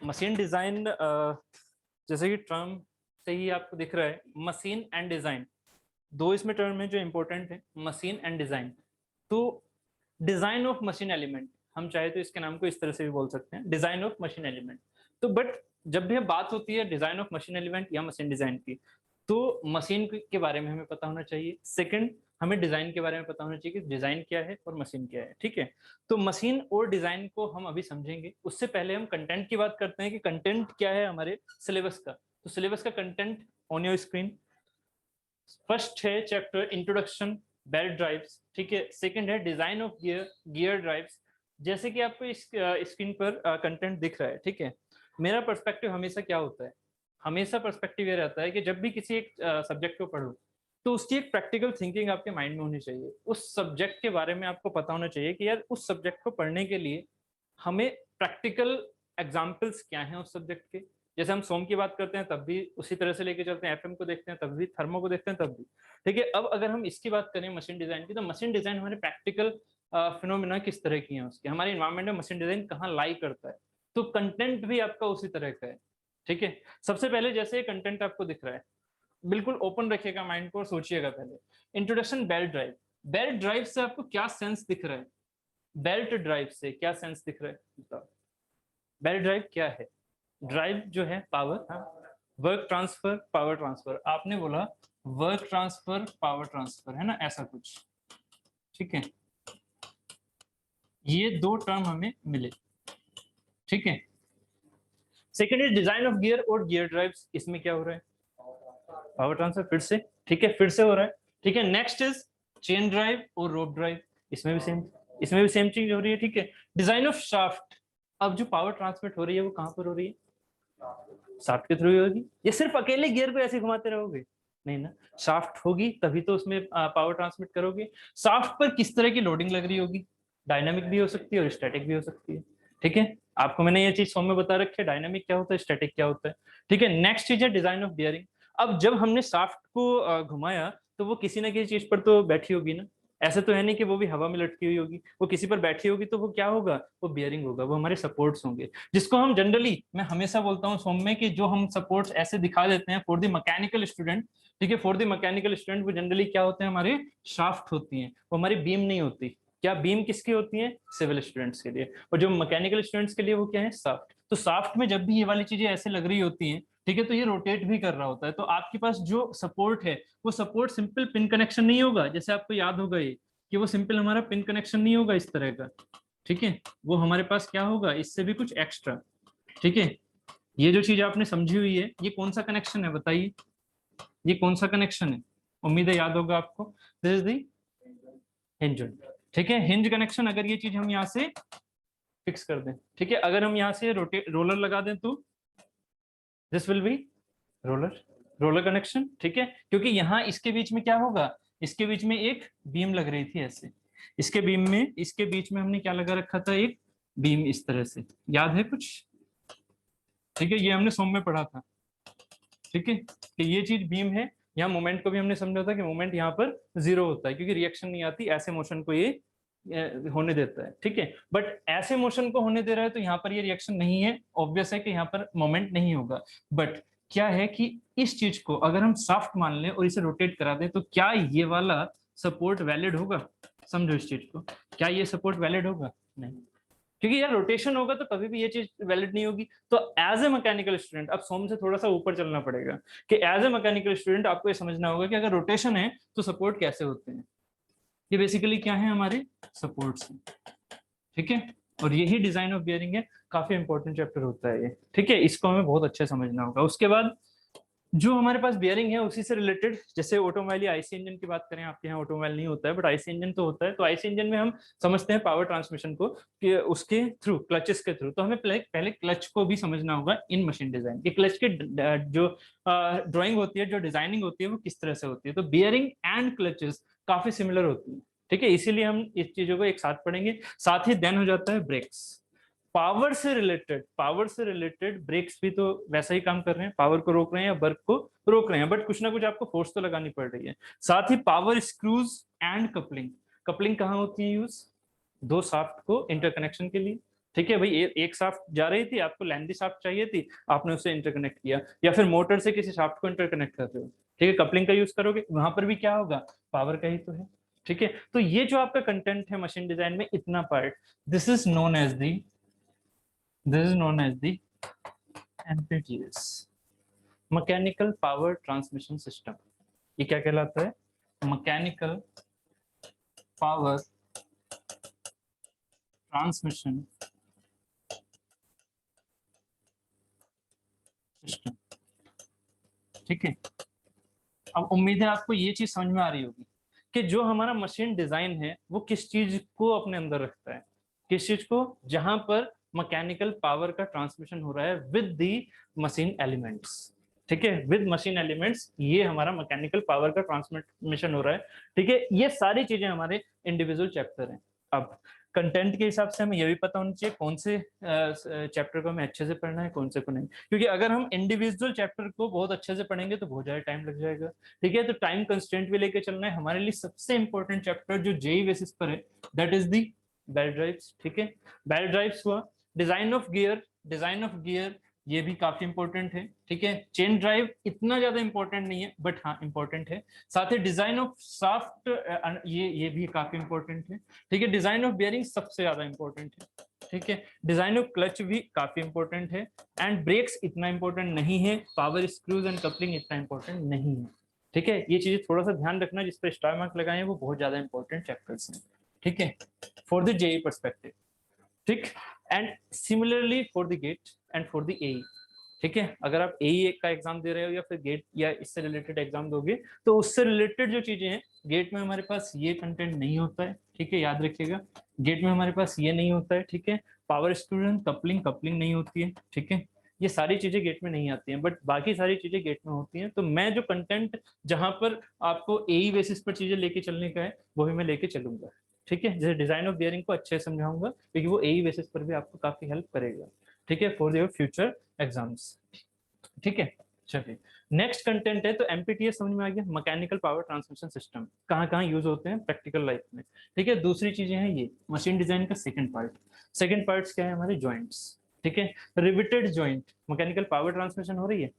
Machine design जैसे कि term से ही आपको दिख रहा है, मशीन एंड डिजाइन दो इसमें टर्म है जो इंपॉर्टेंट है, मशीन एंड डिजाइन। तो डिजाइन ऑफ मशीन एलिमेंट, हम चाहे तो इसके नाम को इस तरह से भी बोल सकते हैं, डिजाइन ऑफ मशीन एलिमेंट। तो बट जब भी बात होती है डिजाइन ऑफ मशीन एलिमेंट या मशीन डिजाइन की, तो मशीन के बारे में हमें पता होना चाहिए। सेकंड, हमें डिजाइन के बारे में पता होना चाहिए कि डिजाइन क्या है और मशीन क्या है। ठीक है, तो मशीन और डिजाइन को हम अभी समझेंगे। उससे पहले हम कंटेंट की बात करते हैं कि कंटेंट क्या है हमारे सिलेबस का। तो सिलेबस का content on your screen. First है चैप्टर इंट्रोडक्शन बेल्ट ड्राइव्स, ठीक है। सेकंड है डिजाइन ऑफ गियर ड्राइव्स, जैसे कि आपको इस स्क्रीन पर कंटेंट दिख रहा है। ठीक है, मेरा पर्सपेक्टिव हमेशा क्या होता है, हमेशा पर्सपेक्टिव ये रहता है कि जब भी किसी एक सब्जेक्ट को पढ़ो तो उसकी एक प्रैक्टिकल थिंकिंग आपके माइंड में होनी चाहिए। उस सब्जेक्ट के बारे में आपको पता होना चाहिए कि यार उस सब्जेक्ट को पढ़ने के लिए हमें प्रैक्टिकल एग्जाम्पल्स क्या हैं उस सब्जेक्ट के। जैसे हम सोम की बात करते हैं तब भी उसी तरह से लेके चलते हैं, एफएम को देखते हैं तब भी, थर्मो को देखते हैं तब भी। ठीक है, अब अगर हम इसकी बात करें मशीन डिजाइन की, तो मशीन डिजाइन हमारे प्रैक्टिकल फिनोमिना किस तरह की हैं उसके, हमारे इन्वायरमेंट में मशीन डिजाइन कहाँ लाई करता है। तो कंटेंट भी आपका उसी तरह का है। ठीक है, सबसे पहले जैसे कंटेंट आपको दिख रहा है, बिल्कुल ओपन रखिएगा माइंड को और सोचिएगा पहले। Introduction belt drive, belt drive से आपको क्या सेंस दिख रहा है, बेल्ट ड्राइव से क्या सेंस दिख रहा है बताओ। बेल्ट ड्राइव क्या है, ड्राइव जो है पावर, हाँ, वर्क ट्रांसफर पावर ट्रांसफर, आपने बोला वर्क ट्रांसफर पावर ट्रांसफर है ना, ऐसा कुछ। ठीक है, ये दो टर्म हमें मिले। ठीक है, second is design of gear और गियर ड्राइव्स, इसमें क्या हो रहा है, पावर ट्रांसफर फिर से। ठीक है, फिर से हो रहा है। ठीक है, नेक्स्ट इज चेन ड्राइव और रोप ड्राइव, इसमें भी सेम चीज हो रही है। ठीक है, डिजाइन ऑफ शाफ्ट, अब जो पावर ट्रांसमिट हो रही है वो कहां पर हो रही है, शाफ्ट के थ्रू ही होगी। ये सिर्फ अकेले गियर को ऐसे घुमाते रहोगे, नहीं ना, शाफ्ट होगी तभी तो उसमें पावर ट्रांसमिट करोगे। शाफ्ट पर किस तरह की लोडिंग लग रही होगी, डायनामिक भी हो सकती है और स्टैटिक भी हो सकती है। ठीक है, आपको मैंने ये चीज फॉर्म में बता रखी है, डायनामिक क्या होता है, स्टैटिक क्या होता है। ठीक है, नेक्स्ट चीज है डिजाइन ऑफ बियरिंग। अब जब हमने शाफ्ट को घुमाया तो वो किसी ना किसी चीज पर तो बैठी होगी ना, ऐसे तो है नहीं कि वो भी हवा में लटकी हुई होगी, वो किसी पर बैठी होगी, तो वो क्या होगा, वो बियरिंग होगा, वो हमारे सपोर्ट्स होंगे, जिसको हम जनरली, मैं हमेशा बोलता हूँ सोम में कि जो हम सपोर्ट्स ऐसे दिखा देते हैं फॉर द मैकेनिकल स्टूडेंट, ठीक है, फॉर द मैकेनिकल स्टूडेंट वो जनरली क्या होते हैं, हमारे शाफ्ट होती हैं, वो हमारी बीम नहीं होती। क्या बीम किसकी होती है, सिविल स्टूडेंट्स के लिए, और जो मैकेनिकल स्टूडेंट्स के लिए वो क्या है, शाफ्ट। तो शाफ्ट में जब भी ये वाली चीजें ऐसे लग रही होती हैं, ठीक है, तो ये रोटेट भी कर रहा होता है। तो आपके पास जो सपोर्ट है वो सपोर्ट सिंपल पिन कनेक्शन नहीं होगा, जैसे आपको याद होगा ये कि वो सिंपल हमारा पिन कनेक्शन नहीं होगा इस तरह का। ठीक है, वो हमारे पास क्या होगा, इससे भी कुछ एक्स्ट्रा। ठीक है, ये जो चीज आपने समझी हुई है, ये कौन सा कनेक्शन है बताइए, ये कौन सा कनेक्शन है, उम्मीद है याद होगा आपको, दिस इज दी हिंज। ठीक है, हिंज कनेक्शन, अगर ये चीज हम यहाँ से फिक्स कर दें, ठीक है, अगर हम यहाँ से रोलर लगा दें तो this will be roller connection. ठीक है, क्योंकि यहाँ इसके बीच में क्या होगा, इसके बीच में एक बीम लग रही थी ऐसे, इसके बीच में हमने क्या लगा रखा था, एक बीम इस तरह से, याद है कुछ। ठीक है, ये हमने सोम में पढ़ा था। ठीक है, कि ये चीज बीम है, यहाँ मोमेंट को भी हमने समझा था कि मोमेंट यहाँ पर जीरो होता है क्योंकि रिएक्शन नहीं आती, ऐसे मोशन को ये होने देता है। ठीक है, बट ऐसे मोशन को होने दे रहा है तो यहाँ पर ये रिएक्शन नहीं है, ऑब्वियस है कि यहाँ पर मोमेंट नहीं होगा। बट क्या है कि इस चीज को अगर हम सॉफ्ट मान लें और इसे रोटेट करा दें तो क्या ये वाला सपोर्ट वैलिड होगा, समझो इस चीज को, क्या ये सपोर्ट वैलिड होगा, नहीं, क्योंकि यार रोटेशन होगा तो कभी भी ये चीज वैलिड नहीं होगी। तो एज ए मैकेनिकल स्टूडेंट, अब सोम से थोड़ा सा ऊपर चलना पड़ेगा कि एज ए मैकेनिकल स्टूडेंट आपको ये समझना होगा कि अगर रोटेशन है तो सपोर्ट कैसे होते हैं। ये बेसिकली क्या है, हमारे सपोर्ट्स हैं। ठीक है, और यही डिजाइन ऑफ बियरिंग है, काफी इंपॉर्टेंट चैप्टर होता है ये। ठीक है, इसको हमें बहुत अच्छे समझना होगा। उसके बाद जो हमारे पास बियरिंग है उसी से रिलेटेड, जैसे ऑटोमोबाइल या आईसी इंजन की बात करें, आपके यहाँ ऑटोमोबाइल नहीं होता है बट आईसी इंजन तो होता है, तो आईसी इंजन में हम समझते हैं पावर ट्रांसमिशन को कि उसके थ्रू, क्लचेस के थ्रू। तो हमें पहले क्लच को भी समझना होगा इन मशीन डिजाइन कि क्लच के जो ड्राइंग होती है, जो डिजाइनिंग होती है वो किस तरह से होती है। तो बियरिंग एंड क्लचेस काफी सिमिलर होती है। ठीक है, इसीलिए हम इस चीजों को एक साथ पढ़ेंगे। साथ ही देन हो जाता है ब्रेक्स, पावर से रिलेटेड ब्रेक्स भी तो वैसा ही काम कर रहे हैं, पावर को रोक रहे हैं या वर्क को रोक रहे हैं, बट कुछ ना कुछ आपको फोर्स तो लगानी पड़ रही है। साथ ही power screws and coupling, coupling कहाँ होती है यूज, दो शाफ्ट को इंटरकनेक्शन के लिए, ठीक है भाई, एक शाफ्ट जा रही थी, आपको लेंथी शाफ्ट चाहिए थी, आपने उसे इंटरकनेक्ट किया, या फिर मोटर से किसी शाफ्ट को इंटरकनेक्ट कर रहे हो, ठीक है, कपलिंग का यूज करोगे, वहां पर भी क्या होगा, पावर का ही तो है। ठीक है, तो ये जो आपका कंटेंट है मशीन डिजाइन में, इतना part, this is known as the MPTS, mechanical power transmission system. ये क्या कहलाता है, मैकेनिकल पावर ट्रांसमिशन सिस्टम। ठीक है, अब उम्मीद है आपको ये चीज समझ में आ रही होगी कि जो हमारा मशीन डिजाइन है वो किस चीज को अपने अंदर रखता है, किस चीज को, जहां पर मैकेनिकल पावर का ट्रांसमिशन हो रहा है विद दी मशीन एलिमेंट्स। ठीक है, विद मशीन एलिमेंट्स ये हमारा मैकेनिकल पावर का ट्रांसमिशन हो रहा है। ठीक है, ये सारी चीजें हमारे इंडिविजुअल चैप्टर हैं। अब कंटेंट के हिसाब से हमें यह भी पता होना चाहिए कौन से चैप्टर को हमें अच्छे से पढ़ना है, कौन से को नहीं, क्योंकि अगर हम इंडिविजुअल चैप्टर को बहुत अच्छे से पढ़ेंगे तो बहुत ज्यादा टाइम लग जाएगा। ठीक है, तो टाइम कंस्ट्रेंट भी लेके चलना है। हमारे लिए सबसे इंपॉर्टेंट चैप्टर जो जेई बेसिस पर है, that is the belt drives. ठीक है, बेल्ट ड्राइव्स हुआ, डिजाइन ऑफ गियर ये भी काफी इंपॉर्टेंट है। ठीक है, चेन ड्राइव इतना ज्यादा इंपॉर्टेंट नहीं है, बट हाँ इंपॉर्टेंट है। साथ ही डिजाइन ऑफ शाफ्ट, ये भी काफी इंपॉर्टेंट है। ठीक है, डिजाइन ऑफ बियरिंग सबसे ज्यादा इंपॉर्टेंट है। ठीक है, डिजाइन ऑफ क्लच भी काफी इंपॉर्टेंट है। एंड ब्रेक्स इतना इंपॉर्टेंट नहीं है, पावर स्क्रूज एंड कपलिंग इतना इंपॉर्टेंट नहीं है। ठीक है, ये चीजें थोड़ा सा ध्यान रखना, जिस पर स्टार मार्क लगाए हैं वो बहुत ज्यादा इंपॉर्टेंट चैप्टर्स हैं। ठीक है, फॉर द जेई पर्सपेक्टिव। ठीक, and similarly for the GATE and for the AE. ठीक है, अगर आप एई का एग्जाम दे रहे हो या फिर गेट या इससे रिलेटेड एग्जाम दोगे, तो उससे रिलेटेड जो चीजें हैं, गेट में हमारे पास ये कंटेंट नहीं होता है। ठीक है, याद रखिएगा, गेट में हमारे पास ये नहीं होता है। ठीक है, पावर स्क्रू कपलिंग नहीं होती है। ठीक है, ये सारी चीजें गेट में नहीं आती हैं, बट बाकी सारी चीजें गेट में होती हैं। तो मैं जो कंटेंट जहां पर आपको एई बेसिस पर चीजें लेके चलने का है, वो भी मैं लेके चलूंगा। ठीक है, जैसे डिजाइन ऑफ बियरिंग को अच्छे से समझाऊंगा, क्योंकि वो एई बेसिस पर भी आपको काफी हेल्प करेगा। ठीक है, फॉर योर फ्यूचर एग्जाम्स। ठीक है, चलिए नेक्स्ट कंटेंट है, तो एमपीटीएस समझ में आ गया, मैकेनिकल पावर ट्रांसमिशन सिस्टम कहाँ कहाँ यूज होते हैं प्रैक्टिकल लाइफ में। ठीक है, दूसरी चीजें हैं ये मशीन डिजाइन का सेकंड पार्ट्स क्या है हमारे, जॉइंट्स। ठीक है, riveted joint mechanical power transmission हो रही है।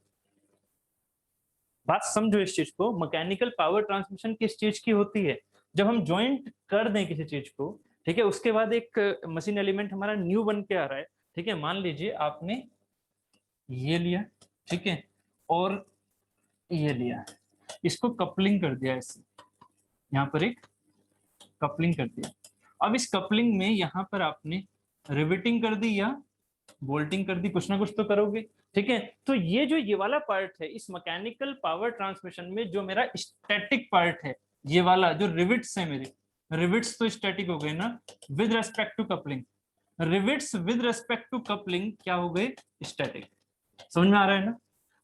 बात समझो इस चीज को, मैकेनिकल पावर ट्रांसमिशन किस चीज की होती है, जब हम ज्वाइंट कर दें किसी चीज को। ठीक है, उसके बाद एक मशीन एलिमेंट हमारा न्यू बन के आ रहा है। ठीक है, मान लीजिए आपने ये लिया, ठीक है, और ये लिया, इसको कपलिंग कर दिया, ऐसे यहाँ पर एक कपलिंग कर दिया। अब इस कपलिंग में यहाँ पर आपने रिवेटिंग कर दी या बोल्टिंग कर दी, कुछ ना कुछ तो करोगे। ठीक है, तो ये वाला पार्ट है इस मैकेनिकल पावर ट्रांसमिशन में, जो मेरा स्टैटिक पार्ट है, ये वाला जो रिविट्स है मेरे, रिविट्स तो स्टैटिक हो गए ना with respect to coupling, rivets with respect to coupling क्या हो गए, स्टैटिक। समझ में आ रहा है ना,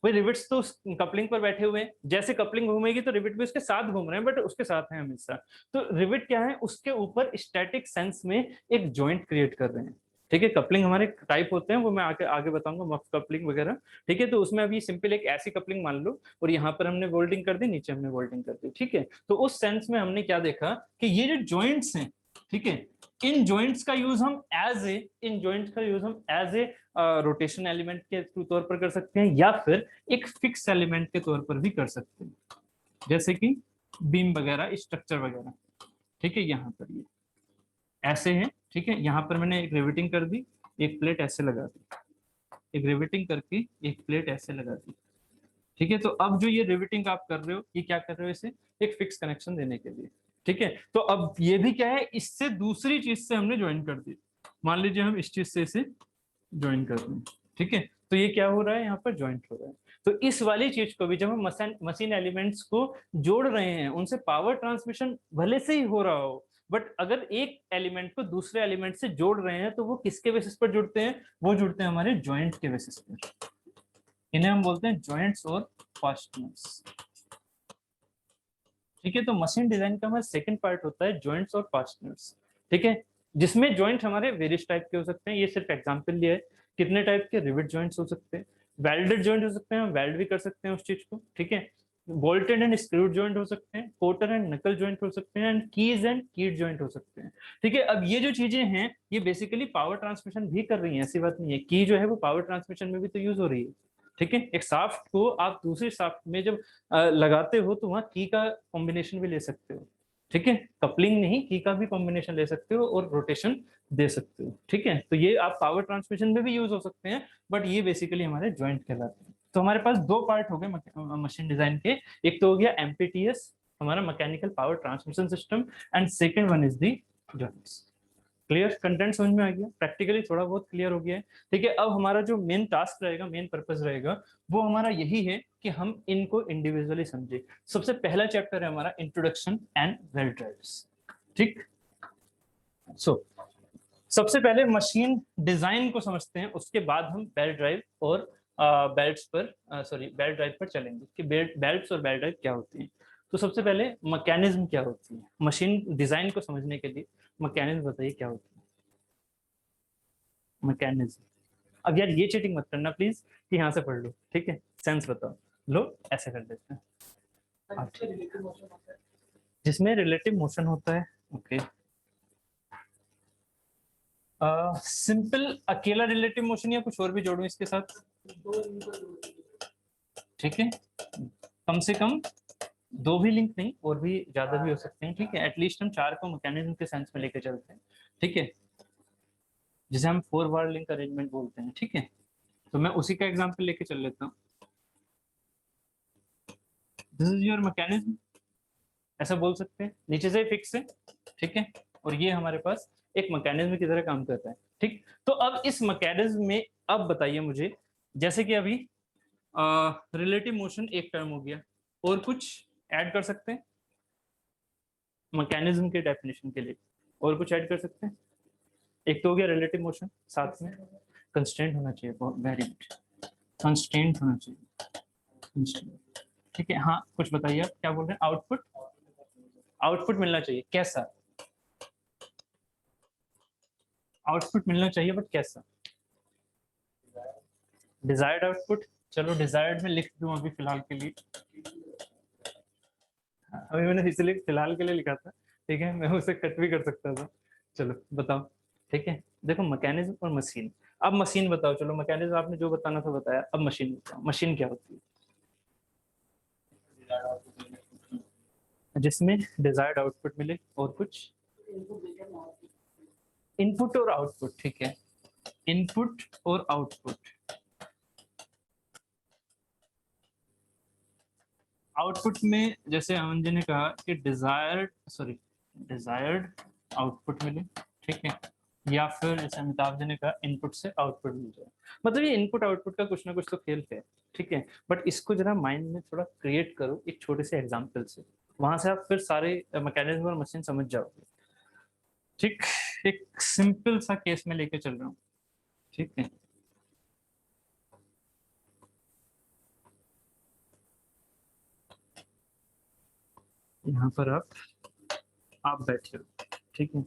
भाई रिविट्स तो कपलिंग पर बैठे हुए हैं, जैसे कपलिंग घूमेगी तो रिविट भी उसके साथ घूम रहे हैं, बट उसके साथ हैं हमेशा। तो रिविट क्या है, उसके ऊपर स्टैटिक सेंस में एक जॉइंट क्रिएट कर रहे हैं। ठीक है, कपलिंग हमारे टाइप होते हैं, वो मैं आगे बताऊंगा, मफ कपलिंग वगैरह। ठीक है, तो उसमें अभी सिंपल एक ऐसी कपलिंग मान लो, और यहाँ पर हमने वोल्डिंग कर दी, नीचे हमने वोल्डिंग कर दी। ठीक है, तो उस सेंस में हमने क्या देखा कि ये जो जॉइंट्स हैं, ठीक है, इन जॉइंट्स का यूज हम एज ए रोटेशन एलिमेंट के तौर पर कर सकते हैं, या फिर एक फिक्स एलिमेंट के तौर पर भी कर सकते हैं, जैसे कि बीम वगैरह, स्ट्रक्चर वगैरह। ठीक है, यहाँ पर ये ऐसे है। ठीक है, यहाँ पर मैंने एक रिवेटिंग कर दी, एक प्लेट ऐसे लगा दी, एक रिवेटिंग करके एक प्लेट ऐसे लगा दी। ठीक है, तो अब जो ये रिवेटिंग आप कर रहे हो, ये क्या कर रहे हो, इसे एक फिक्स कनेक्शन देने के लिए। ठीक है, तो अब ये भी क्या है, इससे दूसरी चीज से हमने ज्वाइन कर दी, मान लीजिए हम इस चीज से इसे ज्वाइन कर रहे हैं। ठीक है, तो ये क्या हो रहा है, यहाँ पर ज्वाइंट हो रहा है। तो इस वाली चीज को भी जब हम मशीन एलिमेंट्स को जोड़ रहे हैं, उनसे पावर ट्रांसमिशन भले से ही हो रहा हो, बट अगर एक एलिमेंट को दूसरे एलिमेंट से जोड़ रहे हैं, तो वो किसके बेसिस पर जुड़ते हैं, वो जुड़ते हैं हमारे ज्वाइंट के बेसिस पर। इन्हें हम बोलते हैं ज्वाइंट्स और फास्टनर्स। ठीक है, तो मशीन डिजाइन का हमारा सेकंड पार्ट होता है ज्वाइंट्स और फास्टनर्स। ठीक है, जिसमें ज्वाइंट हमारे वेरियस टाइप के हो सकते हैं, ये सिर्फ एग्जांपल लिया है। कितने टाइप के, रिविट ज्वाइंट्स हो सकते हैं, वेल्डेड ज्वाइंट हो सकते हैं, हम वेल्ड भी कर सकते हैं उस चीज को। ठीक है, बोल्टेड एंड स्क्रूड जॉइंट हो सकते हैं, कोटर एंड नकल जॉइंट हो सकते हैं, एंड कीज एंड कीट जॉइंट हो सकते हैं। ठीक है, अब ये जो चीजें हैं ये बेसिकली पावर ट्रांसमिशन भी कर रही हैं, ऐसी बात नहीं है। की जो है वो पावर ट्रांसमिशन में भी तो यूज हो रही है। ठीक है, एक शाफ्ट को आप दूसरे शाफ्ट में जब लगाते हो तो वहाँ की का कॉम्बिनेशन भी ले सकते हो। ठीक है, कपलिंग नहीं, की का भी कॉम्बिनेशन ले सकते हो और रोटेशन दे सकते हो। ठीक है, तो ये आप पावर ट्रांसमिशन में भी यूज हो सकते हैं, बट ये बेसिकली हमारे जॉइंट कहलाते हैं। तो हमारे पास दो पार्ट हो गए मशीन डिजाइन के। एक तो हो गया एमपीटीएस, हमारा mechanical power transmission system, and second one is the joints. Clear, content समझ में आ गया, प्रैक्टिकली थोड़ा बहुत क्लियर हो गया है। ठीक है, अब हमारा जो मेन टास्क रहेगा, मेन पर्पस रहेगा, वो हमारा यही है कि हम इनको इंडिविजुअली समझे। सबसे पहला चैप्टर है हमारा इंट्रोडक्शन एंड बेल्ट ड्राइव्स। ठीक, सो सबसे पहले मशीन डिजाइन को समझते हैं, उसके बाद हम बेल्ट ड्राइव और बेल्ट्स पर बेल्ट ड्राइव पर चलेंगे कि बेल्ट्स और बेल्ट ड्राइव क्या होती है। तो सबसे पहले मैकेनिज्म क्या होती है, मशीन डिजाइन को समझने के लिए मैकेनिज्म बताइए क्या होती है। मैकेनिज्म, अब यार ये चीटिंग मत करना प्लीज कि यहाँ से पढ़ लो। ठीक है, सेंस बताओ, लो ऐसे कर देते हैं। जिसमें रिलेटिव मोशन होता है, ओके। सिंपल अकेला रिलेटिव मोशन या कुछ और भी जोड़ूं इसके साथ? ठीक है, कम से कम दो भी लिंक नहीं, और भी ज्यादा भी हो सकते हैं। ठीक है, एटलीस्ट हम चार को मैकेनिज्म के सेंस में लेके चलते हैं। ठीक है, जिसे हम 4 बार लिंक अरेंजमेंट बोलते हैं। ठीक है, तो मैं उसी का एग्जांपल लेके चल लेता हूँ। दिस इज योर मैकेनिज्म, ऐसा बोल सकते हैं, नीचे से फिक्स है। ठीक है, और ये हमारे पास एक मैकेनिज्म की तरह काम करता है। ठीक, तो अब इस मैकेनिज्म में अब बताइए मुझे, जैसे कि अभी रिलेटिव मोशन एक टर्म हो गया, और कुछ ऐड कर सकते हैं मैकेनिज्म के डेफिनेशन के लिए, और कुछ ऐड कर सकते हैं? एक तो हो गया रिलेटिव मोशन, साथ में कंस्ट्रेंट होना चाहिए, वेरी गुड, कंस्ट्रेंट होना चाहिए, कंस्ट्रेंट। ठीक है, हाँ कुछ बताइए आप क्या बोल रहे हैं? आउटपुट, आउटपुट मिलना चाहिए, कैसा आउटपुट मिलना चाहिए, बट कैसा? डिजायर्ड आउटपुट, चलो डिजायर्ड में लिख दूं अभी फिलहाल के लिए, अभी मैंने इसलिए फिलहाल के लिए लिखा था। ठीक है, मैं उसे कट भी कर सकता था। चलो बताओ। ठीक है, देखो मैकेनिज्म और मशीन। अब मशीन बताओ, चलो मैकेनिज्म आपने जो बताना था बताया, अब मशीन बताओ, मशीन क्या होती है? जिसमें डिजायर्ड आउटपुट मिले, और कुछ? इनपुट और आउटपुट, ठीक है, इनपुट और आउटपुट। आउटपुट में जैसे अमन जी ने कहा कि डिजायर्ड आउटपुट मिले। ठीक है, या फिर जैसे अमिताभ जी ने कहा इनपुट से आउटपुट मिल जाए। मतलब ये इनपुट आउटपुट का कुछ ना कुछ तो खेल है। ठीक है, बट इसको जरा माइंड में थोड़ा क्रिएट करो एक छोटे से एग्जांपल से, वहां से आप फिर सारे मैकेनिज्म और मशीन समझ जाओगे। ठीक, एक सिंपल सा केस में लेके चल रहा हूँ। ठीक है, यहाँ पर आप बैठे हो। ठीक है,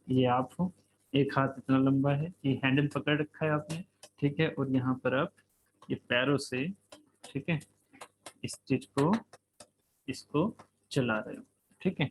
ये आप हो, एक हाथ इतना लंबा है, ये हैंडल पकड़ रखा है आपने। ठीक है, और यहाँ पर आप ये पैरों से, ठीक है, इस चीज को, इसको चला रहे हो। ठीक है,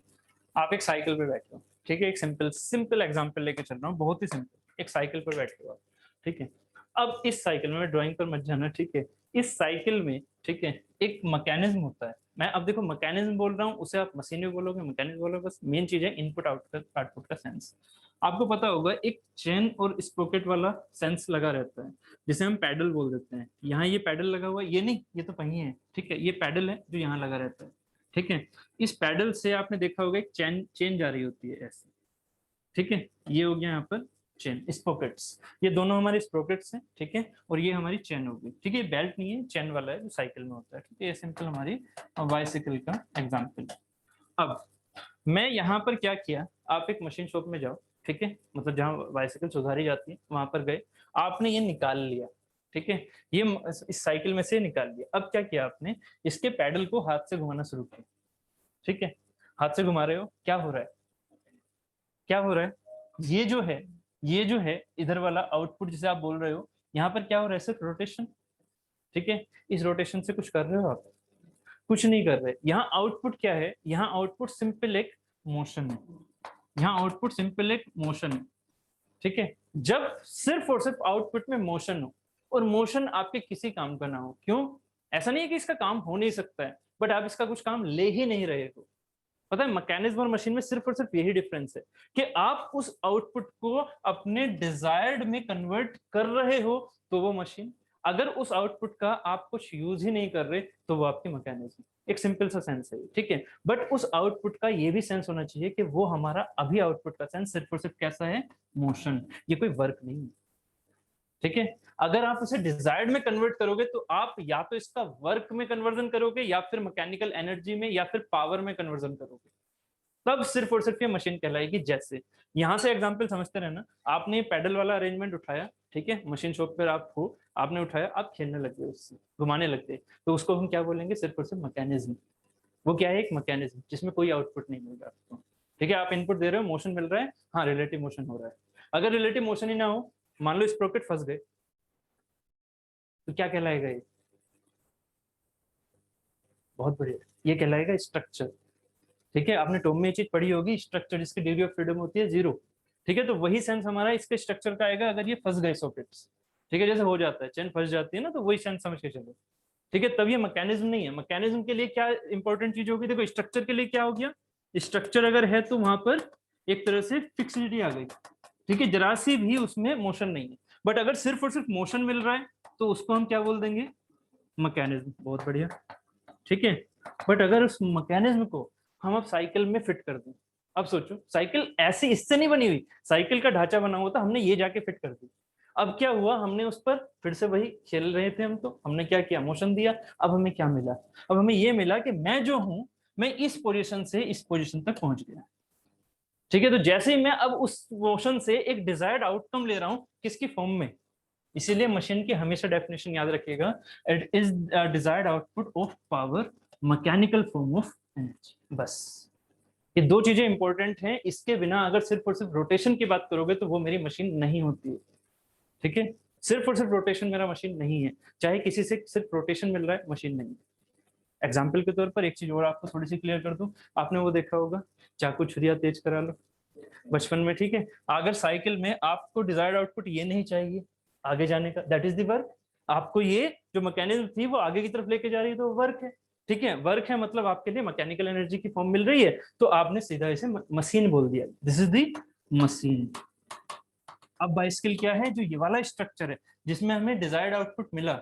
आप एक साइकिल पे बैठे हो। ठीक है, एक सिंपल सिंपल एग्जांपल लेके चल रहा हूँ, बहुत ही सिंपल। एक साइकिल पर बैठे हो आप। ठीक है, अब इस साइकिल में ड्राइंग पर मत जाना। ठीक है, इस साइकिल में, ठीक है, एक मैकेनिज्म होता है। मैं अब देखो मैकेनिज्म बोल रहा हूँ, उसे आप मशीन भी बोलोगे, मैकेनिज्म बोलोगे, बस मेन चीज है इनपुट आउटपुट का सेंस। आपको पता होगा एक चेन और स्प्रोकेट वाला सेंस लगा रहता है, जिसे हम पैडल बोल देते हैं। यहाँ ये पैडल लगा हुआ है, ये नहीं, ये तो पहिए है। ठीक है, ये पैडल है जो यहाँ लगा रहता है। ठीक है, इस पैडल से आपने देखा होगा एक चेन चेन जा रही होती है ऐसे। ठीक है, ये हो गया यहाँ पर चेन, स्प्रोकेट्स, ये दोनों हमारे स्प्रोकेट्स हैं। ठीक है, और ये हमारी चेन होगी। ठीक है, बेल्ट नहीं है, चेन वाला है जो साइकिल में होता है। ठीक है, ये सिंपल हमारी बाइसिकल का एग्जाम्पल। अब मैं यहाँ पर क्या किया, आप एक मशीन शॉप में जाओ। ठीक है, मतलब जहाँ बाइसिकल सुधारी जाती है वहां पर गए, आपने ये निकाल लिया। ठीक है, ये इस साइकिल में से निकाल लिया। अब क्या किया आपने, इसके पैडल को हाथ से घुमाना शुरू किया। ठीक है, हाथ से घुमा रहे हो, क्या हो रहा है? क्या हो रहा है? ये जो है, ये जो है इधर वाला आउटपुट जिसे आप बोल रहे हो, यहाँ पर क्या हो रहा है? सिर्फ रोटेशन। ठीक है, इस रोटेशन से कुछ कर रहे हो आप? कुछ नहीं कर रहे। यहाँ आउटपुट क्या है, यहाँ आउटपुट सिंपल एक मोशन है, यहाँ आउटपुट सिंपल एक मोशन है, ठीक है। जब सिर्फ और सिर्फ आउटपुट में मोशन हो, और मोशन आपके किसी काम का ना हो, क्यों? ऐसा नहीं है कि इसका काम हो नहीं सकता है, बट आप इसका कुछ काम ले ही नहीं रहे हो। पता है मैकेनिज्म और मशीन में सिर्फ और सिर्फ यही डिफरेंस है कि आप उस आउटपुट को अपने डिजायर्ड में कन्वर्ट कर रहे हो तो वो मशीन, अगर उस आउटपुट का आप कुछ यूज ही नहीं कर रहे तो वो आपकी मैकेनिज्म। एक सिंपल सा सेंस है, ठीक है। बट उस आउटपुट का ये भी सेंस होना चाहिए कि वो हमारा अभी आउटपुट का सेंस सिर्फ और सिर्फ कैसा है, मोशन, ये कोई वर्क नहीं है, ठीक है। अगर आप उसे डिजायर्ड में कन्वर्ट करोगे तो आप या तो इसका वर्क में कन्वर्जन करोगे, या फिर मैकेनिकल एनर्जी में, या फिर पावर में कन्वर्जन करोगे, तब सिर्फ और सिर्फ ये मशीन कहलाएगी। जैसे यहां से एग्जांपल समझते रहना, आपने पैडल वाला अरेंजमेंट उठाया, ठीक है, मशीन शॉप पर आप हो, आपने उठाया, आप खेलने लग गए उससे, घुमाने लग गए, तो उसको हम क्या बोलेंगे, सिर्फ और सिर्फ मैकेनिज्म। वो क्या है, एक मैकेनिज्म जिसमें कोई आउटपुट नहीं मिल रहा आपको, ठीक है। आप इनपुट दे रहे हो, मोशन मिल रहा है, हाँ रिलेटिव मोशन हो रहा है। अगर रिलेटिव मोशन ही ना हो, मान लो स्प्रोकेट फंस गए, तो क्या कहलाएगा ये, बहुत बढ़िया, ये कहलाएगा स्ट्रक्चर, ठीक है। आपने टॉम में ये चीज पढ़ी होगी, स्ट्रक्चर जिसकी डिग्री ऑफ फ्रीडम होती है 0, ठीक है। तो वही सेंस हमारा इसके स्ट्रक्चर का आएगा अगर ये फंस गए सॉकेट्स, ठीक है, जैसे हो जाता है चेन फंस जाती है ना, तो वही सेंस समझ के चलो, ठीक है। तब ये मैकेनिज्म नहीं है। मैकेनिज्म के लिए क्या इंपॉर्टेंट चीज होगी, देखो स्ट्रक्चर के लिए क्या हो गया, स्ट्रक्चर अगर है तो वहां पर एक तरह से फिक्सिडिटी आ गई, ठीक है, जरा सी भी उसमें मोशन नहीं है। बट अगर सिर्फ और सिर्फ मोशन मिल रहा है तो उसको हम क्या बोल देंगे, मैकेनिज्म। बहुत बढ़िया, ठीक है। बट अगर उस मैकेनिज्म को हम अब साइकिल में फिट कर दें, अब सोचो साइकिल ऐसी इससे नहीं बनी हुई, साइकिल का ढांचा बना हुआ था, हमने ये जाके फिट कर दी। अब क्या हुआ, हमने उस पर फिर से वही खेल रहे थे हम, तो हमने क्या किया, मोशन दिया। अब हमें क्या मिला, अब हमें ये मिला कि मैं जो हूं, मैं इस पोजीशन से इस पोजीशन तक पहुंच गया, ठीक है। तो जैसे ही मैं अब उस मोशन से एक डिजायर्ड आउटकम ले रहा हूं, किसकी फॉर्म में, इसीलिए मशीन की हमेशा डेफिनेशन याद रखिएगा, it is desired output of power, mechanical form of energy. बस ये दो चीजें इंपॉर्टेंट हैं, इसके बिना अगर सिर्फ और सिर्फ रोटेशन की बात करोगे तो वो मेरी मशीन नहीं होती है, ठीक है। सिर्फ और सिर्फ रोटेशन मेरा मशीन नहीं है, चाहे किसी से सिर्फ रोटेशन मिल रहा है, मशीन नहीं है। एग्जाम्पल के तौर पर एक चीज और आपको थोड़ी सी क्लियर कर दूं, आपने वो देखा होगा, चाकू छुरिया तेज करा लो बचपन में, ठीक है। अगर साइकिल में आपको डिजायर्ड आउटपुट ये नहीं चाहिए आगे जाने का, दैट इज द वर्क। आपको ये जो मैकेनिज्म थी वो आगे की तरफ लेके जा रही है, तो वर्क है, ठीक है। वर्क है मतलब आपके लिए मैकेनिकल एनर्जी की फॉर्म मिल रही है, तो आपने सीधा इसे मशीन बोल दिया, दिस इज द मशीन। अब बाइसिकल क्या है, जो ये वाला स्ट्रक्चर है जिसमें हमें डिजायर्ड आउटपुट मिला,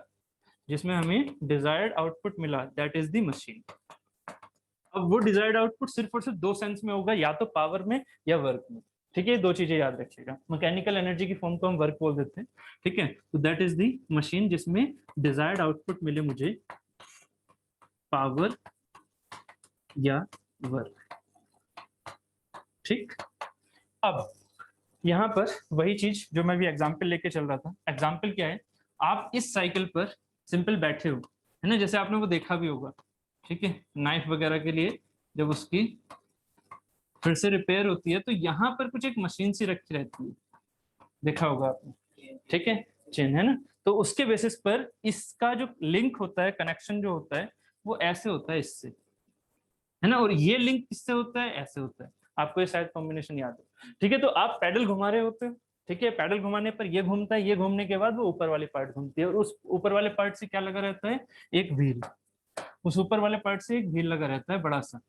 जिसमें हमें डिजायर्ड आउटपुट मिला, दैट इज द मशीन। अब वो डिजायर्ड आउटपुट सिर्फ और सिर्फ दो सेंस में होगा, या तो पावर में या वर्क में, ठीक है। दो चीजें याद रखिएगा, मैकेनिकल एनर्जी की फॉर्म को हम वर्क बोल देते हैं, ठीक है। तो दैट इज द मशीन जिसमें डिजायर्ड आउटपुट मिले मुझे, पावर या वर्क, ठीक। अब यहाँ पर वही चीज जो मैं भी एग्जाम्पल लेके चल रहा था, एग्जाम्पल क्या है, आप इस साइकिल पर सिंपल बैठे हो, है ना, जैसे आपने वो देखा भी होगा, ठीक है, नाइफ वगैरह के लिए जब उसकी फिर से रिपेयर होती है तो यहाँ पर कुछ एक मशीन सी रखी रहती है, देखा होगा आपने, ठीक है, चेन, है ना। तो उसके बेसिस पर इसका जो लिंक होता है, कनेक्शन जो होता है, वो ऐसे होता है इससे, है ना, और ये लिंक किससे होता है, ऐसे होता है। आपको ये शायद कॉम्बिनेशन याद है, ठीक है। तो आप पैडल घुमा रहे होते हो, ठीक है, पैडल घुमाने पर ये घूमता है, ये घूमने के बाद वो ऊपर वाली पार्ट घूमती है, और उस ऊपर वाले पार्ट से क्या लगा रहता है, एक व्हील, उस ऊपर वाले पार्ट से एक व्हील लगा रहता है बड़ा सा,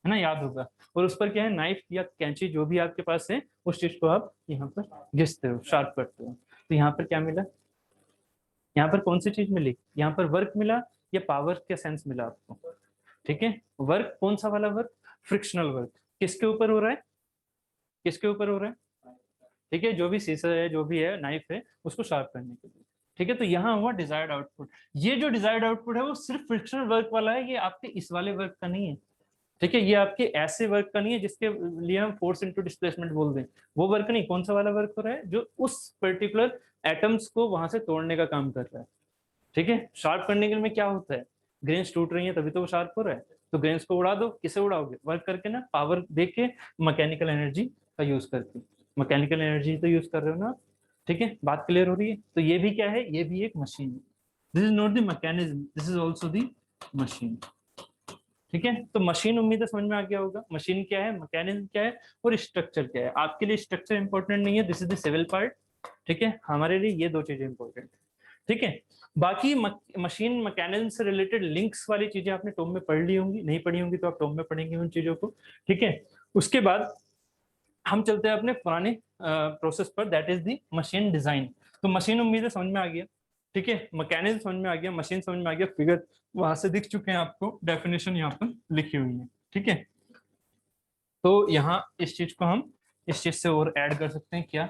है ना, याद होगा। और उस पर क्या है, नाइफ या कैंची जो भी आपके पास है, उस चीज को आप यहाँ पर घिसते हो, शार्प करते हो। तो यहाँ पर क्या मिला, यहाँ पर कौन सी चीज मिली, यहाँ पर वर्क मिला या पावर का सेंस मिला आपको, ठीक है। वर्क कौन सा वाला वर्क, फ्रिक्शनल वर्क, किसके ऊपर हो रहा है, किसके ऊपर हो रहा है, ठीक है, जो भी सीसर है, जो भी है, नाइफ है, उसको शार्प करने के लिए, ठीक है। तो यहाँ हुआ डिजायर्ड आउटपुट। ये जो डिजायर्ड आउटपुट है वो सिर्फ फ्रिक्शनल वर्क वाला है, ये आपके इस वाले वर्क का नहीं है, ठीक है। ये आपके ऐसे वर्क का नहीं है जिसके लिए हम फोर्स इनटू डिस्प्लेसमेंट बोल दें, वो वर्क नहीं। कौन सा वाला वर्क हो रहा है, जो उस पर्टिकुलर एटम्स को वहां से तोड़ने का काम कर रहा है, ठीक है। शार्प करने के लिए क्या होता है, ग्रेन्स टूट रही है तभी तो वो शार्प हो रहा है, तो ग्रेन्स को उड़ा दो, किसे उड़ाओगे, वर्क करके ना, पावर दे के, मैकेनिकल एनर्जी का यूज करके, मैकेनिकल एनर्जी तो यूज कर रहे हो ना, ठीक है। बात क्लियर हो रही है। तो ये भी क्या है, ये भी एक मशीन है, this is not the mechanism, this is also the machine, ठीक है, तो मशीन उम्मीद है समझ में आ गया होगा, मशीन क्या है, मैकेनिज्म क्या है और स्ट्रक्चर क्या है। आपके लिए स्ट्रक्चर इंपॉर्टेंट नहीं है, this is the civil part. ठीक है, हमारे लिए ये दो चीजें इंपॉर्टेंट है। ठीक है, बाकी मशीन मैकेनिज्म से रिलेटेड लिंक्स वाली चीजें आपने टॉम में पढ़ ली होंगी, नहीं पढ़ी होंगी तो आप टॉम में पढ़ेंगे उन चीजों को। ठीक है, उसके बाद हम चलते हैं अपने पुराने प्रोसेस पर, that is the machine design. तो मशीन उम्मीद है समझ में आ गया। ठीक है, मैकेनिज्म समझ में आ गया, मशीन समझ में आ गया, फिगर वहां से दिख चुके हैं आपको, डेफिनेशन यहाँ पर लिखी हुई है। ठीक है, तो यहाँ इस चीज को हम इस चीज से और ऐड कर सकते हैं क्या,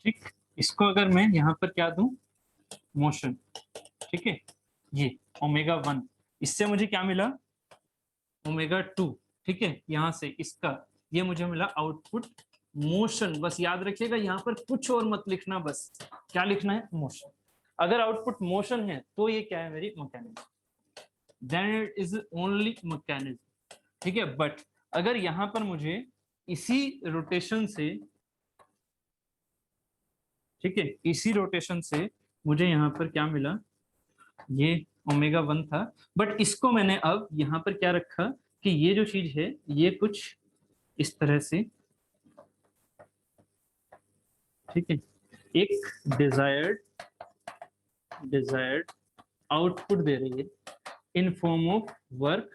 ठीक, इसको अगर मैं यहाँ पर क्या दूं, मोशन। ठीक है, ये ओमेगा 1, इससे मुझे क्या मिला, ओमेगा 2। ठीक है, यहाँ से इसका ये मुझे मिला आउटपुट मोशन। बस याद रखिएगा यहाँ पर कुछ और मत लिखना, बस क्या लिखना है, मोशन। अगर आउटपुट मोशन है तो ये क्या है, मेरी mechanism, then it is only mechanism. ठीक है, बट अगर यहाँ पर मुझे इसी रोटेशन से, ठीक है, इसी रोटेशन से मुझे यहाँ पर क्या मिला, ये ओमेगा 1 था, बट इसको मैंने अब यहाँ पर क्या रखा कि ये जो चीज है ये कुछ इस तरह से, ठीक है, एक डिजायर्ड आउटपुट दे रही है इन फॉर्म ऑफ वर्क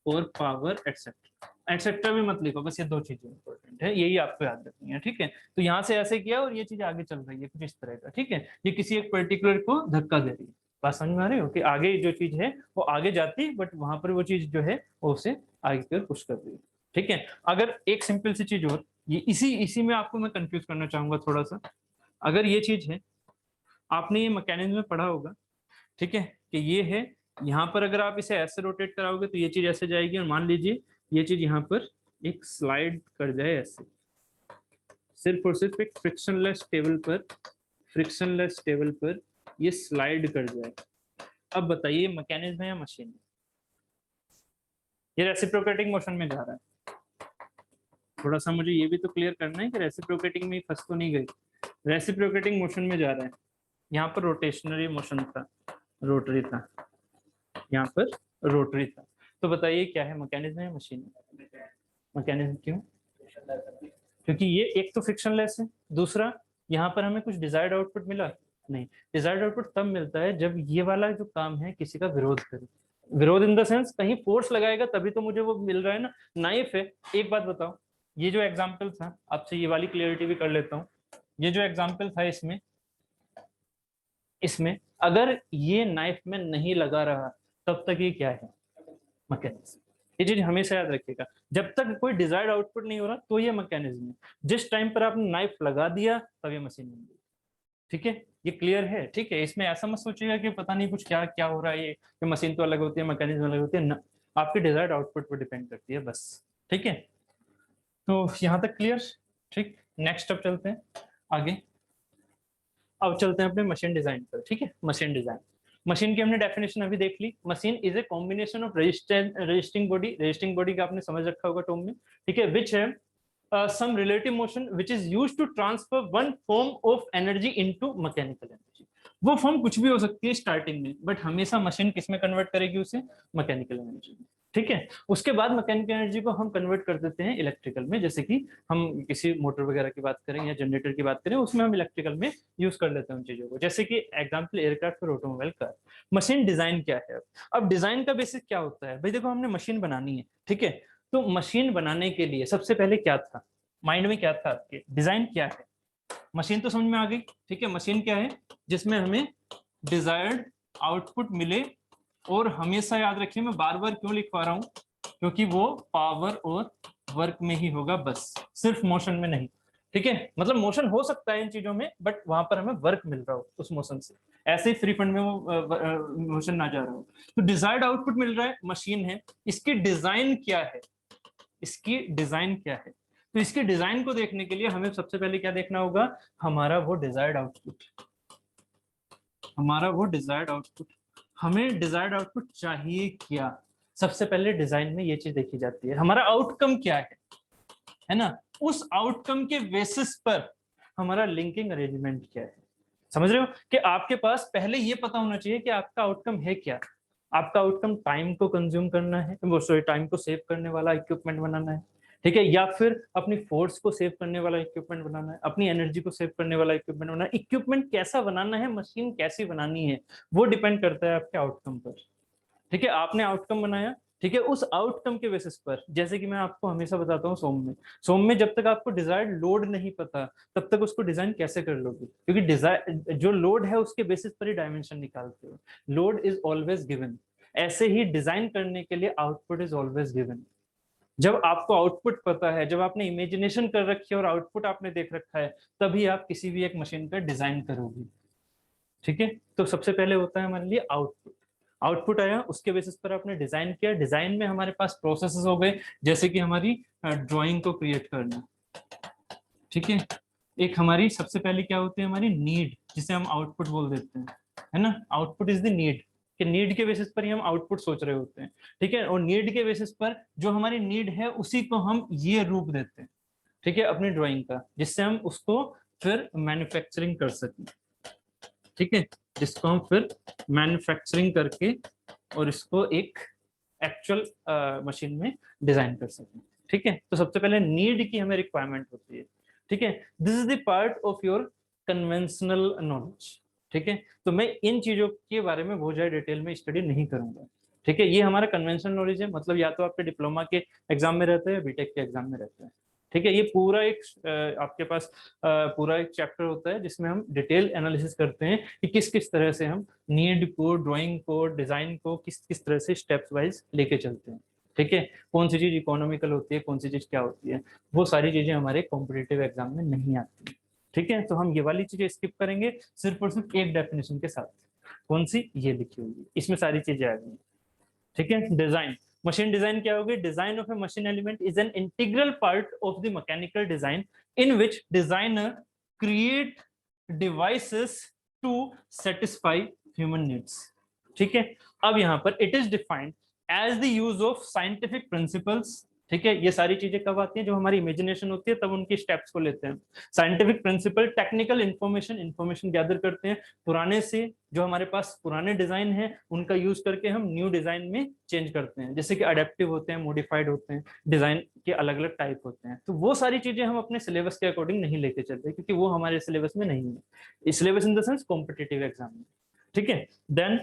और पावर एक्सेट्रा। एक्सेट्रा भी मत लिखो, बस ये दो चीजें इंपॉर्टेंट है, यही आपको याद रखनी है। ठीक है, तो यहाँ से ऐसे किया और ये चीज आगे चल रही है कुछ इस तरह का। ठीक है, ये किसी एक पर्टिकुलर को धक्का दे रही है। बात समझ में आ रही हो कि आगे जो चीज है वो आगे जाती, बट वहां पर वो चीज जो है वो उसे आगे की ओर पुश कर रही है। ठीक है, अगर एक सिंपल सी चीज और, ये इसी में आपको मैं कंफ्यूज करना चाहूंगा थोड़ा सा। अगर ये चीज है, आपने ये मैकेनिज्म में पढ़ा होगा, ठीक है, कि ये है, यहाँ पर अगर आप इसे ऐसे रोटेट कराओगे तो ये चीज ऐसे जाएगी, और मान लीजिए ये चीज यहाँ पर एक स्लाइड कर जाए ऐसे, सिर्फ और सिर्फ एक फ्रिक्शनलेस टेबल पर ये स्लाइड कर जाए। अब बताइए मैकेनिज्म है या मशीन है? ये रेसिप्रोकेटिंग मोशन में जा रहा है। थोड़ा सा मुझे ये भी तो क्लियर करना है कि रेसिप्रोकेटिंग में फंस तो नहीं गई, रेसिप्रोकेटिंग मोशन में जा रहा है। यहाँ पर रोटेशनरी मोशन था, रोटरी था, यहाँ पर रोटरी था। तो बताइए क्या है, मैकेनिज्म है या मशीन है? मैकेनिज्म। क्यों? क्योंकि ये एक तो फ्रिक्शनलेस है, दूसरा यहाँ पर हमें कुछ डिजायर्ड आउटपुट मिला नहीं। डिजायर्ड आउटपुट तब मिलता है जब ये वाला जो काम है किसी का विरोध करे, विरोध इन द सेंस कहीं फोर्स लगाएगा तभी तो मुझे वो मिल रहा है ना। नाइफ है, एक बात बताओ, ये जो एग्जाम्पल था, आपसे ये वाली क्लियरिटी भी कर लेता हूँ, ये जो एग्जाम्पल था इसमें अगर ये नाइफ में नहीं लगा रहा तब तक ये क्या है, मैकेनिज्म। ये चीज हमेशा याद रखिएगा, जब तक कोई डिजायर्ड आउटपुट नहीं हो रहा तो ये मैकेनिज्म है, जिस टाइम पर आपने नाइफ लगा दिया तब ये मशीन बन गई। ठीक है, ये क्लियर है? ठीक है, इसमें ऐसा मत सोचिएगा कि पता नहीं कुछ क्या क्या हो रहा है, ये मशीन तो अलग होती है, मैकेनिज्म अलग होती है ना, आपके डिजायर्ड आउटपुट पर डिपेंड करती है बस। ठीक है, तो यहाँ तक क्लियर? ठीक, नेक्स्ट अब चलते हैं आगे। अब चलते हैं अपने मशीन डिजाइन पर। ठीक है, मशीन डिजाइन, मशीन की हमने डेफिनेशन अभी देख ली। Machine is a combination of resisting body का आपने समझ रखा होगा टर्म में। ठीक है, विच है some relative motion which is used to transfer one form of energy into mechanical energy। वो फॉर्म कुछ भी हो सकती है स्टार्टिंग में, बट हमेशा मशीन किस में कन्वर्ट करेगी उसे, मैकेनिकल एनर्जी में। ठीक है, उसके बाद मैकेनिकल एनर्जी को हम कन्वर्ट कर देते हैं इलेक्ट्रिकल में, जैसे कि हम किसी मोटर वगैरह की बात करें या जनरेटर की बात करें, उसमें हम इलेक्ट्रिकल में यूज कर लेते हैं उन चीजों को, जैसे कि एग्जाम्पल एयरक्राफ्ट और ऑटोमोबाइल कार। मशीन डिजाइन क्या है? अब डिजाइन का बेसिक क्या होता है भाई, देखो हमने मशीन बनानी है, ठीक है, तो मशीन बनाने के लिए सबसे पहले क्या था माइंड में, क्या था आपके, डिजाइन क्या है? मशीन तो समझ में आ गई। ठीक है, मशीन क्या है, जिसमें हमें डिजायर्ड आउटपुट मिले, और हमेशा याद रखिए मैं बार बार क्यों लिखवा रहा हूं, क्योंकि वो पावर और वर्क में ही होगा बस, सिर्फ मोशन में नहीं। ठीक है, मतलब मोशन हो सकता है इन चीजों में, बट वहां पर हमें वर्क मिल रहा हो उस मोशन से, ऐसे ही फ्री फंड में वो मोशन ना जा रहा हो। तो डिजायर्ड आउटपुट मिल रहा है, मशीन है, इसकी डिजाइन क्या है, इसकी डिजाइन क्या है? तो इसके डिजाइन को देखने के लिए हमें सबसे पहले क्या देखना होगा, हमारा वो डिजायर्ड आउटपुट, हमें डिजायर्ड आउटपुट चाहिए क्या? सबसे पहले डिजाइन में ये चीज देखी जाती है, हमारा आउटकम क्या है ना, उस आउटकम के बेसिस पर हमारा लिंकिंग अरेंजमेंट क्या है। समझ रहे हो कि आपके पास पहले ये पता होना चाहिए कि आपका आउटकम है क्या। आपका आउटकम टाइम को कंज्यूम करना है, वो सॉरी टाइम को सेव करने वाला इक्विपमेंट बनाना है, ठीक है, या फिर अपनी फोर्स को सेव करने वाला इक्विपमेंट बनाना है, अपनी एनर्जी को सेव करने वाला इक्विपमेंट बनाना है। इक्विपमेंट कैसा बनाना है, मशीन कैसी बनानी है, वो डिपेंड करता है आपके आउटकम पर। ठीक है, आपने आउटकम बनाया, ठीक है, उस आउटकम के बेसिस पर, जैसे कि मैं आपको हमेशा बताता हूँ सोम में जब तक आपको डिजायर्ड लोड नहीं पता तब तक उसको डिजाइन कैसे कर लोगे, क्योंकि डिजायर जो लोड है उसके बेसिस पर ही डायमेंशन निकालते हो। Load is always given. ऐसे ही डिजाइन करने के लिए आउटपुट इज ऑलवेज गिवन। जब आपको आउटपुट पता है, जब आपने इमेजिनेशन कर रखी है और आउटपुट आपने देख रखा है, तभी आप किसी भी एक मशीन का डिजाइन करोगे। ठीक है, तो सबसे पहले होता है हमारे लिए आउटपुट। आउटपुट आया, उसके बेसिस पर आपने डिजाइन किया। डिजाइन में हमारे पास प्रोसेसेस हो गए, जैसे कि हमारी ड्राइंग को क्रिएट करना। ठीक है, एक हमारी सबसे पहले क्या होती है, हमारी नीड, जिसे हम आउटपुट बोल देते हैं, है ना। आउटपुट इज द नीड, कि नीड के बेसिस पर ही हम आउटपुट सोच रहे होते हैं। ठीक है, और नीड के बेसिस पर जो हमारी नीड है उसी को हम ये रूप देते हैं, ठीक है, अपनी ड्राइंग का, जिससे हम उसको फिर मैन्युफैक्चरिंग कर सकें। ठीक है, जिसको हम फिर मैन्युफैक्चरिंग करके और इसको एक एक्चुअल मशीन में डिजाइन कर सकें। ठीक है, तो सबसे पहले नीड की हमें रिक्वायरमेंट होती है। ठीक है, this is the part of your conventional knowledge. ठीक है, तो मैं इन चीजों के बारे में बहुत ज्यादा डिटेल में स्टडी नहीं करूंगा। ठीक है, ये हमारा कन्वेंशनल नॉलेज है, मतलब या तो आपके डिप्लोमा के एग्जाम में रहता है या बीटेक के एग्जाम में रहता है। ठीक है, ये पूरा एक आपके पास पूरा एक चैप्टर होता है जिसमें हम डिटेल एनालिसिस करते हैं कि किस किस तरह से हम नीड को, ड्राइंग को, डिजाइन को किस किस तरह से स्टेप्स वाइज लेके चलते हैं। ठीक है, कौन सी चीज इकोनॉमिकल होती है, कौन सी चीज क्या होती है, वो सारी चीजें हमारे कॉम्पिटिटिव एग्जाम में नहीं आती। ठीक है, तो हम ये वाली चीजें स्किप करेंगे सिर्फ और सिर्फ एक डेफिनेशन के साथ। कौन सी, ये लिखी हुई है, इसमें सारी चीजें आ गई। ठीक है, डिजाइन, मशीन डिजाइन क्या होगी, design of a machine element is an integral part of the mechanical design in which designer create devices to satisfy human needs. ठीक है, अब यहां पर it is defined as the use of scientific principles. ठीक है, ये सारी चीजें कब आती हैं, जो हमारी इमेजिनेशन होती है तब उनकी स्टेप्स को लेते हैं। Scientific principle, technical information gather करते हैं पुराने से, जो हमारे पास पुराने डिजाइन है उनका यूज करके हम न्यू डिजाइन में चेंज करते हैं, जैसे कि अडेप्टिव होते हैं, मॉडिफाइड होते हैं, डिजाइन के अलग अलग टाइप होते हैं। तो वो सारी चीजें हम अपने सिलेबस के अकॉर्डिंग नहीं लेके चलते, क्योंकि वो हमारे सिलेबस में नहीं है, syllabus in the sense competitive exam में। ठीक है, then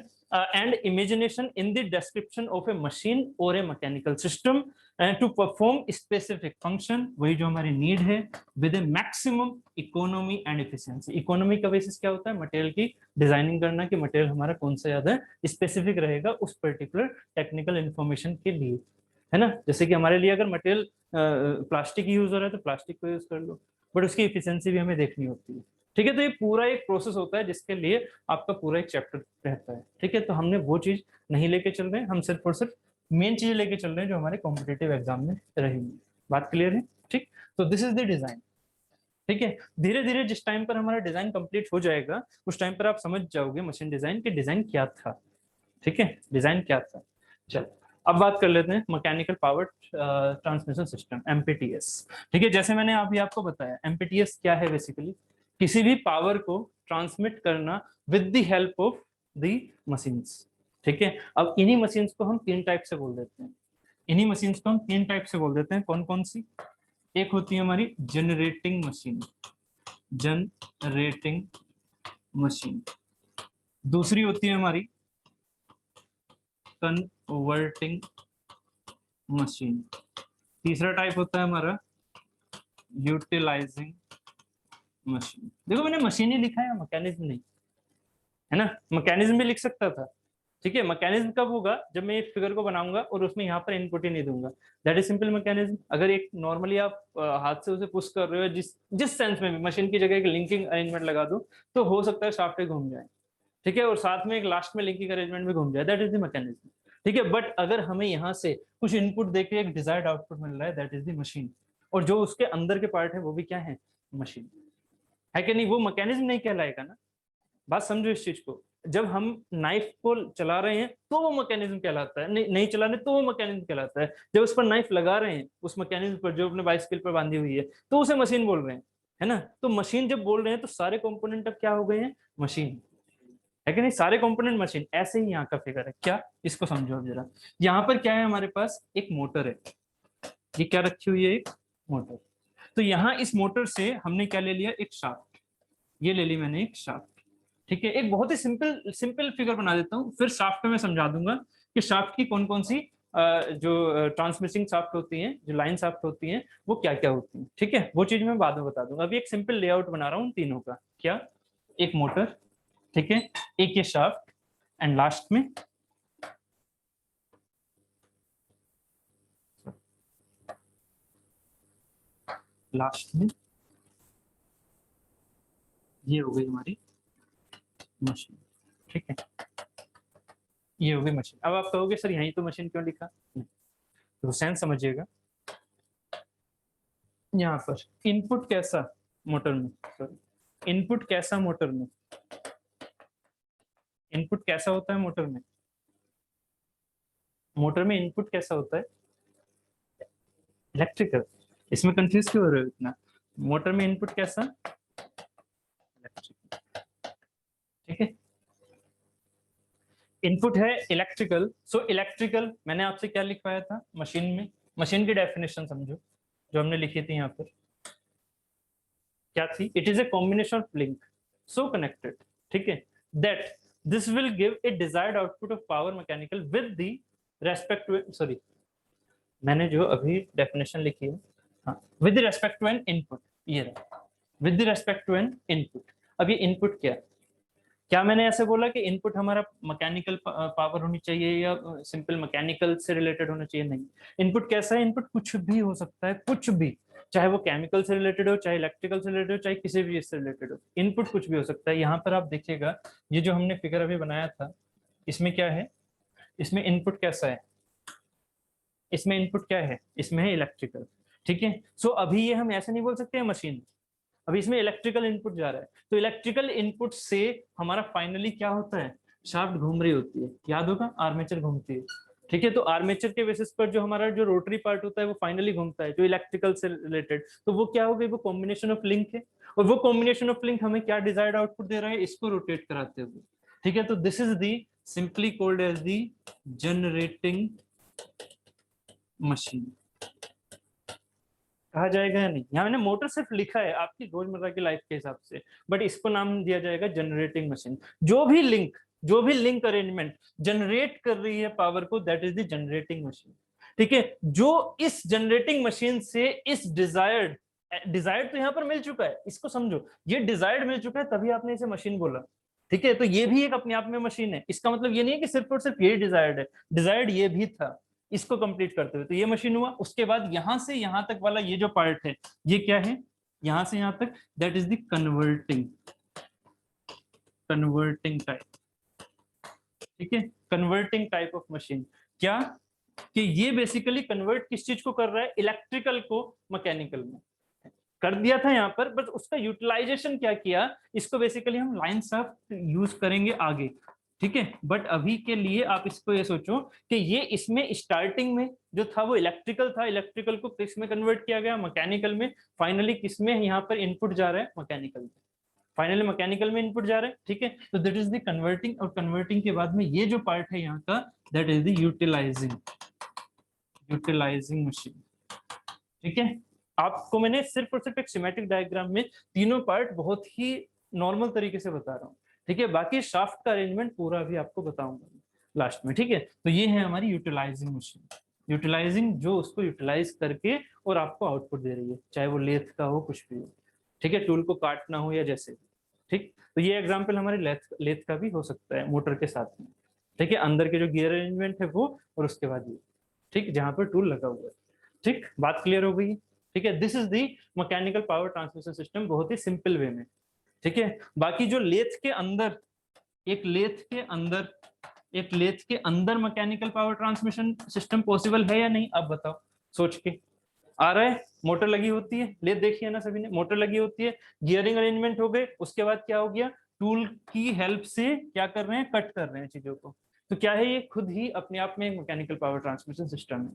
and imagination in the description of a machine or a mechanical system and to perform specific function, वही जो हमारी नीड है, with a maximum economy and efficiency। Economy का basis क्या होता है, मटेरियल की डिजाइनिंग करना कि मटेरियल हमारा कौन सा ज्यादा स्पेसिफिक रहेगा उस पर्टिकुलर टेक्निकल इंफॉर्मेशन के लिए, है ना। जैसे कि हमारे लिए अगर मटेरियल प्लास्टिक यूज हो रहा है तो प्लास्टिक को यूज कर लो, बट उसकी इफिशियंसी भी हमें देखनी होती है। ठीक है, तो ये पूरा एक प्रोसेस होता है जिसके लिए आपका पूरा एक चैप्टर रहता है। ठीक है, तो हमने वो चीज नहीं लेके चल रहे हैं, हम सिर्फ और सिर्फ मेन चीजें लेके चल रहे हैं जो हमारे कॉम्पिटिटिव एग्जाम में रहेंगी। बात क्लियर है? ठीक, तो दिस इज द डिजाइन। ठीक है, धीरे धीरे जिस टाइम पर हमारा डिजाइन कंप्लीट हो जाएगा उस टाइम पर आप समझ जाओगे मशीन डिजाइन के डिजाइन क्या था। ठीक है, डिजाइन क्या था। चलो अब बात कर लेते हैं मैकेनिकल पावर ट्रांसमिशन सिस्टम, एमपीटीएस। ठीक है, जैसे मैंने अभी आपको बताया एमपीटीएस क्या है, बेसिकली किसी भी पावर को ट्रांसमिट करना with the help of the machines. ठीक है, अब इन्हीं मशीन्स को हम तीन टाइप से बोल देते हैं, इन्हीं मशीन्स को हम तीन टाइप से बोल देते हैं। कौन कौन सी? एक होती है हमारी जनरेटिंग मशीन, जनरेटिंग मशीन। दूसरी होती है हमारी कन्वर्टिंग मशीन। तीसरा टाइप होता है हमारा यूटिलाइजिंग मशीन। देखो मैंने मशीन ही लिखा है, मैकेनिज्म नहीं, है ना। मैकेनिज्म भी लिख सकता था। ठीक है, मैकेनिज्म कब होगा, जब मैं एक फिगर को बनाऊंगा और उसमें यहाँ पर इनपुट ही नहीं दूंगा, दैट इज सिंपल मैकेनिज्म। अगर एक नॉर्मली आप हाथ से उसे पुश कर रहे हो, जिस सेंस में भी मशीन की जगह एक लिंकिंग अरेंजमेंट लगा दो तो हो सकता है शाफ्ट घूम जाए। ठीक है, और साथ में एक लास्ट में लिंकिंग अरेंजमेंट भी घूम जाए, दैट इज द मैकेनिज्म। ठीक है, बट अगर हमें यहाँ से कुछ इनपुट देके एक डिजायर्ड आउटपुट मिल रहा है, दैट इज द मशीन। और जो उसके अंदर के पार्ट है वो भी क्या है, मशीन है कि नहीं, वो मैकेनिज्म नहीं कहलाएगा ना। बात समझो इस चीज को, जब हम नाइफ को चला रहे हैं तो वो मैकेनिज्म कहलाता है, नहीं चला रहे तो वो मैकेनिज्म कहलाता है। जब उस पर नाइफ लगा रहे हैं, उस मैकेनिज्म पर जो अपने बाइसिकल पर बांधी हुई है, तो उसे मशीन बोल रहे हैं। है ना। तो मशीन जब बोल रहे हैं तो सारे कंपोनेंट अब क्या हो गए हैं, मशीन है कि नहीं, सारे कंपोनेंट मशीन। ऐसे ही यहाँ का फिगर है क्या, इसको समझो अब जरा। यहाँ पर क्या है, हमारे पास एक मोटर है, ये क्या रखी हुई है, एक मोटर। तो यहाँ इस मोटर से हमने क्या ले लिया, एक शाफ्ट, ये ले ली मैंने एक शाफ्ट। ठीक है, एक बहुत ही सिंपल सिंपल फिगर बना देता हूँ, फिर शाफ्ट में मैं समझा दूंगा कि शाफ्ट की कौन कौन सी जो ट्रांसमिसिंग शाफ्ट होती हैं, जो लाइन शाफ्ट होती हैं, वो क्या क्या होती हैं। ठीक है, वो चीज मैं बाद में बता दूंगा। अभी एक सिंपल लेआउट बना रहा हूँ तीनों का। क्या, एक मोटर, ठीक है, एक ये शाफ्ट, एंड लास्ट में ये हो गई हमारी मशीन। ठीक है, ये हो गई मशीन। अब आप कहोगे सर यहीं तो मशीन क्यों लिखा, तो सेंस समझिएगा। यहाँ पर इनपुट कैसा मोटर में, सॉरी इनपुट कैसा मोटर में, इनपुट कैसा होता है मोटर में, मोटर में इनपुट कैसा होता है, इलेक्ट्रिकल। इसमें कंफ्यूज क्यों हो रहे हो इतना, मोटर में इनपुट कैसा, इलेक्ट्रिकल। ठीक है, इनपुट है इलेक्ट्रिकल, सो इलेक्ट्रिकल मैंने आपसे क्या लिखवाया था मशीन में, मशीन की डेफिनेशन समझो जो हमने लिखी थी यहाँ पर, क्या थी, it is a combination of link so connected, ठीक है, that this will give a desired output of power mechanical with the respect to, sorry मैंने जो अभी डेफिनेशन लिखी है, हाँ, with respect to an input, ये रहा, with respect to an input. अब ये इनपुट क्या, क्या मैंने ऐसे बोला कि इनपुट हमारा मैकेनिकल पावर होनी चाहिए या सिंपल मैकेनिकल से रिलेटेड होना चाहिए, नहीं। इनपुट कैसा है, इनपुट कुछ भी हो सकता है, कुछ भी, चाहे वो केमिकल से रिलेटेड हो, चाहे इलेक्ट्रिकल से रिलेटेड हो, चाहे किसी भी चीज से रिलेटेड हो, इनपुट कुछ भी हो सकता है। यहाँ पर आप देखिएगा, ये जो हमने फिगर अभी बनाया था, इसमें क्या है, इसमें इनपुट कैसा है, इसमें इनपुट क्या है, इसमें है इलेक्ट्रिकल। ठीक है, सो अभी ये हम ऐसे नहीं बोल सकते हैं मशीन, अभी इसमें इलेक्ट्रिकल इनपुट जा रहा है, तो इलेक्ट्रिकल इनपुट से हमारा फाइनली क्या होता है, शाफ्ट घूम रही होती है, याद होगा आर्मेचर घूमती है। ठीक है, तो आर्मेचर के बेसिस पर जो हमारा जो रोटरी पार्ट होता है वो फाइनली घूमता है, जो इलेक्ट्रिकल से रिलेटेड, तो वो क्या हो गई, वो कॉम्बिनेशन ऑफ लिंक है, और वो कॉम्बिनेशन ऑफ लिंक हमें क्या डिजायर्ड आउटपुट दे रहा है, इसको रोटेट कराते हुए। ठीक है, तो this is the simply called as the generating machine कहा जाएगा या नहीं। यहाँ मैंने मोटर सिर्फ लिखा है आपकी रोजमर्रा की लाइफ के हिसाब से, बट इसको नाम दिया जाएगा जनरेटिंग मशीन। जो भी लिंक अरेंजमेंट जनरेट कर रही है पावर को, that is the generating machine. ठीक है, जो इस जनरेटिंग मशीन से इस डिजायर्ड तो यहाँ पर मिल चुका है, इसको समझो, ये डिजायर्ड मिल चुका है तभी आपने इसे मशीन बोला। ठीक है, तो ये भी एक अपने आप में मशीन है, इसका मतलब ये नहीं है कि सिर्फ और सिर्फ ये डिजायर्ड है, डिजायर्ड ये भी था, इसको कंप्लीट करते हुए तो ये मशीन हुआ। उसके बाद यहां से यहां तक वाला ये जो पार्ट है, ये क्या है, यहां से यहां तक, that is the converting type. ठीक है, कन्वर्टिंग टाइप ऑफ मशीन, क्या कि ये बेसिकली कन्वर्ट किस चीज को कर रहा है, इलेक्ट्रिकल को मैकेनिकल में कर दिया था यहाँ पर, बट उसका यूटिलाइजेशन क्या किया, इसको बेसिकली हम लाइन शाफ्ट यूज करेंगे आगे। ठीक है, बट अभी के लिए आप इसको ये सोचो कि ये इसमें स्टार्टिंग में जो था वो इलेक्ट्रिकल था, इलेक्ट्रिकल को किस में कन्वर्ट किया गया, मैकेनिकल में, फाइनली किस में यहाँ पर इनपुट जा रहा है, मैकेनिकल में, फाइनली मैकेनिकल में इनपुट जा रहा है। ठीक है, तो दैट इज द कन्वर्टिंग, और कन्वर्टिंग के बाद में ये जो पार्ट है यहाँ का, that is the utilising machine. ठीक है, आपको मैंने सिर्फ और सिर्फ एक सिमेट्रिक डायग्राम में तीनों पार्ट बहुत ही नॉर्मल तरीके से बता रहा हूँ। ठीक है, बाकी शाफ्ट का अरेंजमेंट पूरा भी आपको बताऊंगा लास्ट में। ठीक है, तो ये है हमारी यूटिलाइजिंग मशीन, यूटिलाइजिंग जो उसको यूटिलाइज करके और आपको आउटपुट दे रही है, चाहे वो लेथ का हो, कुछ भी हो। ठीक है, टूल को काटना हो या जैसे भी। ठीक, तो ये एग्जाम्पल हमारे लेथ का भी हो सकता है मोटर के साथ में। ठीक है, अंदर के जो गियर अरेंजमेंट है वो, और उसके बाद ये, ठीक, जहां पर टूल लगा हुआ है। ठीक, बात क्लियर हो गई। ठीक है, this is the mechanical power transmission system, बहुत ही सिंपल वे में। ठीक है, बाकी जो लेथ के अंदर, एक लेथ के अंदर mechanical power transmission system possible है या नहीं, अब बताओ सोच के। आ रहा है, मोटर लगी होती है, लेथ देखी है ना सभी ने, मोटर लगी होती है, गियरिंग अरेंजमेंट हो गए, उसके बाद क्या हो गया, टूल की हेल्प से क्या कर रहे हैं, कट कर रहे हैं चीजों को। तो क्या है, ये खुद ही अपने आप में एक मैकेनिकल पावर ट्रांसमिशन सिस्टम है।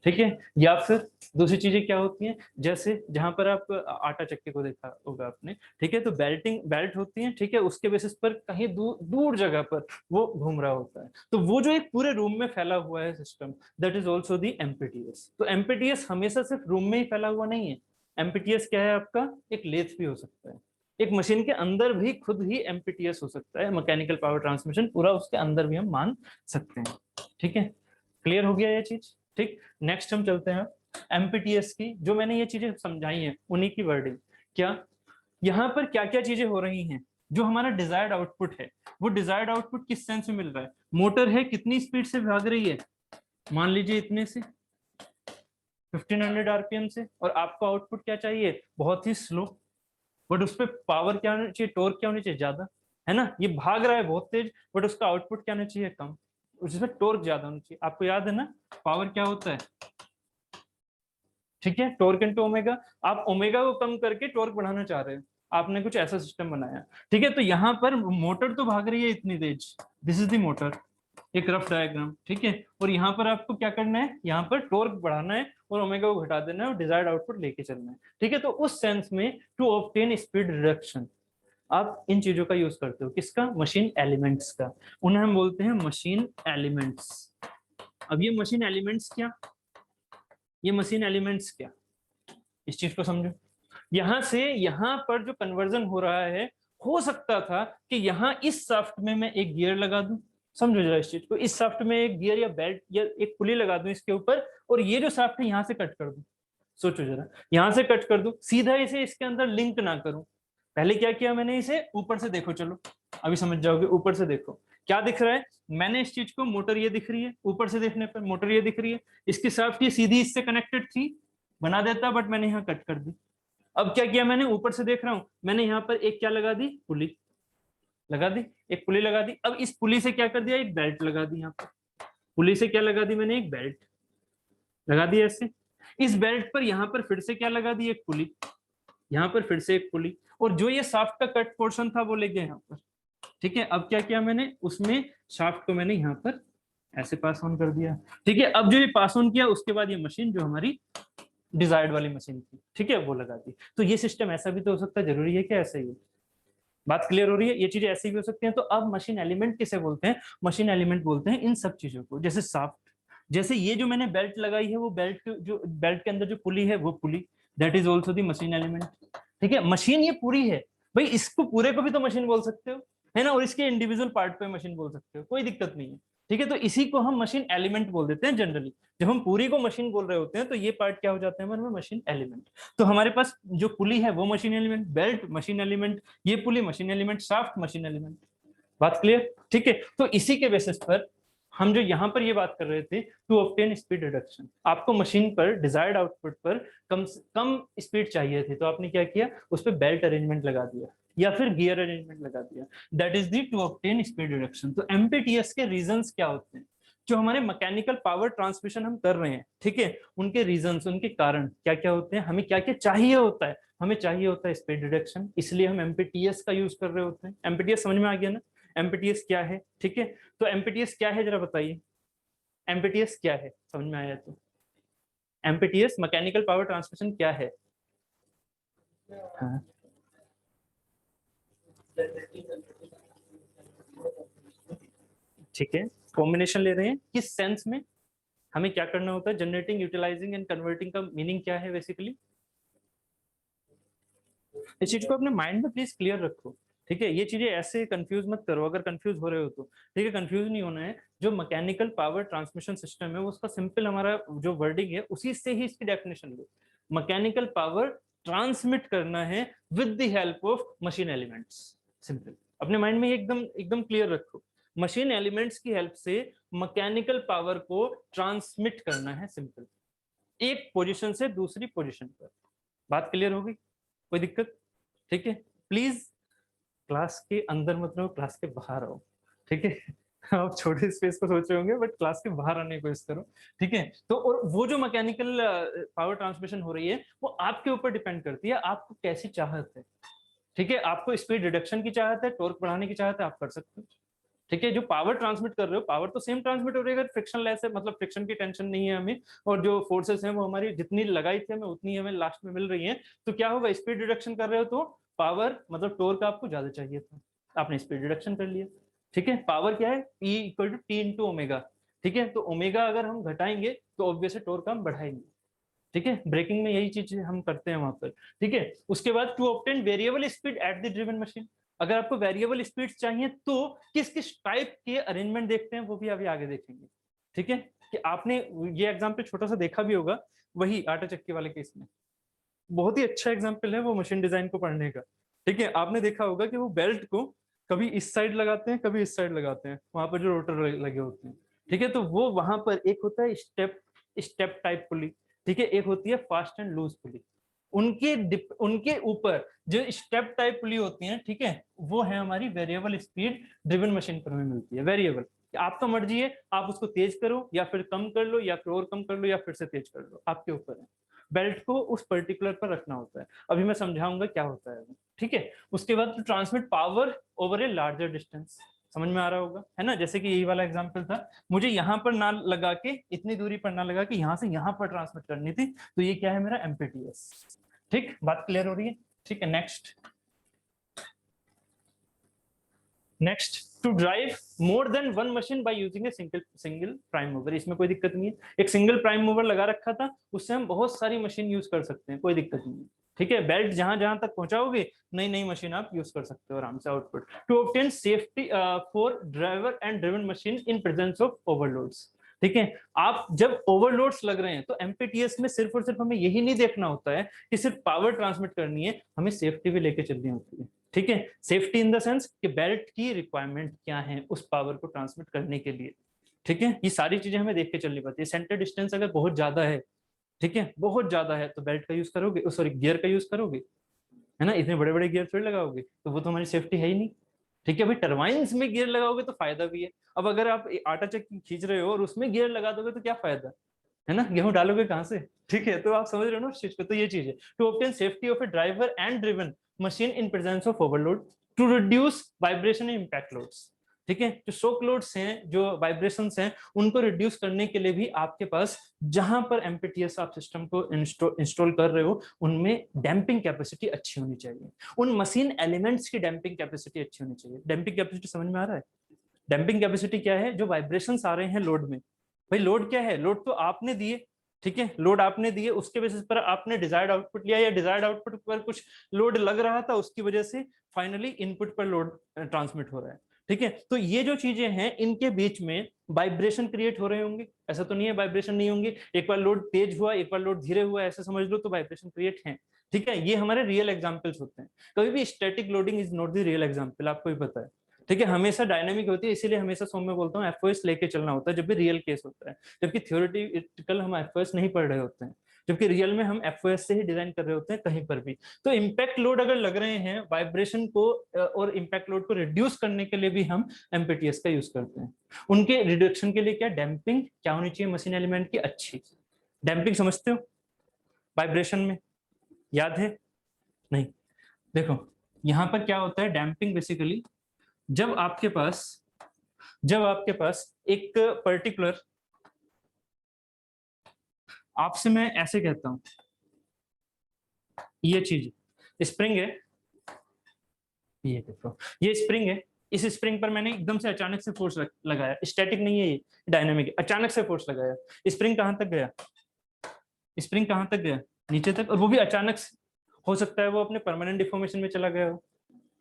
ठीक है। या फिर दूसरी चीजें क्या होती हैं, जैसे जहां पर आप आटा चक्की को देखा होगा आपने, ठीक है, तो बेल्ट होती है, ठीक है, उसके बेसिस पर कहीं दूर दूर जगह पर वो घूम रहा होता है। तो वो जो एक पूरे रूम में फैला हुआ है system, that is also the MPTS. तो एमपीटीएस हमेशा सिर्फ रूम में ही फैला हुआ नहीं है। एमपीटीएस क्या है आपका, एक लेथ भी हो सकता है, एक मशीन के अंदर भी खुद ही एमपीटीएस हो सकता है, मैकेनिकल पावर ट्रांसमिशन पूरा उसके अंदर भी हम मान सकते हैं। ठीक है, क्लियर हो गया ये चीज। ठीक, नेक्स्ट हम चलते हैं एमपीटीएस की। जो मैंने ये चीजें समझाई हैं उन्हीं की वर्डिंग, क्या यहाँ पर क्या क्या चीजें हो रही हैं। जो हमारा डिजायर्ड आउटपुट है, वो डिजायर्ड आउटपुट किस सेंस में मिल रहा है, मोटर है कितनी स्पीड से भाग रही है, मान लीजिए इतने से 1500 आरपीएम से, और आपको आउटपुट क्या चाहिए, बहुत ही स्लो, बट उस पर पावर क्या होनी चाहिए, टॉर्क क्या होनी चाहिए, ज्यादा, है ना। ये भाग रहा है बहुत तेज, बट उसका आउटपुट क्या होना चाहिए, कम, उसमें टॉर्क ज्यादा होना चाहिए। आपको याद है ना, पावर क्या होता है, ठीक है, टॉर्क इनटू ओमेगा। आप ओमेगा को कम करके टॉर्क बढ़ाना चाह रहे हैं, आपने कुछ ऐसा सिस्टम बनाया, ठीक है। तो यहाँ पर मोटर तो भाग रही है इतनी तेज, दिस इज द मोटर, एक रफ डायग्राम, ठीक है। और यहाँ पर आपको क्या करना है, यहाँ पर टॉर्क बढ़ाना है और ओमेगा को घटा देना है और डिजायर्ड आउटपुट लेके चलना है, ठीक है। तो उस सेंस में टू ऑब्टेन स्पीड रिडक्शन आप इन चीजों का यूज करते हो, किसका, मशीन एलिमेंट्स का। उन्हें हम बोलते हैं मशीन एलिमेंट्स। अब ये मशीन एलिमेंट्स क्या, ये मशीन एलिमेंट्स क्या, इस चीज को समझो। यहां से यहां पर जो कन्वर्जन हो रहा है, हो सकता था कि यहाँ इस शाफ्ट में मैं एक गियर लगा दूं, समझो जरा इस चीज को, इस शाफ्ट में एक गियर या बेल्ट या एक पुली लगा दूं इसके ऊपर, और ये जो शाफ्ट है यहाँ से कट कर दूं। सोचो जरा, यहाँ से कट कर दूं, सीधा इसे इसके अंदर लिंक ना करूं। पहले क्या किया मैंने, इसे ऊपर से देखो, चलो अभी समझ जाओगे। ऊपर से देखो क्या दिख रहा है, मैंने इस चीज को, मोटर ये दिख रही है, ऊपर से देखने पर मोटर ये दिख रही है, इसकी शाफ्ट ये सीधी इससे कनेक्टेड थी, बना देता, बट मैंने यहाँ कट कर दी। अब क्या किया मैंने, ऊपर से देख रहा हूं, मैंने यहाँ पर एक क्या लगा दी, पुली लगा दी, एक पुली लगा दी। अब इस पुली से क्या कर दिया, एक बेल्ट लगा दी, यहाँ पर पुली से क्या लगा दी मैंने, एक बेल्ट लगा दी ऐसे। इस बेल्ट पर यहाँ पर फिर से क्या लगा दी, एक पुली, यहाँ पर फिर से एक पुली, और जो ये शाफ्ट का कट पोर्शन था वो ले गया यहाँ पर, ठीक है। अब क्या किया मैंने, उसमें शाफ्ट को मैंने यहाँ पर ऐसे पास ऑन कर दिया, ठीक है। अब जो ये पास ऑन किया, उसके बाद ये मशीन जो हमारी डिजायर्ड वाली मशीन थी, ठीक है, वो लगा दी। तो ये सिस्टम ऐसा भी तो हो सकता है, जरूरी है कि ऐसा ही हो, बात क्लियर हो रही है, ये चीजें ऐसी भी हो सकती हैं। तो अब मशीन एलिमेंट किसे बोलते हैं, मशीन एलिमेंट बोलते हैं इन सब चीजों को, जैसे शाफ्ट, जैसे ये जो मैंने बेल्ट लगाई है, वो बेल्ट जो बेल्ट के अंदर जो पुली है, वो pulley, that is also the machine element, ठीक है। मशीन ये पूरी है भाई, इसको पूरे को भी तो मशीन बोल सकते हो, है ना, और इसके इंडिविजुअल पार्ट पे मशीन बोल सकते हो, कोई दिक्कत नहीं है, ठीक है। तो इसी को हम मशीन एलिमेंट बोल देते हैं जनरली। जब हम पूरी को मशीन बोल रहे होते हैं, तो ये पार्ट क्या हो जाते हैं हमारे में, मशीन एलिमेंट। तो हमारे पास जो पुली है वो machine element, belt machine element, ये pulley machine element, shaft machine element, बात क्लियर, ठीक है। तो इसी के बेसिस पर हम जो यहाँ पर ये बात कर रहे थे, टू ऑब्टेन स्पीड रिडक्शन, आपको मशीन पर डिजायर्ड आउटपुट पर कम कम स्पीड चाहिए थी, तो आपने क्या किया, उस पर बेल्ट अरेंजमेंट लगा दिया या फिर गियर अरेंजमेंट लगा दिया, that is the to obtain speed reduction. तो एमपीटीएस के रीजंस क्या होते हैं, जो हमारे मैकेनिकल पावर ट्रांसमिशन हम कर रहे हैं, ठीक है, उनके रीजंस, उनके कारण क्या क्या होते हैं, हमें क्या क्या चाहिए होता है, हमें चाहिए होता है स्पीड रिडक्शन, इसलिए हम एमपीटीएस का यूज कर रहे होते हैं। एमपीटीएस समझ में आ गया ना, एमपीटीएस क्या है, ठीक है। तो एमपीटीएस क्या है जरा बताइए, एमपीटीएस क्या है, समझ में आया तो, एमपीटीएस मैकेनिकल पावर ट्रांसमिशन क्या है, हाँ ठीक है, कॉम्बिनेशन ले रहे हैं, किस सेंस में, हमें क्या करना होता है, जनरेटिंग, यूटिलाइजिंग एंड कन्वर्टिंग का मीनिंग क्या है बेसिकली, इस चीज को अपने माइंड में प्लीज क्लियर रखो, ठीक है। ये चीजें ऐसे कंफ्यूज मत करो, अगर कंफ्यूज हो रहे हो तो, ठीक है, कंफ्यूज नहीं होना है। जो मैकेनिकल पावर ट्रांसमिशन सिस्टम है, वो उसका सिंपल हमारा जो वर्डिंग है, उसी से ही इसकी डेफिनेशन लो, मैकेनिकल पावर ट्रांसमिट करना है with the help of machine elements, simple, अपने माइंड में एकदम एकदम क्लियर रखो, मशीन एलिमेंट्स की हेल्प से मैकेनिकल पावर को ट्रांसमिट करना है, सिंपल, एक पोजीशन से दूसरी पोजीशन पर, बात क्लियर होगी, कोई दिक्कत, ठीक है। प्लीज क्लास के अंदर मत रहो, क्लास के बाहर आओ, ठीक है। आप छोटे स्पेस को सोच रहे होंगे, बट क्लास के बाहर आने की कोशिश करो, ठीक है। तो और वो जो मैकेनिकल पावर ट्रांसमिशन हो रही है, वो आपके ऊपर डिपेंड करती है, आपको कैसी चाहत है, ठीक है। आपको स्पीड रिडक्शन की चाहत है, टॉर्क बढ़ाने की चाहत है, आप कर सकते हो, ठीक है, जो पावर ट्रांसमिट कर रहे हो पावर तो सेम ट्रांसमिट हो रही है, अगर फ्रिक्शन लेस है, मतलब फ्रिक्शन की टेंशन नहीं है हमें, और जो फोर्सेस हैं वो हमारी जितनी लगाई थी हमें उतनी हमें लास्ट में मिल रही है, तो क्या होगा, स्पीड रिडक्शन कर रहे हो तो पावर मतलब टॉर्क आपको ज्यादा चाहिए था, आपने स्पीड रिडक्शन कर लिया। ठीक है, पावर क्या है, E equal to T into omega. ठीक है, तो ओमेगा अगर हम घटाएंगे तो ऑब्वियसली टॉर्क हम बढ़ाएंगे। ठीक है, ब्रेकिंग में यही चीज हम करते हैं वहां पर। ठीक है, उसके बाद to obtain variable speed at the driven machine, अगर आपको वेरिएबल स्पीड चाहिए तो किस किस टाइप के अरेंजमेंट देखते हैं वो भी अभी आगे देखेंगे। ठीक है, कि आपने ये एग्जांपल छोटा सा देखा भी होगा, वही आटा चक्की वाले केस में बहुत ही अच्छा एग्जांपल है वो मशीन डिजाइन को पढ़ने का। ठीक है, आपने देखा होगा कि वो बेल्ट को कभी इस साइड लगाते हैं कभी इस साइड लगाते हैं, वहां पर जो रोटर लगे होते हैं। ठीक है, तो वो वहां पर एक होता है स्टेप स्टेप टाइप पुली, ठीक है, एक होती है फास्ट एंड लूज पुली। उनके ऊपर जो स्टेप टाइप पुली होती है, ठीक है, वो है हमारी वेरिएबल स्पीड ड्रिवन मशीन पर हमें मिलती है। वेरिएबल, आपका मर्जी है, आप उसको तेज करो या फिर कम कर लो या फिर और कम कर लो या फिर से तेज कर लो, आपके ऊपर है। बेल्ट को उस पर्टिकुलर पर रखना होता है, अभी मैं समझाऊंगा क्या होता है। ठीक है, उसके बाद to transmit power over a larger distance, समझ में आ रहा होगा, है ना, जैसे कि यही वाला एग्जांपल था, मुझे यहाँ पर ना लगा के इतनी दूरी पर ना लगा के यहाँ से यहाँ पर ट्रांसमिट करनी थी, तो ये क्या है मेरा एमपीटीएस। ठीक, बात क्लियर हो रही है। ठीक है, next to drive more than one machine by using a single prime mover, इसमें कोई दिक्कत नहीं है, एक सिंगल प्राइम मूवर लगा रखा था, उससे हम बहुत सारी मशीन यूज कर सकते हैं, कोई दिक्कत नहीं है। ठीक है, बेल्ट जहां जहां तक पहुंचाओगे नई नई मशीन आप यूज कर सकते हो आराम से output. To obtain safety for driver and driven machine in presence of overloads. ठीक है, आप जब ओवरलोड्स लग रहे हैं तो एमपीटीएस में सिर्फ और सिर्फ हमें यही नहीं देखना होता है कि सिर्फ पावर ट्रांसमिट करनी है, हमें सेफ्टी भी लेके चलनी होती है। ठीक है, सेफ्टी इन द सेंस कि बेल्ट की रिक्वायरमेंट क्या है उस पावर को ट्रांसमिट करने के लिए। ठीक है, ये सारी चीजें हमें देख के चलनी पड़ती है। सेंटर डिस्टेंस अगर बहुत ज्यादा है, ठीक है, बहुत ज्यादा है, तो बेल्ट का यूज करोगे, सॉरी गियर का यूज करोगे, है ना, इतने बड़े बड़े गियर थोड़ी लगाओगे, तो वो तो हमारी सेफ्टी है ही नहीं। ठीक है भाई, टरबाइंस में गियर लगाओगे तो फायदा भी है, अब अगर आप आटा चक्की खींच रहे हो और उसमें गियर लगा दोगे तो क्या फायदा, है ना, गेहूं डालोगे कहां से। ठीक है, तो आप समझ रहे हो ना उस चीज को, तो ये चीज है to obtain safety of a driver and driven machine in presence of overload, to reduce vibration and impact loads. ठीक है, जो शॉक लोड्स हैं, जो वाइब्रेशंस हैं, उनको रिड्यूस करने के लिए भी आपके पास जहां पर एमपीटीएस आप सिस्टम को इंस्टॉल कर रहे हो उनमें डैम्पिंग कैपेसिटी अच्छी होनी चाहिए, उन मशीन एलिमेंट्स की डैम्पिंग कैपेसिटी अच्छी होनी चाहिए। डैम्पिंग कैपेसिटी समझ में आ रहा है, डैम्पिंग कैपेसिटी क्या है, जो वाइब्रेशंस आ रहे हैं लोड में, भाई लोड क्या है, लोड तो आपने दिए, ठीक है, लोड आपने दिए, उसके बेसिस पर आपने डिजायर्ड आउटपुट लिया, या डिजायर्ड आउटपुट पर कुछ लोड लग रहा था, उसकी वजह से फाइनली इनपुट पर लोड ट्रांसमिट हो रहा है। ठीक है, तो ये जो चीजें हैं इनके बीच में वाइब्रेशन क्रिएट हो रहे होंगे, ऐसा तो नहीं है वाइब्रेशन नहीं होंगे, एक बार लोड तेज हुआ एक बार लोड धीरे हुआ ऐसे समझ लो तो वाइब्रेशन क्रिएट है। ठीक है, ये हमारे रियल एग्जांपल्स होते हैं, कभी भी static loading is not the real example, आपको भी पता है। ठीक है, हमेशा डायनामिक होती है, इसीलिए हमेशा सौम्य बोलता हूँ एफओएस लेके चलना होता है जब भी रियल केस होता है, जबकि थ्योरेटिकल हम एफओएस नहीं पढ़ रहे होते हैं, जबकि रियल में हम एफओएस से ही डिजाइन कर रहे होते हैं कहीं पर भी। तो इम्पैक्ट लोड अगर लग रहे हैं, वाइब्रेशन को और इम्पैक्ट लोड को रिड्यूस करने के लिए भी हम एमपीटीएस का यूज करते हैं। उनके रिडक्शन के लिए क्या डैम्पिंग क्या होनी चाहिए मशीन एलिमेंट की, अच्छी डैम्पिंग, समझते हो वाइब्रेशन में, याद है नहीं, देखो यहाँ पर क्या होता है डैम्पिंग बेसिकली, जब आपके पास एक पर्टिकुलर, आपसे मैं ऐसे कहता हूं, ये चीज स्प्रिंग है, ये देखो ये स्प्रिंग है, इस स्प्रिंग पर मैंने एकदम से अचानक से फोर्स लगाया, स्टैटिक नहीं है ये, डायनामिक है, अचानक से फोर्स लगाया, स्प्रिंग कहां तक गया, स्प्रिंग कहां तक गया, नीचे तक, और वो भी अचानक से, हो सकता है वो अपने परमानेंट डिफॉर्मेशन में चला गया हो,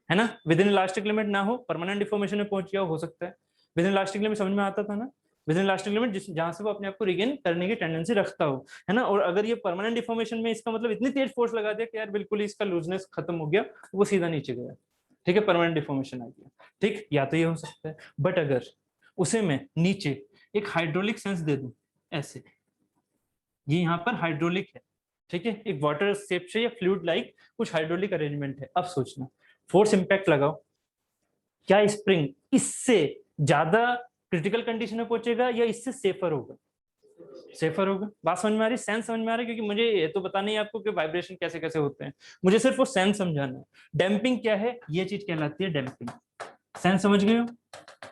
है ना, विद इन इलास्टिक लिमिट ना हो, परमानेंट डिफॉर्मेशन में पहुंच गया हो सकता है, विद इन इलास्टिक लिमिट समझ में आता था ना, विद इन इलास्टिक लिमिट जहां से वो अपने आप को रिगेन करने की टेंडेंसी रखता हो, है ना, और अगर ये परमानेंट डिफॉर्मेशन में, इसका मतलब इतनी तेज फोर्स लगा दिया कि यार बिल्कुल ही इसका लूजनेस खत्म हो गया, वो सीधा नीचे गया, ठीक है, परमानेंट डिफॉर्मेशन आ गया। ठीक, या तो ये हो सकता है, बट अगर उसे मैं नीचे एक हाइड्रोलिक सेंस दे दूं, ऐसे, ये यहाँ पर हाइड्रोलिक है, ठीक है, एक वाटर शेप से या फ्लूइड लाइक कुछ हाइड्रोलिक अरेंजमेंट है, अब सोचना फोर्स इंपैक्ट लगाओ, क्या स्प्रिंग इससे ज्यादा क्रिटिकल कंडीशन में पहुंचेगा या इससे सेफर होगा, सेफर होगा। बात समझ में आ रही, सेंस समझ में आ रही, क्योंकि मुझे ये तो पता नहीं है आपको कि वाइब्रेशन कैसे कैसे होते हैं, मुझे सिर्फ वो सेंस समझाना है। डैम्पिंग क्या है, ये चीज कहलाती है डैम्पिंग, सेंस समझ गए हो?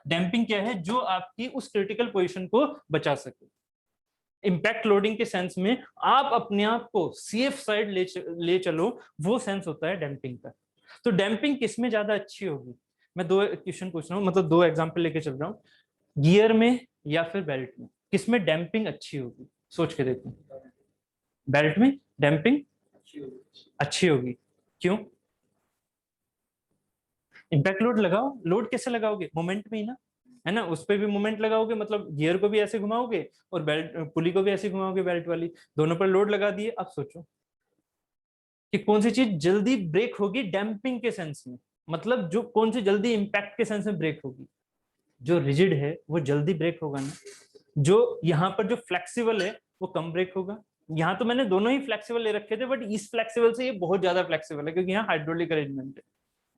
डैम्पिंग क्या है? जो आपकी उस क्रिटिकल पोजीशन को बचा सके। इम्पैक्ट लोडिंग के सेंस में आप अपने आप को सेफ साइड ले चलो, वो सेंस होता है डैम्पिंग का। तो डैम्पिंग किस में ज्यादा अच्छी होगी? मैं दो क्वेश्चन पूछ रहा हूँ, मतलब दो एग्जांपल लेके चल रहा हूँ, गियर में या फिर बेल्ट में, किस में डैम्पिंग अच्छी होगी? सोच के देखो। बेल्ट में डैम्पिंग अच्छी होगी। क्यों? इम्पैक्ट लोड लगाओ, लोड कैसे लगाओगे? मोमेंट में ही ना, है ना? उस पर भी मोमेंट लगाओगे, मतलब गियर को भी ऐसे घुमाओगे और बेल्ट पुली को भी ऐसे घुमाओगे, बेल्ट वाली, दोनों पर लोड लगा दिए। अब सोचो कि कौन सी चीज जल्दी ब्रेक होगी डैम्पिंग के सेंस में, मतलब जो कौन सी जल्दी इम्पैक्ट के सेंस में ब्रेक होगी? जो रिजिड है वो जल्दी ब्रेक होगा ना, जो यहाँ पर जो फ्लेक्सिबल है वो कम ब्रेक होगा। यहाँ तो मैंने दोनों ही फ्लेक्सिबल ले रखे थे, बट इस फ्लेक्सिबल से ये बहुत ज्यादा फ्लेक्सिबल है, क्योंकि यहाँ हाइड्रोलिक अरेंजमेंट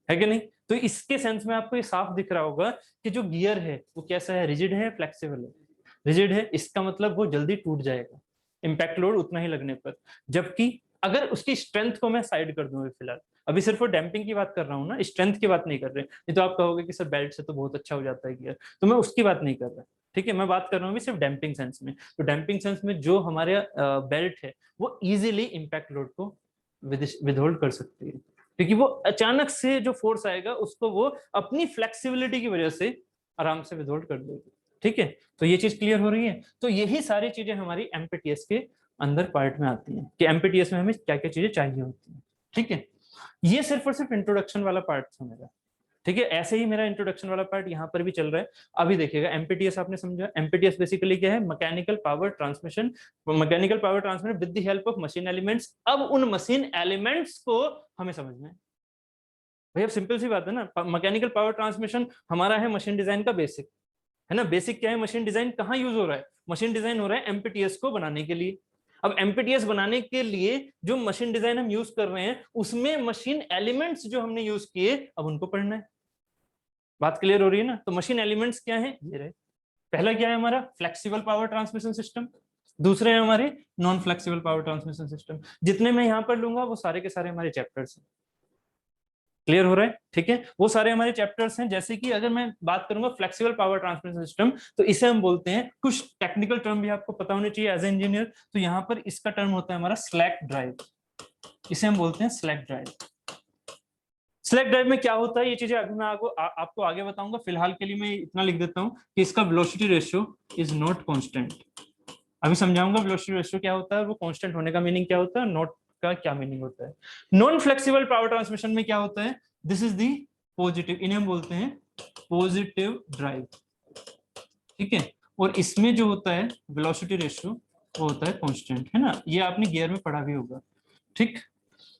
है कि नहीं? तो इसके सेंस में आपको ये साफ दिख रहा होगा कि जो गियर है वो कैसा है, रिजिड है, फ्लेक्सिबल है? रिजिड है, इसका मतलब वो जल्दी टूट जाएगा इम्पैक्ट लोड उतना ही लगने पर। जबकि अगर उसकी स्ट्रेंथ को मैं साइड कर दूं फिलहाल, अभी सिर्फ वो डैम्पिंग की बात कर रहा हूँ ना, स्ट्रेंथ की बात नहीं कर रहे। नहीं तो आप कहोगे कि सर बेल्ट से तो बहुत अच्छा हो जाता है गियर, तो मैं उसकी बात नहीं कर रहा। ठीक है, मैं बात कर रहा हूँ सिर्फ डैम्पिंग सेंस में। तो डैम्पिंग सेंस में जो हमारे बेल्ट है वो इजीली इम्पैक्ट लोड को विदहोल्ड कर सकती है, क्योंकि वो अचानक से जो फोर्स आएगा उसको वो अपनी फ्लेक्सिबिलिटी की वजह से आराम से विदहोल्ड कर देगी। ठीक है, तो ये चीज क्लियर हो रही है? तो यही सारी चीजें हमारी एमपीटीएस के अंदर पार्ट में आती हैं कि एमपीटीएस में हमें क्या क्या चीजें चाहिए होती हैं। ठीक है, ये सिर्फ और सिर्फ इंट्रोडक्शन वाला पार्ट था मेरा। ठीक है, ऐसे ही मेरा इंट्रोडक्शन वाला पार्ट यहाँ पर भी चल रहा है। अभी देखिएगा, एमपीटीएस आपने समझा। एमपीटीएस बेसिकली क्या है? Mechanical power transmission, mechanical power transmission with the help of machine elements. अब उन मशीन एलिमेंट्स को हमें समझना है। भाई अब सिंपल सी बात है ना, मैकेनिकल पावर ट्रांसमिशन हमारा है मशीन डिजाइन का बेसिक, है ना? बेसिक क्या है? मशीन डिजाइन कहाँ यूज हो रहा है? मशीन डिजाइन हो रहा है एमपीटीएस को बनाने के लिए। अब एमपीटीएस बनाने के लिए जो मशीन डिजाइन हम यूज कर रहे हैं उसमें मशीन एलिमेंट्स जो हमने यूज किए, अब उनको पढ़ना है। बात क्लियर हो रही है ना? तो मशीन एलिमेंट्स क्या है? ये रहे। पहला क्या है हमारा? Flexible power transmission system. दूसरे है हमारे non flexible power transmission system. जितने मैं यहां पर लूंगा वो सारे के सारे हमारे चैप्टर्स हैं। क्लियर हो रहा है? ठीक है, वो सारे हमारे चैप्टर्स हैं। जैसे कि अगर मैं बात करूंगा फ्लेक्सिबल पावर ट्रांसमिशन सिस्टम, तो इसे हम बोलते हैं, कुछ टेक्निकल टर्म भी आपको पता होने चाहिए एज ए इंजीनियर। तो यहाँ पर इसका टर्म होता है हमारा स्लैक ड्राइव। इसे हम बोलते हैं स्लैक ड्राइव। स्लैक ड्राइव में क्या होता है, ये चीजें अभी मैं आपको आगे बताऊंगा। फिलहाल के लिए मैं इतना लिख देता हूँ कि इसका velocity ratio is not constant. अभी समझाऊंगा वेलोसिटी रेशियो क्या होता है, वो कांस्टेंट होने का मीनिंग क्या होता है, नॉट का क्या मीनिंग होता है। नॉन फ्लेक्सिबल पावर ट्रांसमिशन में क्या होता है? दिस इज दी पॉजिटिव, इन्हें हम बोलते हैं पॉजिटिव ड्राइव। ठीक है, और इसमें जो होता है वेलोसिटी रेशियो वो होता है कांस्टेंट, है ना? ये आपने गियर में पढ़ा भी होगा। ठीक,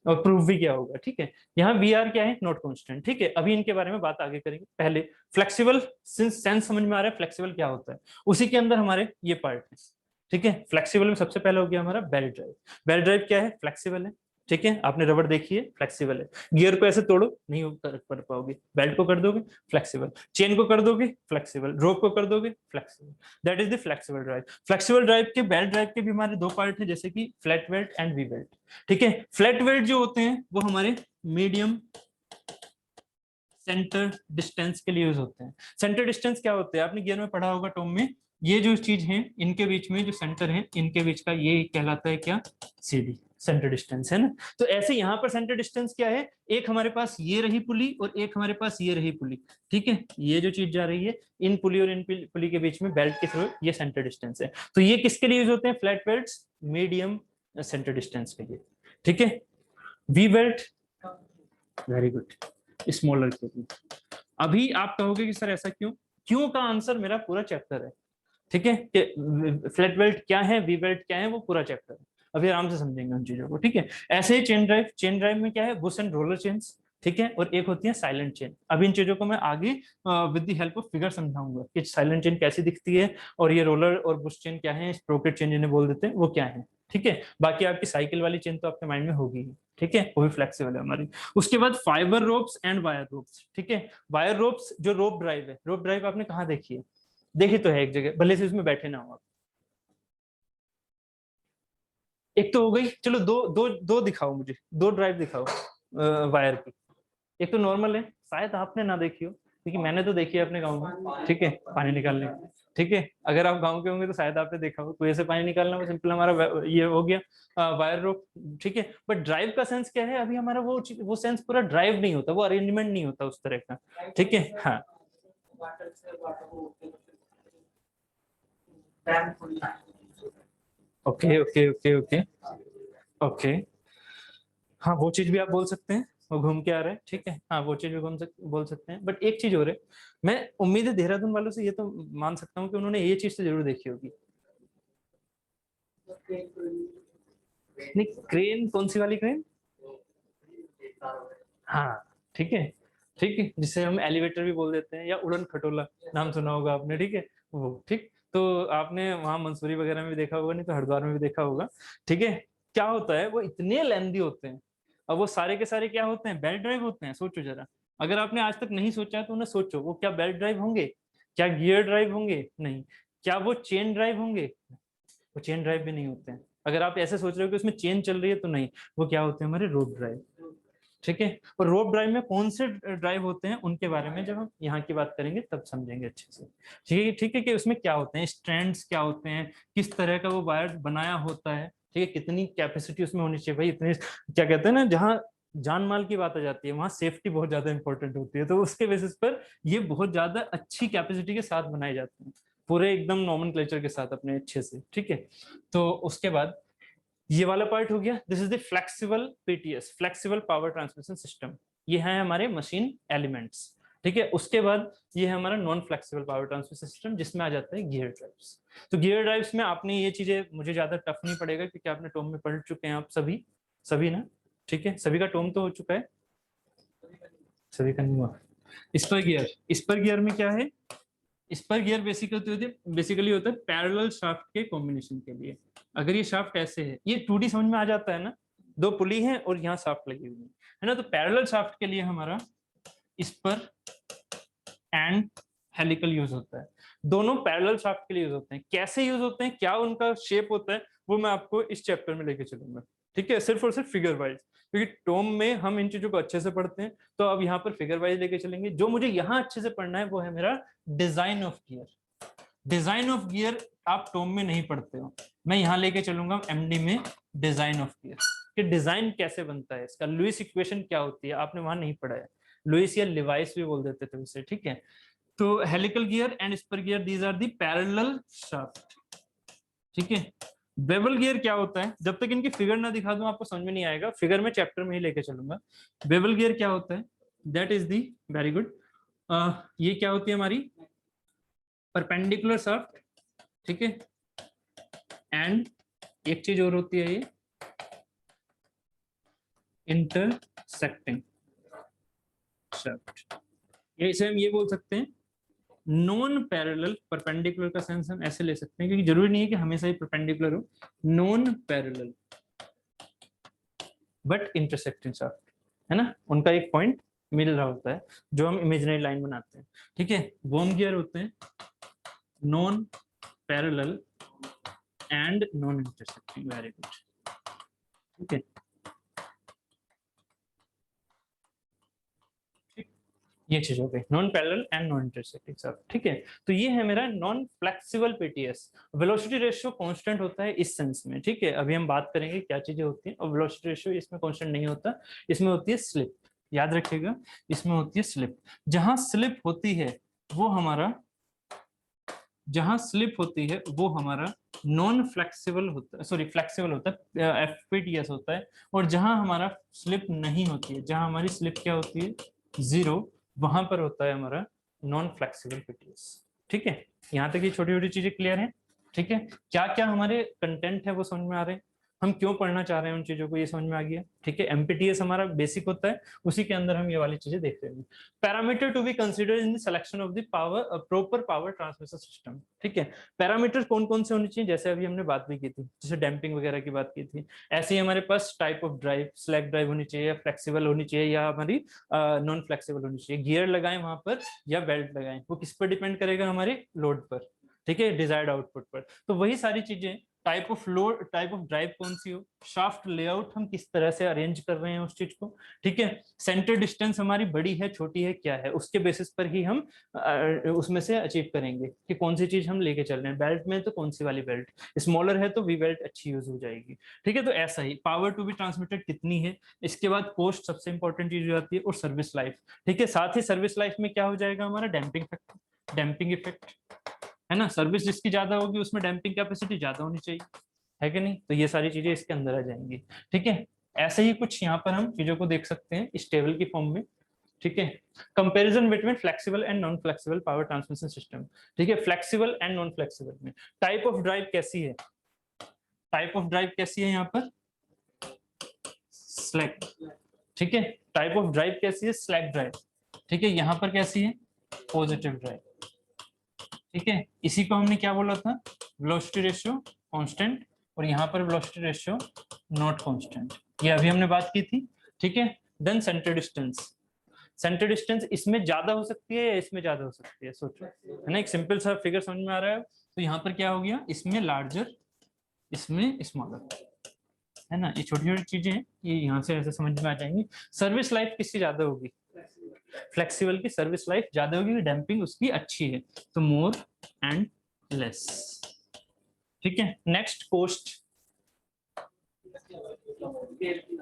और प्रूफ भी किया होगा। ठीक है, यहाँ वी आर क्या है? Not constant. ठीक है, अभी इनके बारे में बात आगे करेंगे। पहले फ्लेक्सिबल सेंस समझ में आ रहा है, फ्लेक्सिबल क्या होता है, उसी के अंदर हमारे ये पार्ट है। ठीक है, फ्लेक्सिबल में सबसे पहले हो गया हमारा बेल्ट ड्राइव। बेल्ट ड्राइव क्या है? फ्लेक्सिबल है। ठीक है, आपने रबड़ देखी है, फ्लेक्सिबल है। गियर को ऐसे तोड़ो, नहीं कर पाओगे। बेल्ट को कर दोगे, फ्लेक्सिबल। चेन को कर दोगे, फ्लेक्सिबल। रोप को कर दोगे, flexible. That is the flexible drive. Flexible drive के, बेल्ट ड्राइव के भी हमारे दो पार्ट है, जैसे कि flat belt and we belt. ठीक है, फ्लैट बेल्ट जो होते हैं वो हमारे मीडियम सेंटर डिस्टेंस के लिए यूज होते हैं। सेंटर डिस्टेंस क्या होते हैं? आपने गियर में पढ़ा होगा टॉम में, ये जो चीज है इनके बीच में जो सेंटर है, इनके बीच का ये कहलाता है क्या? सीडी, सेंटर डिस्टेंस, है ना? तो ऐसे यहाँ पर सेंटर डिस्टेंस क्या है? एक हमारे पास ये रही पुली और एक हमारे पास ये रही पुली। ठीक है, ये जो चीज जा रही है इन पुली और इन पुली के बीच में बेल्ट के थ्रू, ये सेंटर डिस्टेंस है। तो ये किसके लिए यूज होते हैं? Flat belt, medium centre distance के लिए। ठीक है, we belt, very good, smaller के लिए। अभी आप कहोगे कि सर ऐसा क्यों? क्यों का आंसर मेरा पूरा चैप्टर है। ठीक है, कि फ्लैट बेल्ट क्या है, वी बेल्ट क्या है, वो पूरा चैप्टर है। अभी आराम से समझेंगे उन चीजों को। ठीक है, ऐसे ही चेन ड्राइव, चेन ड्राइव में क्या है? Bush and roller chains. ठीक है, और एक होती है साइलेंट चेन। अभी इन चीजों को मैं आगे with the help of figure समझाऊंगा कि साइलेंट चेन कैसी दिखती है, और ये रोलर और बुश चेन क्या है, स्प्रोकेट चेन जिन्हें बोल देते हैं, वो क्या है। ठीक है, बाकी आपकी साइकिल वाली चेन तो आपके माइंड में होगी ही। ठीक है, वो भी फ्लेक्सिबल है हमारी। उसके बाद fibre ropes and wire ropes. ठीक है, वायर रोप्स जो रोप ड्राइव है, रोप ड्राइव आपने कहाँ देखी है? देखी तो है एक जगह, भले से उसमें बैठे ना हो आप। एक तो हो गई, चलो दो दो दो दिखाओ मुझे, दो ड्राइव दिखाओ वायर की। एक तो नॉर्मल है, शायद आपने ना देखी हो, क्योंकि मैंने तो देखी है अपने गाँव में, ठीक है, पानी निकालने, ठीक है। अगर आप गाँव के होंगे तो शायद आपने देखा हो कुएं से पानी निकालना, वो सिंपल हमारा ये हो गया वायर रोप, ठीक है। बट ड्राइव का सेंस क्या है, अभी हमारा वो सेंस पूरा ड्राइव नहीं होता, वो अरेंजमेंट नहीं होता उस तरह का, ठीक है। हाँ okay okay okay okay okay, हाँ वो चीज भी आप बोल सकते हैं, वो घूम के आ रहा है, ठीक है, हाँ वो चीज भी बोल सकते हैं। बट एक चीज हो रही है, मैं उम्मीद है देहरादून वालों से ये तो मान सकता हूँ कि उन्होंने ये चीज तो जरूर देखी होगी। नहीं, क्रेन कौन सी वाली क्रेन? हाँ ठीक है, ठीक है, जिसे हम एलिवेटर भी बोल देते हैं, या उड़न खटोला नाम सुना होगा आपने, ठीक है वो, ठीक। तो आपने वहां मंसूरी वगैरह में भी देखा होगा, नहीं तो हरिद्वार में भी देखा होगा, ठीक है। क्या होता है, वो इतने लेंदी होते हैं, अब वो सारे के सारे क्या होते हैं, बेल्ट ड्राइव होते हैं। सोचो जरा, अगर आपने आज तक नहीं सोचा है तो उन्हें सोचो, वो क्या बेल्ट ड्राइव होंगे, क्या गियर ड्राइव होंगे, नहीं, क्या वो चेन ड्राइव होंगे, वो चेन ड्राइव भी नहीं होते हैं। अगर आप ऐसे सोच रहे हो कि उसमें चेन चल रही है तो नहीं, वो क्या होते हैं, हमारे रोप ड्राइव, ठीक है। और रोप ड्राइव में कौन से ड्राइव होते हैं उनके बारे में जब हम यहाँ की बात करेंगे तब समझेंगे अच्छे से, ठीक है, ठीक है। कि उसमें क्या होते हैं, स्ट्रैंड्स क्या होते हैं, किस तरह का वो वायर बनाया होता है, ठीक है, कितनी कैपेसिटी उसमें होनी चाहिए भाई, इतनी क्या कहते हैं ना, जहाँ जान माल की बात आ जाती है वहां सेफ्टी बहुत ज्यादा इंपॉर्टेंट होती है, तो उसके बेसिस पर ये बहुत ज्यादा अच्छी कैपेसिटी के साथ बनाए जाते हैं, पूरे एकदम नॉमेनक्लेचर के साथ अपने अच्छे से, ठीक है। तो उसके बाद ये वाला पार्ट हो गया, this is the flexible PTS, flexible power transmission system, ये है हमारे मशीन एलिमेंट्स, ठीक है। उसके बाद ये है हमारा non flexible power transmission system, जिसमें आ जाता है गियर ड्राइव्स। तो गियर ड्राइव्स में आपने ये चीजें, मुझे ज्यादा टफ नहीं पड़ेगा क्योंकि आपने टोम में पढ़ चुके हैं आप सभी, सभी ना, ठीक है, सभी का टोम तो हो चुका है, सभी का नहीं हुआ। स्पर गियर, स्पर गियर में क्या है, स्पर गियर बेसिकली होता है पैरेलल शाफ्ट के कॉम्बिनेशन के लिए। अगर ये शाफ्ट ऐसे है, ये 2D समझ में आ जाता है ना, दो पुली है और यहाँ शाफ्ट लगी हुई है ना, तो पैरेलल शाफ्ट के लिए हमारा स्पर एंड हेलिकल यूज होता है। दोनों पैरेलल शाफ्ट के लिए यूज होते हैं। कैसे यूज होते हैं, क्या उनका शेप होता है, वो मैं आपको इस चैप्टर में लेके चलूंगा, ठीक है, सिर्फ और सिर्फ फिगर वाइज, क्योंकि टोम में हम इन चीजों को अच्छे से पढ़ते हैं, तो अब यहाँ पर फिगर वाइज लेके चलेंगे। जो मुझे यहाँ अच्छे से पढ़ना है वो है मेरा design of gear. Design of gear आप टोम में नहीं पढ़ते हो, मैं यहाँ लेके चलूंगा एमडी में डिजाइन ऑफ गियर, कि डिजाइन कैसे बनता है इसका, लुइस इक्वेशन क्या होती है, आपने वहां नहीं पढ़ा है, लुइस या लिवाइस भी बोल देते थे उसे, ठीक है। तो helical gear and spur gear, these are the parallel shaft, ठीक है। बेवल गियर क्या होता है, जब तक इनकी फिगर ना दिखा दूं आपको समझ में नहीं आएगा, फिगर में चैप्टर में ही लेके चलूंगा। बेवल गियर क्या होता है, that is the, very good, ये क्या होती है हमारी परपेंडिकुलर शाफ्ट, ठीक है, एंड एक चीज और होती है ये इंटरसेक्टिंग शाफ्ट, ये इसे हम ये बोल सकते हैं नॉन पैरेलल। परपेंडिकुलर का सेंस हम ऐसे ले सकते हैं, क्योंकि जरूरी नहीं है कि हमेशा ही परपेंडिकुलर हो, non parallel but intersecting shaft, है ना, उनका एक पॉइंट मिल रहा होता है जो हम इमेजिनरी लाइन बनाते हैं, ठीक है। वर्म गियर होते हैं non parallel and non intersecting, very good, ठीक है। ये चीज हो गई non parallel and non intersecting सब, ठीक है। तो ये है मेरा non flexible PTS. Velocity ratio constant होता है इस सेंस में, ठीक है, अभी हम बात करेंगे क्या चीजें होती हैं। और वेलोसिटी रेशियो इसमें कांस्टेंट नहीं होता, इसमें होती है स्लिप, याद रखिएगा, इसमें होती है स्लिप। जहां स्लिप होती है वो हमारा, जहां स्लिप होती है वो हमारा नॉन फ्लेक्सिबल होता है, सॉरी फ्लेक्सिबल होता है, एफपीटीएस होता है। और जहां हमारा स्लिप नहीं होती है, जहां हमारी स्लिप क्या होती है, जीरो, वहां पर होता है हमारा नॉन फ्लेक्सिबल पीटीएस, ठीक है। यहाँ तक ये छोटी छोटी चीजें क्लियर है, ठीक है। क्या क्या हमारे कंटेंट है वो समझ में आ रहे हैं, हम क्यों पढ़ना चाह रहे हैं उन चीजों को, ये समझ में आ गया, ठीक है। एमपीटीएस हमारा बेसिक होता है, उसी के अंदर हम ये वाली चीजें देख रहे हैं। Parameter to be considered in the selection of the power, proper power transmission system, ठीक है। पैरामीटर कौन कौन से होने चाहिए, जैसे अभी हमने बात भी की थी, जैसे डैम्पिंग वगैरह की बात की थी, ऐसे ही हमारे पास type of drive, slack drive होनी चाहिए, फ्लेक्सिबल होनी चाहिए या हमारी नॉन फ्लेक्सिबल होनी चाहिए, गियर लगाएं वहां पर या बेल्ट लगाएं, वो किस पर डिपेंड करेगा, हमारे लोड पर, ठीक है, डिजायर्ड आउटपुट पर। तो वही सारी चीजें type of load, type of drive कौन सी हो, शाफ्ट लेआउट हम किस तरह से अरेंज कर रहे हैं उस चीज को, ठीक है। सेंटर डिस्टेंस हमारी बड़ी है छोटी है क्या है, उसके बेसिस पर ही हम उसमें से अचीव करेंगे कि कौन सी चीज हम लेके चल रहे हैं। बेल्ट में तो कौन सी वाली बेल्ट, स्मॉलर है तो वी बेल्ट अच्छी यूज हो जाएगी, ठीक है। तो ऐसा ही पावर टू बी ट्रांसमिटेड कितनी है, इसके बाद कॉस्ट सबसे इंपॉर्टेंट चीज हो जाती है, और सर्विस लाइफ, ठीक है। साथ ही सर्विस लाइफ में क्या हो जाएगा हमारा, डैम्पिंग फैक्टर, डैम्पिंग इफेक्ट, है ना। सर्विस जिसकी ज्यादा होगी उसमें डैम्पिंग कैपेसिटी ज्यादा होनी चाहिए, है कि नहीं। तो ये सारी चीजें इसके अंदर आ जाएंगी, ठीक है। ऐसे ही कुछ यहाँ पर हम चीजों को देख सकते हैं इस टेबल की फॉर्म में, ठीक है। Comparison between flexible and non flexible power transmission system, ठीक है। फ्लेक्सिबल एंड नॉन फ्लेक्सिबल में टाइप ऑफ ड्राइव कैसी है, टाइप ऑफ ड्राइव कैसी है यहाँ पर, स्लैक, ठीक है। टाइप ऑफ ड्राइव कैसी है, स्लैक ड्राइव, ठीक है। यहाँ पर कैसी है, पॉजिटिव ड्राइव, ठीक है। इसी को हमने क्या बोला था, वेलोसिटी रेशियो कांस्टेंट, और यहाँ पर वेलोसिटी रेशियो नॉट कांस्टेंट, ये अभी हमने बात की थी, ठीक है। Then centre distance, centre distance इसमें ज्यादा हो सकती है या इसमें ज्यादा हो सकती है, सोचो, है ना। एक सिंपल सा फिगर समझ में आ रहा है। तो यहाँ पर क्या हो गया, इसमें लार्जर, इसमें स्मॉलर, है ना। ये छोटी छोटी चीजें हैं, ये यहाँ से ऐसे समझ में आ जाएंगी। सर्विस लाइफ किससे ज्यादा होगी, फ्लेक्सिबल की सर्विस लाइफ ज्यादा होगी, डैम्पिंग उसकी अच्छी है, तो मोर एंड लेस, ठीक है। नेक्स्ट कॉस्ट,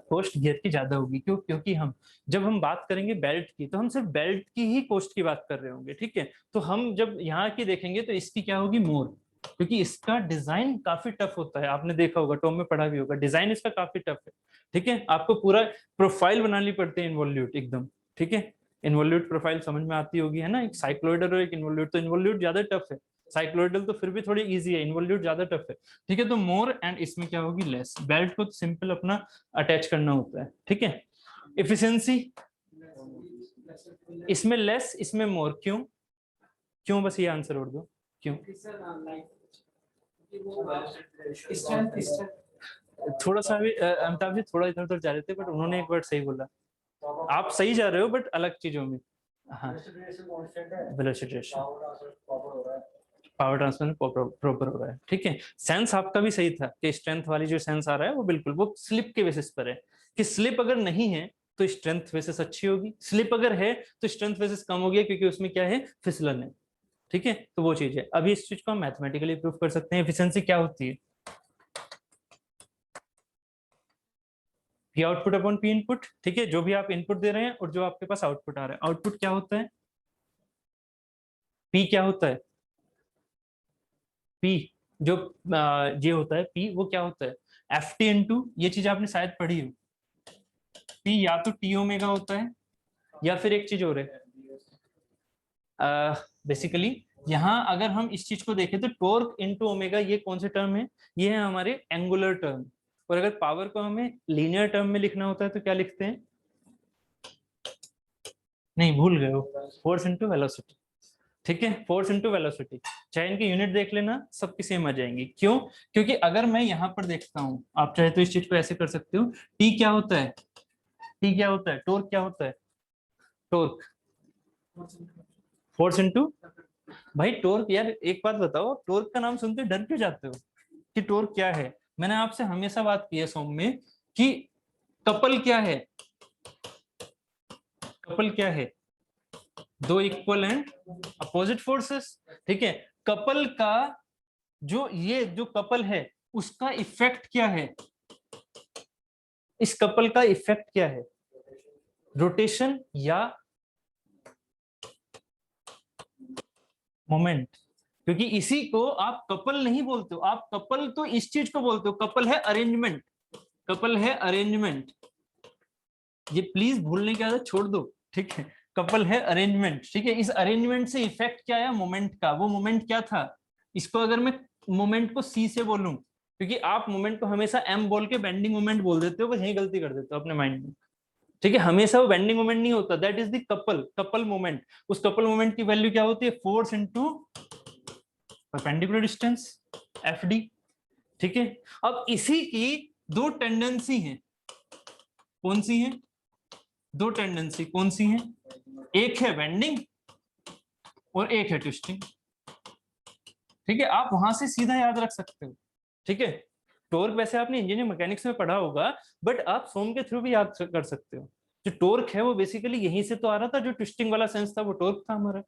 कॉस्ट गियर की ज्यादा होगी, क्यों, क्योंकि हम जब हम बात करेंगे बेल्ट की तो हम सिर्फ बेल्ट की ही कॉस्ट की बात कर रहे होंगे, ठीक है। तो हम जब यहाँ की देखेंगे तो इसकी क्या होगी, मोर, क्योंकि इसका डिजाइन काफी टफ होता है, आपने देखा होगा, टॉम में पढ़ा भी होगा, डिजाइन इसका काफी टफ है, ठीक है। आपको पूरा प्रोफाइल बनानी पड़ती है इन्वॉल्यूट एकदम, ठीक है। इन्वॉल्यूट प्रोफाइल समझ में आती होगी, है ना। एक साइक्लोइडल और एक इन्वॉल्यूट, तो इन्वॉल्यूट ज्यादा टफ है, साइक्लोइडल तो फिर भी थोड़ी इजी है, इन्वॉल्यूट ज्यादा टफ है, ठीक है। तो मोर एंड इसमें क्या होगी, लेस। बेल्ट को सिंपल अपना अटैच करना होता है, ठीक है। एफिशिएंसी इसमें लेस इसमें मोर, क्यों, क्यों, बस ये आंसर और दो, क्यों। थोड़ा सा भी अमिताभ जी थोड़ा इधर उधर जा रहे थे, बट उन्होंने एक वर्ड सही बोला, आप सही जा रहे हो बट अलग चीजों में, हाँ। Velocity ratio, power transfer proper हो रहा है, ठीक है। सेंस आपका भी सही था कि स्ट्रेंथ वाली जो सेंस आ रहा है वो बिल्कुल वो स्लिप के बेसिस पर है, कि स्लिप अगर नहीं है तो स्ट्रेंथ बेसिस अच्छी होगी, स्लिप अगर है तो स्ट्रेंथ बेसिस कम हो गया, क्योंकि उसमें क्या है, फिसलन है, ठीक है। तो वो चीज है। अभी इस चीज को हम मैथमेटिकली प्रूव कर सकते हैं। एफिशिएंसी क्या होती है, P output upon P input, ठीक है। जो भी आप इनपुट दे रहे हैं और जो आपके पास आउटपुट आ रहा है, आउटपुट क्या होता है, पी क्या होता है, पी जो ये होता है, पी वो क्या होता है, एफ टी इंटू, ये चीज आपने शायद पढ़ी हो, पी या तो टी ओमेगा होता है या फिर एक चीज और है, बेसिकली यहाँ अगर हम इस चीज को देखें तो टॉर्क इनटू ओमेगा, ये कौन से टर्म है, ये है हमारे एंगुलर टर्म। और अगर पावर को हमें लीनियर टर्म में लिखना होता है तो क्या लिखते हैं, नहीं भूल गए हो, फोर्स इनटू वेलोसिटी, ठीक है। फोर्स इनटू वेलोसिटी, चाहे इनकी यूनिट देख लेना, सबकी सेम आ जाएंगी, क्यों, क्योंकि अगर मैं यहाँ पर देखता हूँ, आप चाहे तो इस चीज को ऐसे कर सकते हो, टी क्या होता है, टी क्या होता है, टॉर्क क्या होता है, टॉर्क फोर्स इनटू, भाई टॉर्क, यार एक बात बताओ, टॉर्क का नाम सुनते डर क्यों जाते हो कि टॉर्क क्या है। मैंने आपसे हमेशा बात की है सोम में कि कपल क्या है, कपल क्या है, दो इक्वल एंड अपोजिट फोर्सेस, ठीक है। कपल का जो ये जो कपल है उसका इफेक्ट क्या है, इस कपल का इफेक्ट क्या है, रोटेशन या मोमेंट, क्योंकि इसी को आप कपल नहीं बोलते हो, आप कपल तो इस चीज को बोलते हो, कपल है अरेंजमेंट, कपल है अरेंजमेंट, ये प्लीज भूलने की आदत छोड़ दो, ठीक है। कपल है अरेंजमेंट, ठीक है। इस अरेंजमेंट से इफेक्ट क्या आया, मोमेंट का, वो मोमेंट क्या था, इसको अगर मैं मोमेंट को सी से बोलूं, क्योंकि आप मोमेंट को हमेशा एम बोल के बेंडिंग मोमेंट बोल देते हो, बस यही गलती कर देते हो अपने माइंड में, ठीक है। हमेशा वो बेंडिंग मोमेंट नहीं होता, that is the couple, couple moment. उस कपल मोमेंट की वैल्यू क्या होती है, force into perpendicular distance, F D, ठीक है। अब इसी की दो टेंडेंसी हैं, कौन सी है, दो टेंडेंसी कौन सी है, एक है बेंडिंग और एक है ट्विस्टिंग, ठीक है। आप वहां से सीधा याद रख सकते हो, ठीक है। टॉर्क वैसे आपने इंजीनियरिंग मैकेनिक्स में पढ़ा होगा, बट आप सोम के थ्रू भी याद कर सकते हो। जो टॉर्क है वो बेसिकली यहीं से तो आ रहा था, जो ट्विस्टिंग वाला सेंस था वो टॉर्क था हमारा।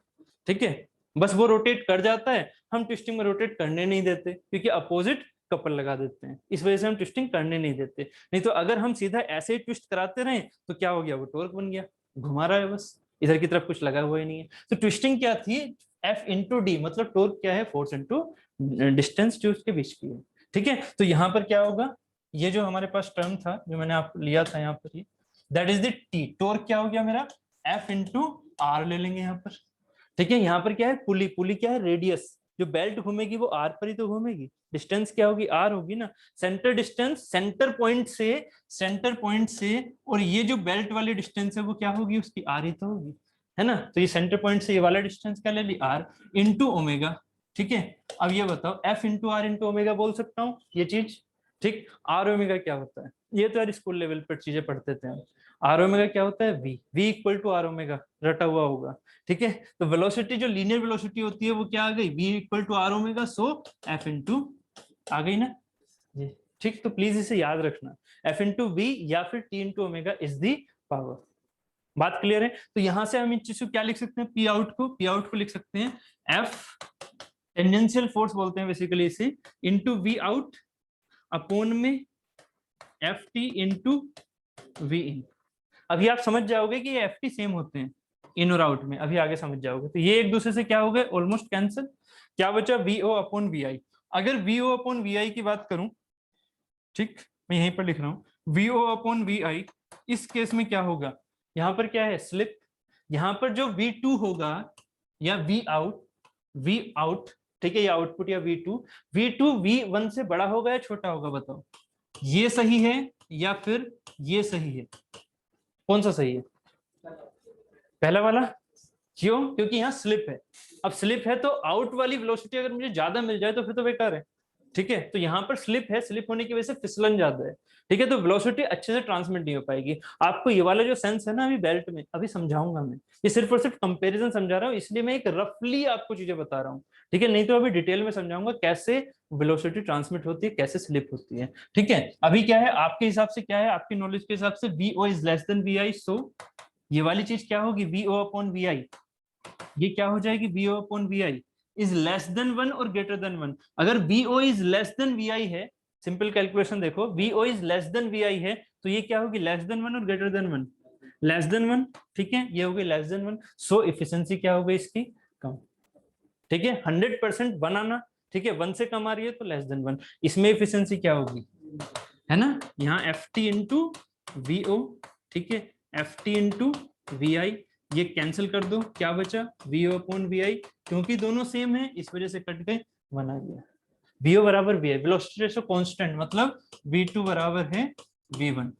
ठीक है, बस वो रोटेट कर जाता है, हम ट्विस्टिंग में रोटेट करने नहीं देते क्योंकि अपोजिट कपल लगा देते हैं, इस वजह से हम ट्विस्टिंग करने नहीं देते। नहीं तो अगर हम सीधा ऐसे ही ट्विस्ट कराते रहे तो क्या हो गया, वो टॉर्क बन गया, घुमा रहा है बस, इधर की तरफ कुछ लगा हुआ ही नहीं है। तो ट्विस्टिंग क्या थी, एफ इंटू डी, मतलब टॉर्क क्या है, फोर्स इंटू डिस्टेंस जो उसके बीच की है। ठीक है, तो यहाँ पर क्या होगा, ये जो हमारे पास टर्म था जो मैंने आप लिया था यहाँ पर, that is the T, torque क्या हो गया मेरा, एफ इंटू आर ले लेंगे यहाँ पर। ठीक है, यहाँ पर क्या है, पुली, पुली क्या है, रेडियस, जो बेल्ट घूमेगी वो आर पर ही तो घूमेगी, डिस्टेंस क्या होगी, आर होगी ना। सेंटर डिस्टेंस सेंटर पॉइंट से और ये जो बेल्ट वाली डिस्टेंस है वो क्या होगी, उसकी आर ही तो होगी, है ना। तो ये सेंटर पॉइंट से ये वाला डिस्टेंस क्या ले ली, आर इंटू ओमेगा। ठीक है, अब ये बताओ, F into R into omega बोल सकता हूँ ये चीज। ठीक, आर ओमेगा क्या होता है, ये तो यार स्कूल लेवल पर चीजें पढ़ते थे हम। आर ओमेगा क्या होता है, v equal to r omega, रटा हुआ होगा। ठीक है, तो वेलोसिटी जो लीनियर वेलोसिटी होती है वो क्या आ गई, v equal to r omega, so F into, आ गई ना ये। ठीक, तो प्लीज इसे याद रखना, एफ इंटू वी या फिर T into omega is the power. बात क्लियर है। तो यहां से हम इन चीज को क्या लिख सकते हैं, पी आउट को लिख सकते हैं एफ टेंजेंशियल फोर्स बोलते हैं बेसिकली इसे, इंटू वी आउट अपॉन में एफ टी इंटू वी इन। अभी आप समझ जाओगे कि ये एफ टी सेम होते हैं इन और आउट में, अभी आगे समझ जाओगे। तो ये एक दूसरे से क्या हो गए, ऑलमोस्ट कैंसिल। क्या बचा, वी ओ अपॉन वी आई। अगर वी ओ अपॉन वी आई की बात करूं, ठीक, मैं यहीं पर लिख रहा हूं, वी ओ अपॉन वी आई, इस केस में क्या होगा, यहां पर क्या है, स्लिप। यहां पर जो वी टू होगा या वी आउट, ठीक है, ये आउटपुट या वी टू वी वन से बड़ा होगा या छोटा होगा, बताओ। ये सही है या फिर ये सही है, कौन सा सही है, पहला वाला। क्यों, क्योंकि यहाँ स्लिप है। अब स्लिप है तो आउट वाली वेलोसिटी अगर मुझे ज्यादा मिल जाए तो फिर तो बेकार है। ठीक है, तो यहाँ पर स्लिप है, स्लिप होने की वजह से फिसलन ज्यादा है। ठीक है, तो वेलोसिटी अच्छे से ट्रांसमिट नहीं हो पाएगी। आपको ये वाला जो सेंस है ना अभी बेल्ट में, अभी समझाऊंगा मैं, ये सिर्फ और सिर्फ कंपैरिजन समझा रहा हूँ, इसलिए मैं एक रफली आपको चीजें बता रहा हूँ। ठीक है, नहीं तो अभी डिटेल में समझाऊंगा कैसे वेलोसिटी ट्रांसमिट होती है, कैसे स्लिप होती है। ठीक है, अभी क्या है आपके हिसाब से, क्या है आपकी नॉलेज के हिसाब से, v o is less than v i, so ये वाली चीज क्या होगी, वी ओ अपॉन वी आई, ये क्या हो जाएगी, v O upon we i is less than one और ग्रेटर देन वन। अगर v o is less than v i है, सिंपल कैलकुलेशन देखो, v o is less than v i है तो ये क्या होगी, लेस देन वन और greater than one, less than one. ठीक है, ये होगी लेस देन वन, सो इफिशिएंसी क्या होगी इसकी, कम। ठीक है, 100% वन आना, ठीक है, वन से कम आ रही है तो लेस देन वन, इसमें इफिशिएंसी क्या होगी, है ना, यहाँ F T into V O. ठीक है, एफ टी इंटू वी आई, ये कैंसिल कर दो, क्या बचा, V O upon we I, क्योंकि दोनों सेम है इस वजह से कट गए, वन आ गया। वी ओ बराबर V I, velocity ratio constant, मतलब वी टू बराबर है वी वन।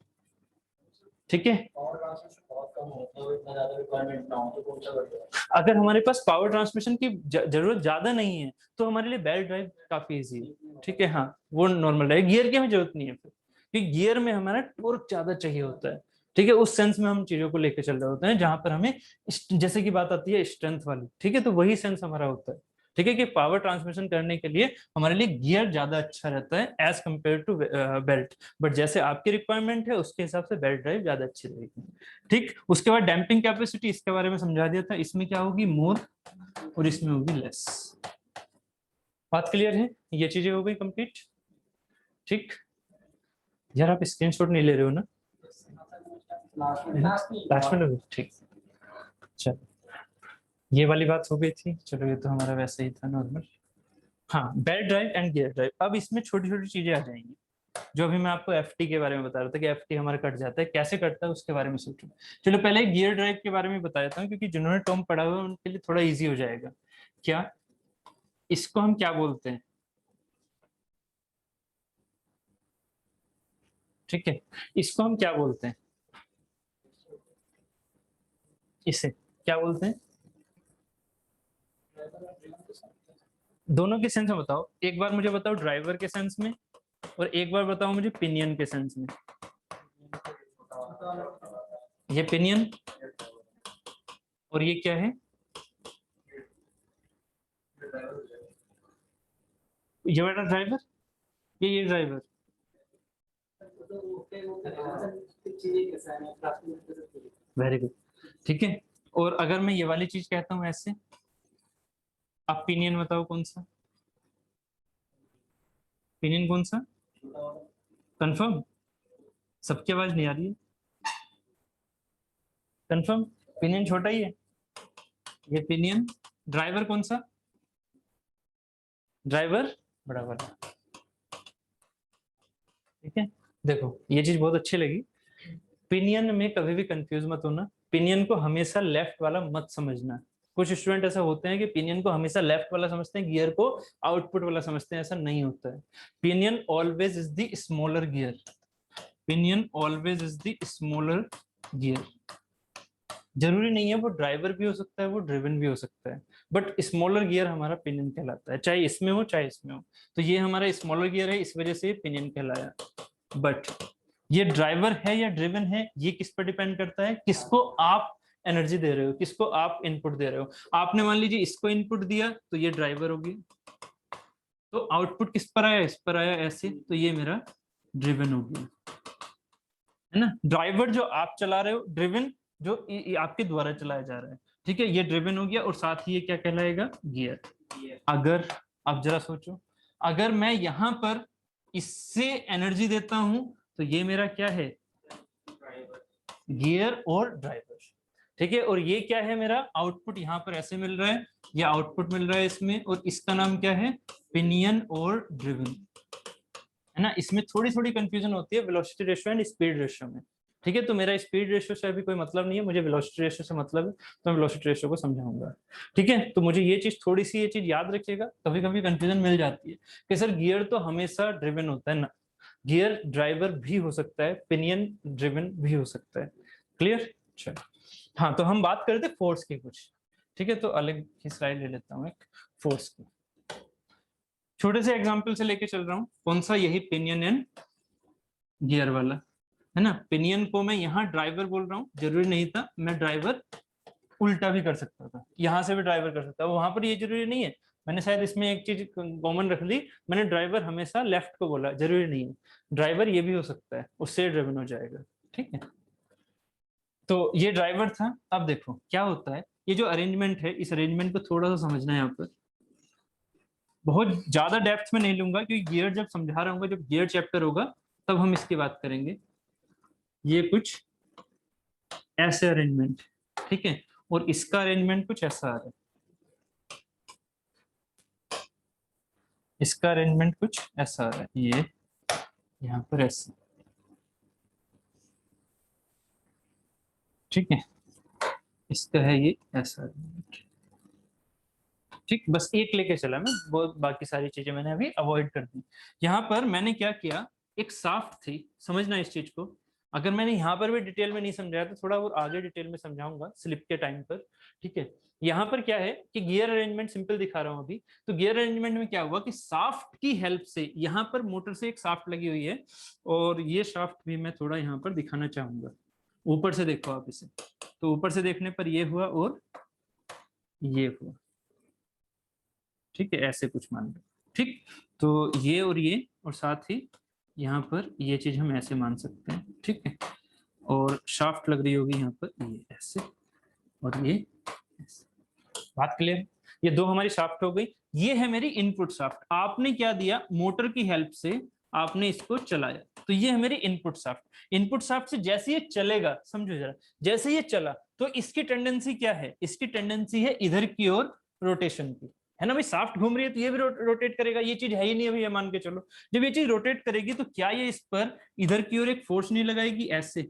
ठीक है, अगर हमारे पास पावर ट्रांसमिशन की जरूरत ज्यादा नहीं है तो हमारे लिए बेल्ट ड्राइव काफी इजी है। ठीक है, हाँ वो नॉर्मल है, गियर की हमें जरूरत नहीं है फिर, क्योंकि गियर में हमारा टॉर्क ज्यादा चाहिए होता है। ठीक है, उस सेंस में हम चीजों को लेकर चल रहे होते हैं जहां पर हमें जैसे की बात आती है स्ट्रेंथ वाली, ठीक है, तो वही सेंस हमारा होता है। ठीक है, कि पावर ट्रांसमिशन करने के लिए हमारे लिए गियर ज्यादा अच्छा रहता है as compared to belt, but जैसे आपकी रिक्वायरमेंट है उसके हिसाब से बेल्ट ड्राइव ज्यादा अच्छी रहेगी। ठीक, उसके बाद डैम्पिंग कैपेसिटी, इसके बारे में समझा दिया था, इसमें क्या होगी, मोर और इसमें होगी लेस। बात क्लियर है, ये चीजें हो गई कंप्लीट। ठीक, यार आप स्क्रीनशॉट नहीं ले रहे हो ना, लास्ट में, ठीक, चलो ये वाली बात हो गई थी, चलो ये तो हमारा वैसे ही था नॉर्मल। हाँ, belt drive and gear drive, अब इसमें छोटी छोटी चीजें आ जाएंगी, जो अभी मैं आपको एफटी के बारे में बता रहा था कि एफटी हमारा कट जाता है, कैसे कटता है उसके बारे में सोचो। चलो पहले गियर ड्राइव के बारे में बता देता हूँ, क्योंकि जिन्होंने टर्म पढ़ा हुआ है उनके लिए थोड़ा इजी हो जाएगा। क्या, इसको हम क्या बोलते हैं, ठीक है, इसको हम क्या बोलते हैं, इसे क्या बोलते हैं, दोनों के सेंस में बताओ, एक बार मुझे बताओ ड्राइवर के सेंस में और एक बार बताओ मुझे पिनियन के सेंस में। ये पिनियन और ये क्या है, ये वाला ड्राइवर। ये ड्राइवर। वेरी गुड, ठीक है। और अगर मैं ये वाली चीज कहता हूँ ऐसे, आप पिनियन बताओ कौन सा, पिनियन कौन सा, कंफर्म, सबकी आवाज नहीं आ रही है, कंफर्म, पिनियन छोटा ही है, ये पिनियन। ड्राइवर कौन सा, ड्राइवर बड़ा वाला, ठीक है। देखो ये चीज बहुत अच्छी लगी, पिनियन में कभी भी कंफ्यूज मत होना, पिनियन को हमेशा लेफ्ट वाला मत समझना। कुछ स्टूडेंट ऐसा होते हैं कि पिनियन को हमेशा लेफ्ट वाला समझते हैं, गियर को आउटपुट वाला समझते हैं, ऐसा नहीं होता है। Pinion always is the smaller gear, pinion always is the smaller gear. जरूरी नहीं है वो ड्राइवर भी हो सकता है, वो ड्रिवन भी हो सकता है, बट स्मॉलर गियर हमारा पिनियन कहलाता है, चाहे इसमें हो चाहे इसमें हो। तो ये हमारा स्मॉलर गियर है, इस वजह से पिनियन कहलाया। बट ये ड्राइवर है या ड्रिवन है, ये किस पर डिपेंड करता है, किसको आप एनर्जी दे रहे हो, किसको आप इनपुट दे रहे हो। आपने मान लीजिए इसको इनपुट दिया तो ये ड्राइवर होगी, तो आउटपुट किस पर आया, इस पर आया ऐसे, तो ये मेरा ड्रिवन हो गया, है ना। ड्राइवर जो आप चला रहे हो, ड्रिवन जो आपके द्वारा चलाया जा रहा है, ठीक है, ये ड्रिवन हो गया। और साथ ही ये क्या कहलाएगा, गियर। अगर आप जरा सोचो, अगर मैं यहां पर इससे एनर्जी देता हूं तो ये मेरा क्या है, गियर और ड्राइवर, ठीक है। और ये क्या है, मेरा आउटपुट यहाँ पर ऐसे मिल रहा है, ये आउटपुट मिल रहा है इसमें, और इसका नाम क्या है, पिनियन और ड्रिवन, है ना। इसमें थोड़ी थोड़ी कंफ्यूजन होती है velocity ratio and speed ratio में, ठीक है। तो मेरा स्पीड रेशियो से अभी कोई मतलब नहीं है, मुझे वेलोसिटी रेशियो से मतलब है, तो मैं वेलोसिटी रेशियो को समझाऊंगा, ठीक है। तो मुझे ये चीज थोड़ी सी, ये चीज याद रखिएगा, कभी कभी कंफ्यूजन मिल जाती है कि सर गियर तो हमेशा ड्रिवन होता है ना, गियर ड्राइवर भी हो सकता है, पिनियन ड्रिवन भी हो सकता है। क्लियर, चलो। हाँ, तो हम बात करते फोर्स की कुछ, ठीक है। तो अलग की स्लाइड ले लेता हूँ, एक फोर्स की छोटे से एग्जांपल से लेके चल रहा हूँ। कौन सा, यही पिनियन एंड गियर वाला, है ना। पिनियन को मैं यहाँ ड्राइवर बोल रहा हूँ, जरूरी नहीं था, मैं ड्राइवर उल्टा भी कर सकता था, यहाँ से भी ड्राइवर कर सकता था, वहां पर ये जरूरी नहीं है। मैंने शायद इसमें एक चीज कॉमन रख ली, मैंने ड्राइवर हमेशा लेफ्ट को बोला, जरूरी नहीं है, ड्राइवर ये भी हो सकता है, उससे ड्रिवन हो जाएगा, ठीक है। तो ये ड्राइवर था। अब देखो क्या होता है, ये जो अरेंजमेंट है, इस अरेंजमेंट को थोड़ा सा समझना है यहाँ पर, बहुत ज्यादा डेप्थ में नहीं लूंगा क्योंकि गियर जब समझा रहा हूँ, जब गियर चैप्टर होगा तब हम इसकी बात करेंगे। ये कुछ ऐसे अरेंजमेंट, ठीक है, और इसका अरेंजमेंट कुछ ऐसा आ रहा है, इसका अरेंजमेंट कुछ ऐसा आ रहा है, ये यहाँ पर ऐसे, ठीक है, इसका है ये ऐसा अरेंजमेंट, ठीक। बस एक लेके चला मैं, वो बाकी सारी चीजें मैंने अभी अवॉइड कर दी। यहाँ पर मैंने क्या किया, एक शाफ्ट थी, समझना इस चीज को, अगर मैंने यहाँ पर भी डिटेल में नहीं समझाया तो थोड़ा और आगे डिटेल में समझाऊंगा स्लिप के टाइम पर, ठीक है। यहाँ पर क्या है कि गियर अरेंजमेंट सिंपल दिखा रहा हूँ अभी। तो गियर अरेंजमेंट में क्या हुआ कि शाफ्ट की हेल्प से, यहाँ पर मोटर से एक शाफ्ट लगी हुई है, और ये शाफ्ट भी मैं थोड़ा यहाँ पर दिखाना चाहूंगा। ऊपर से देखो आप इसे, तो ऊपर से देखने पर ये हुआ और ये हुआ, ठीक है, ऐसे कुछ मान लो, ठीक। तो ये और साथ ही यहाँ पर ये चीज हम ऐसे मान सकते हैं, ठीक है। और शाफ्ट लग रही होगी यहाँ पर ये ऐसे, और ये ऐसे। बात क्लियर, ये दो हमारी शाफ्ट हो गई। ये है मेरी इनपुट शाफ्ट, आपने क्या दिया, मोटर की हेल्प से आपने इसको चलाया, तो ये है मेरी इनपुट शाफ्ट। इनपुट शाफ्ट से जैसे ये चलेगा, समझो जरा, जैसे ये चला तो इसकी टेंडेंसी क्या है, इसकी टेंडेंसी है इधर की ओर रोटेशन की, है ना भाई। शाफ्ट घूम रही है तो ये भी रोटेट करेगा, ये चीज है ही नहीं अभी, ये मान के चलो। जब ये चीज रोटेट करेगी तो क्या ये इस पर इधर की ओर एक फोर्स नहीं लगाएगी, ऐसे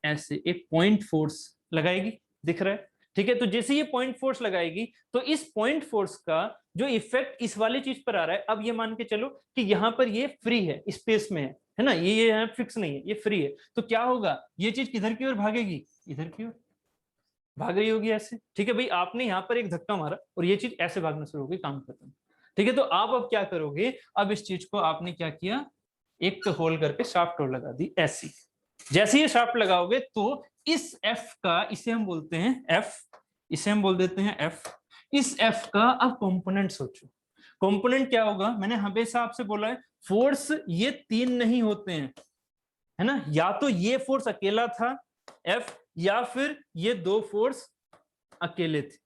ऐसे एक पॉइंट फोर्स लगाएगी, दिख रहा है, ठीक है। तो जैसे ये पॉइंट फोर्स लगाएगी तो इस पॉइंट फोर्स का जो इफेक्ट इस वाली चीज पर आ रहा है, अब ये मान के चलो कि यहाँ पर ये फ्री है, स्पेस में है ना, ये यहाँ फिक्स नहीं है, ये फ्री है, तो क्या होगा, ये चीज किधर की ओर भागेगी, इधर की ओर भाग रही होगी ऐसे, ठीक है भाई। आपने यहाँ पर एक धक्का मारा और ये चीज ऐसे भागना शुरू हो गई, काम खत्म, ठीक है। तो आप अब क्या करोगे, अब इस चीज को आपने क्या किया, एक होल करके शाफ्ट और लगा दी ऐसी। जैसे ये शाफ्ट लगाओगे तो इस एफ का, इसे हम बोलते हैं एफ, इसे हम बोल देते हैं एफ। इस एफ का अब कंपोनेंट सोचो, कंपोनेंट क्या होगा, मैंने हमेशा आपसे बोला है फोर्स ये तीन नहीं होते हैं, है ना, या तो ये फोर्स अकेला था F, या फिर ये दो फोर्स अकेले थे,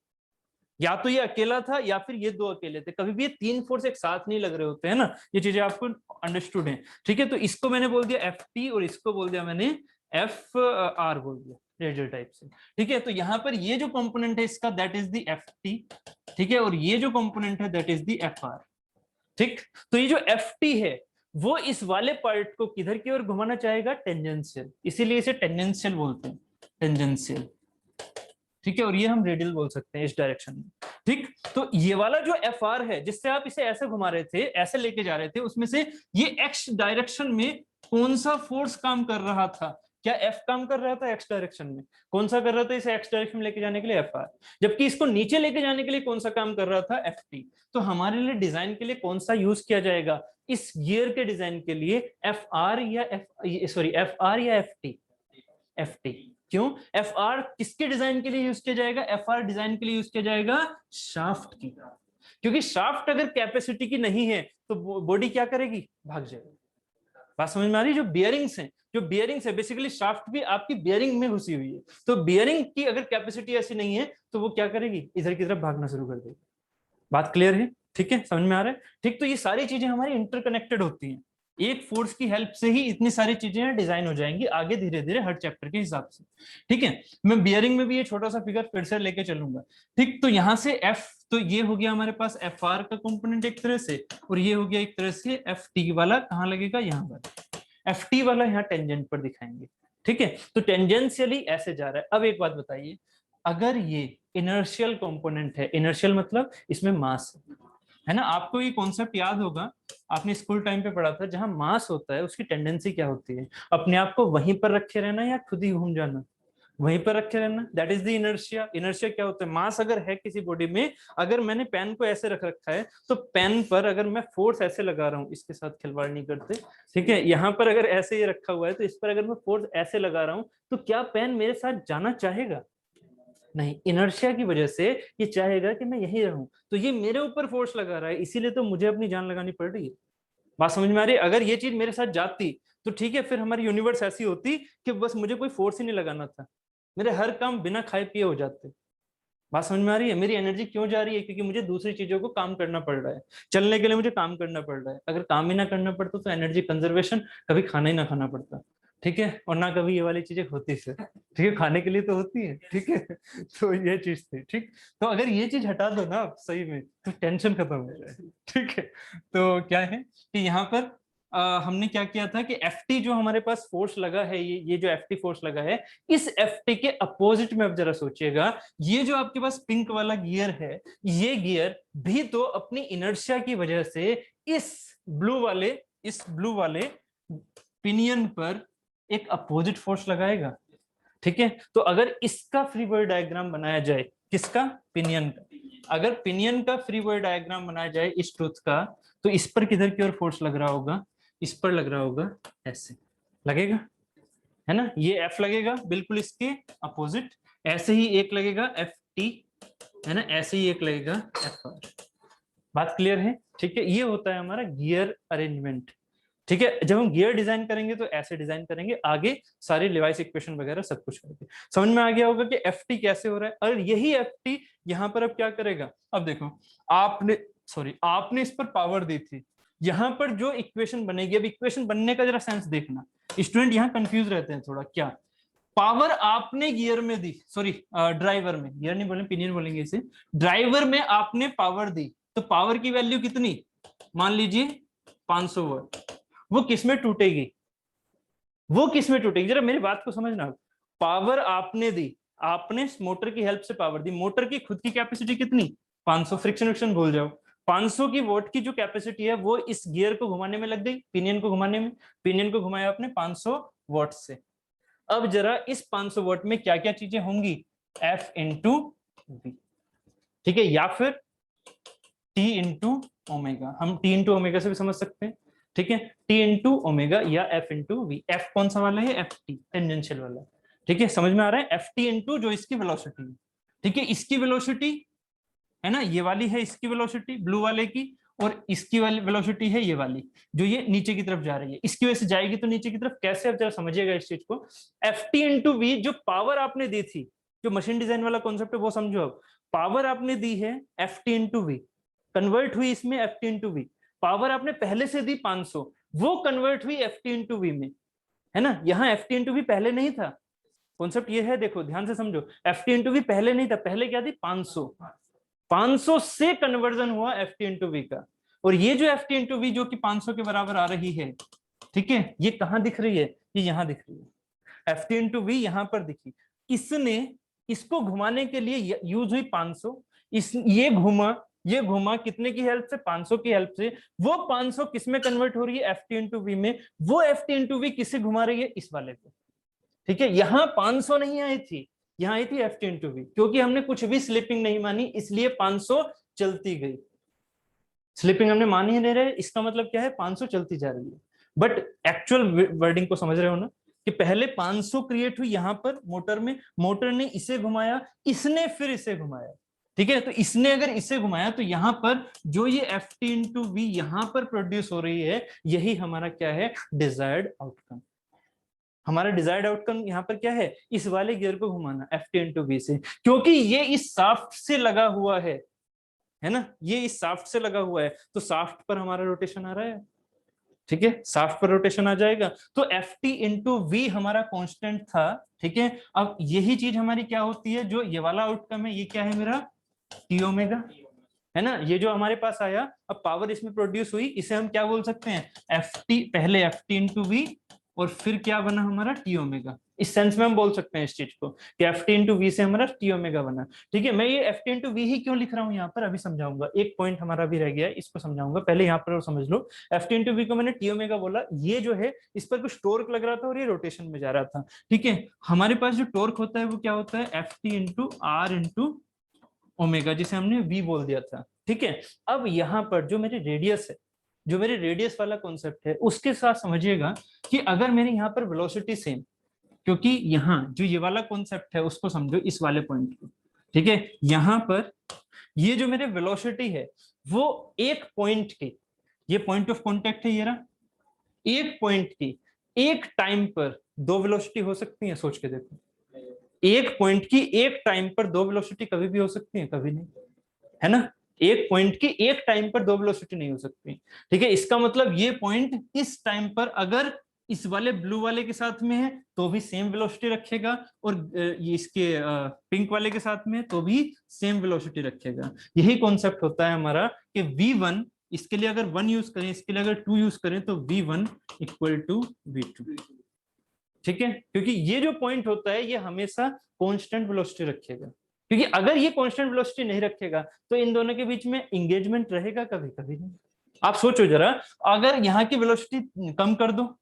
या तो ये अकेला था या फिर ये दो अकेले थे, कभी भी ये तीन फोर्स एक साथ नहीं लग रहे होते हैं ना, ये चीजें आपको अंडरस्टूड हैं, ठीक है। तो इसको मैंने बोल दिया FT और इसको बोल दिया मैंने FR बोल दिया रेडियल टाइप से, ठीक है। तो यहाँ पर ये जो कंपोनेंट है इसका दैट इज द FT, ठीक है, और ये जो कंपोनेंट है दैट इज द FR, ठीक। तो ये जो FT है वो इस वाले पार्ट को किधर की ओर घुमाना चाहेगा, टेंजेंशियल, इसीलिए इसे टेंजेंशियल बोलते हैं, टेंजेंशियल, ठीक है, और ये हम रेडियल बोल सकते हैं इस डायरेक्शन में, ठीक। तो ये वाला जो FR है जिससे आप इसे ऐसे घुमा रहे थे, ऐसे लेके जा रहे थे, उसमें से ये X डायरेक्शन में कौन सा फोर्स काम कर रहा था, क्या F काम कर रहा था X डायरेक्शन में, कौन सा कर रहा था इसे X डायरेक्शन में लेके जाने के लिए, FR, जबकि इसको नीचे लेके जाने के लिए कौन सा काम कर रहा था, FT। तो हमारे लिए डिजाइन के लिए कौन सा यूज किया जाएगा इस गियर के डिजाइन के लिए, FR या FT, FT। क्यों, FR किसके डिजाइन के लिए यूज किया जाएगा, FR डिजाइन के लिए यूज किया जाएगा शाफ्ट की, क्योंकि शाफ्ट अगर कैपेसिटी की नहीं है तो बॉडी क्या करेगी, भाग जाएगी। बात समझ में आ रही है, जो बियरिंग्स है बेसिकली शाफ्ट भी आपकी बियरिंग में घुसी हुई है, तो बियरिंग की अगर कैपेसिटी ऐसी नहीं है तो वो क्या करेगी, इधर की तरफ भागना शुरू कर देगी। बात क्लियर है, ठीक है, समझ में आ रहा है, ठीक। तो ये सारी चीजें हमारी इंटरकनेक्टेड होती हैं, एक फोर्स की हेल्प से ही इतनी सारी चीजें डिजाइन हो जाएंगी आगे धीरे धीरे हर चैप्टर के हिसाब से, ठीक है। मैं बियरिंग में भी ये छोटा सा फिगर फिर से लेके चलूंगा, ठीक। तो यहाँ से F, तो ये हो गया हमारे पास FR का कंपोनेंट एक तरह से, और ये हो गया एक तरह से FT वाला, कहाँ लगेगा, यहाँ पर, FT वाला यहाँ टेंजेंट पर दिखाएंगे, ठीक है। तो टेंजेंशियली ऐसे जा रहा है। अब एक बात बताइए, अगर ये इनर्शियल कंपोनेंट है, इनर्शियल मतलब इसमें मास है ना, आपको ये कॉन्सेप्ट याद होगा, आपने स्कूल टाइम पे पढ़ा था, जहां मास होता है उसकी टेंडेंसी क्या होती है, अपने आप को वहीं पर रखे रहना या खुद ही घूम जाना, वहीं पर रखे रहना, that is the inertia. Inertia क्या होता है, मास अगर है किसी बॉडी में, अगर मैंने पेन को ऐसे रख रखा है तो पेन पर अगर मैं फोर्स ऐसे लगा रहा हूँ, इसके साथ खिलवाड़ नहीं करते, ठीक है, यहाँ पर अगर ऐसे ही रखा हुआ है तो इस पर अगर मैं फोर्स ऐसे लगा रहा हूँ तो क्या पेन मेरे साथ जाना चाहेगा, नहीं, इनर्शिया की वजह से ये चाहेगा कि मैं यहीं रहूं, तो ये मेरे ऊपर फोर्स लगा रहा है, इसीलिए तो मुझे अपनी जान लगानी पड़ रही है। बात समझ में आ रही है, अगर ये चीज मेरे साथ जाती तो ठीक है, फिर हमारी यूनिवर्स ऐसी होती कि बस मुझे कोई फोर्स ही नहीं लगाना था, मेरे हर काम बिना खाए पिए हो जाते। बात समझ में आ रही है, मेरी एनर्जी क्यों जा रही है, क्योंकि मुझे दूसरी चीजों को काम करना पड़ रहा है, चलने के लिए मुझे काम करना पड़ रहा है, अगर काम ही ना करना पड़ता तो एनर्जी कंजर्वेशन, कभी खाना ही ना खाना पड़ता, ठीक है, और ना कभी ये वाली चीजें होती से, ठीक है, खाने के लिए तो होती है, ठीक है। तो ये चीज थी, ठीक। तो अगर ये चीज हटा दो ना आप सही में तो टेंशन खत्म हो जाए, ठीक है। तो क्या है कि यहाँ पर हमने क्या किया था कि FT जो हमारे पास फोर्स लगा है, ये जो FT फोर्स लगा है, इस FT के अपोजिट में अब जरा सोचिएगा, ये जो आपके पास पिंक वाला गियर है, ये गियर भी तो अपनी इनर्शिया की वजह से इस ब्लू वाले पिनियन पर एक अपोजिट फोर्स लगाएगा, ठीक है। तो अगर इसका फ्री बॉडी डायग्राम बनाया जाए, किसका, पिनियन का, अगर पिनियन का फ्री बॉडी डायग्राम बनाया जाए इस ट्रूथ का, तो इस पर किधर की ओर फोर्स लग रहा होगा, इस पर लग रहा होगा, ऐसे लगेगा, है ना, ये F लगेगा बिल्कुल इसके अपोजिट, ऐसे ही एक लगेगा FT, है ना, ऐसे ही एक लगेगा FR। बात क्लियर है, ठीक है। ये होता है हमारा गियर अरेंजमेंट, ठीक है। जब हम गियर डिजाइन करेंगे तो ऐसे डिजाइन करेंगे, आगे सारे लेवाइस इक्वेशन वगैरह सब कुछ करके समझ में आ गया होगा कि FT कैसे हो रहा है। और यही FT यहाँ पर अब क्या करेगा, अब देखो, आपने इस पर पावर दी थी, यहाँ पर जो इक्वेशन बनेगी, अब इक्वेशन बनने का जरा सेंस देखना, स्टूडेंट यहाँ कंफ्यूज रहते हैं थोड़ा, क्या पावर आपने गियर में दी, सॉरी ड्राइवर में, गियर नहीं बोलेंगे पिनियन बोलेंगे इसे, ड्राइवर में आपने पावर दी, तो पावर की वैल्यू कितनी, मान लीजिए 500 वाट, वो किसमें टूटेगी, जरा मेरी बात को समझना, पावर आपने दी, आपने मोटर की हेल्प से पावर दी, मोटर की खुद की कैपेसिटी कितनी, 500, फ्रिक्शन भूल जाओ, 500 की वोट की जो कैपेसिटी है वो इस गियर को घुमाने में लग गई, पिनियन को घुमाने में, पिनियन को घुमाया आपने 500 वॉट से। अब जरा इस 500 वॉट में क्या क्या चीजें होंगी, F इंटू V, ठीक है, या फिर T इंटू ओमेगा, हम T इंटू ओमेगा से भी समझ सकते हैं, ठीक है, T इंटू ओमेगा या F इंटू V। F कौन सा वाला है, FT टेंजेंशियल वाला, ठीक है, समझ में आ रहा है, FT इंटू जो इसकी वेलोसिटी है, ठीक है, इसकी वेलोसिटी है ना, ये वाली है इसकी वेलोसिटी ब्लू वाले की, और इसकी वाली वेलोसिटी है ये वाली, जो ये नीचे की तरफ जा रही है, इसकी वजह से जाएगी तो नीचे की तरफ कैसे, अब जरा समझिएगा इस चीज को। Ft इंटू वी, जो पावर आपने दी थी, जो मशीन डिजाइन वाला कॉन्सेप्ट है वो समझो। अब पावर आपने दी है Ft इंटू वी, कन्वर्ट हुई इसमें Ft इंटू वी। पावर आपने पहले से दी 500, वो कन्वर्ट हुई Ft इंटू वी में, है ना। यहाँ Ft इंटू वी पहले नहीं था, कॉन्सेप्ट ये है, देखो ध्यान से समझो। Ft इंटू वी पहले नहीं था, पहले क्या थी 500, 500 से कन्वर्जन हुआ Ft इंटू वी का। और ये जो Ft इंटू वी जो कि 500 के बराबर आ रही है, ठीक है, ये कहाँ दिख रही है, ये यहाँ दिख रही है। Ft इंटू वी यहाँ पर दिखी, इसने इसको घुमाने के लिए यूज हुई 500, ये घुमा कितने की हेल्प से, 500 की हेल्प से। वो 500 किस में कन्वर्ट हो रही है, Ft इंटू वी में। वो Ft इंटू वी किसे घुमा रही है, इस वाले को, ठीक है। यहाँ 500 नहीं आई थी, यहाँ आई थी Ft इंटू वी, क्योंकि हमने कुछ भी स्लिपिंग नहीं मानी, इसलिए 500 चलती गई। स्लिपिंग हमने मान ही नहीं रहे, इसका मतलब क्या है, 500 चलती जा रही है। बट एक्चुअल वर्डिंग को समझ रहे हो ना, कि पहले 500 क्रिएट हुई यहां पर मोटर में, मोटर ने इसे घुमाया, इसने फिर इसे घुमाया, ठीक है। तो इसने अगर इसे घुमाया तो यहां पर जो ये Ft इंटू वी यहां पर प्रोड्यूस हो रही है, यही हमारा क्या है, डिजायर्ड आउटकम। हमारा डिजायर्ड आउटकम यहाँ पर क्या है, इस वाले गियर को घुमाना Ft इंटू वी से, क्योंकि ये इस शाफ्ट से लगा हुआ है ना, ये इस शाफ्ट से लगा हुआ है, तो शाफ्ट पर हमारा रोटेशन आ रहा है, ठीक है, शाफ्ट पर रोटेशन आ जाएगा। तो Ft इंटू वी हमारा कांस्टेंट था, ठीक है। अब यही चीज हमारी क्या होती है, जो ये वाला आउटकम है, ये क्या है मेरा, टी ओमेगा, है ना। ये जो हमारे पास आया, अब पावर इसमें प्रोड्यूस हुई, इसे हम क्या बोल सकते हैं, Ft, पहले Ft इंटू वी और फिर क्या बना हमारा, टी ओमेगा। इस सेंस में हम बोल सकते हैं इस चीज को कि Ft इंटू वी से हमारा टी ओमेगा बना, ठीक है। मैं ये Ft इंटू वी ही क्यों लिख रहा हूँ यहाँ पर, अभी समझाऊंगा। एक पॉइंट हमारा भी रह गया है, इसको समझाऊंगा, पहले यहाँ पर समझ लो। Ft इंटू वी को मैंने टी ओमेगा बोला, ये जो है इस पर कुछ टॉर्क लग रहा था और ये रोटेशन में जा रहा था, ठीक है। हमारे पास जो टॉर्क होता है वो क्या होता है, Ft into R into omega, जिसे हमने वी बोल दिया था, ठीक है। अब यहाँ पर जो मेरी रेडियस है, जो मेरे रेडियस वाला कॉन्सेप्ट है, उसके साथ समझिएगा कि अगर मेरे यहाँ पर वेलोसिटी सेम, क्योंकि यहाँ जो ये वाला कॉन्सेप्ट है उसको समझो, इस वाले पॉइंट को, ठीक है। यहाँ पर ये जो मेरे वेलोसिटी है वो एक पॉइंट की, ये पॉइंट ऑफ कॉन्टेक्ट है, ये रहा, एक पॉइंट की एक टाइम पर दो वेलोसिटी हो सकती है, सोच के देखो। एक पॉइंट की एक टाइम पर दो वेलोसिटी कभी भी हो सकती है, कभी नहीं, है ना। एक पॉइंट की एक टाइम पर दो वेलोसिटी नहीं हो सकती, ठीक है। इसका मतलब ये पॉइंट इस टाइम पर अगर इस वाले ब्लू वाले के साथ में है तो भी सेम वेलोसिटी रखेगा, और ये इसके पिंक वाले के साथ में तो भी सेम वेलोसिटी रखेगा। यही कॉन्सेप्ट होता है हमारा कि v1, इसके लिए अगर 1 यूज करें, इसके लिए अगर 2 यूज करें, तो v1 इक्वल टू v2, ठीक है। क्योंकि ये जो पॉइंट होता है ये हमेशा कांस्टेंट वेलोसिटी रखेगा, क्योंकि अगर ये कांस्टेंट वेलोसिटी नहीं रखेगा तो इन दोनों के बीच में एंगेजमेंट रहेगा, कभी कभी नहीं। आप सोचो जरा, अगर यहाँ की वेलोसिटी कम कर दो,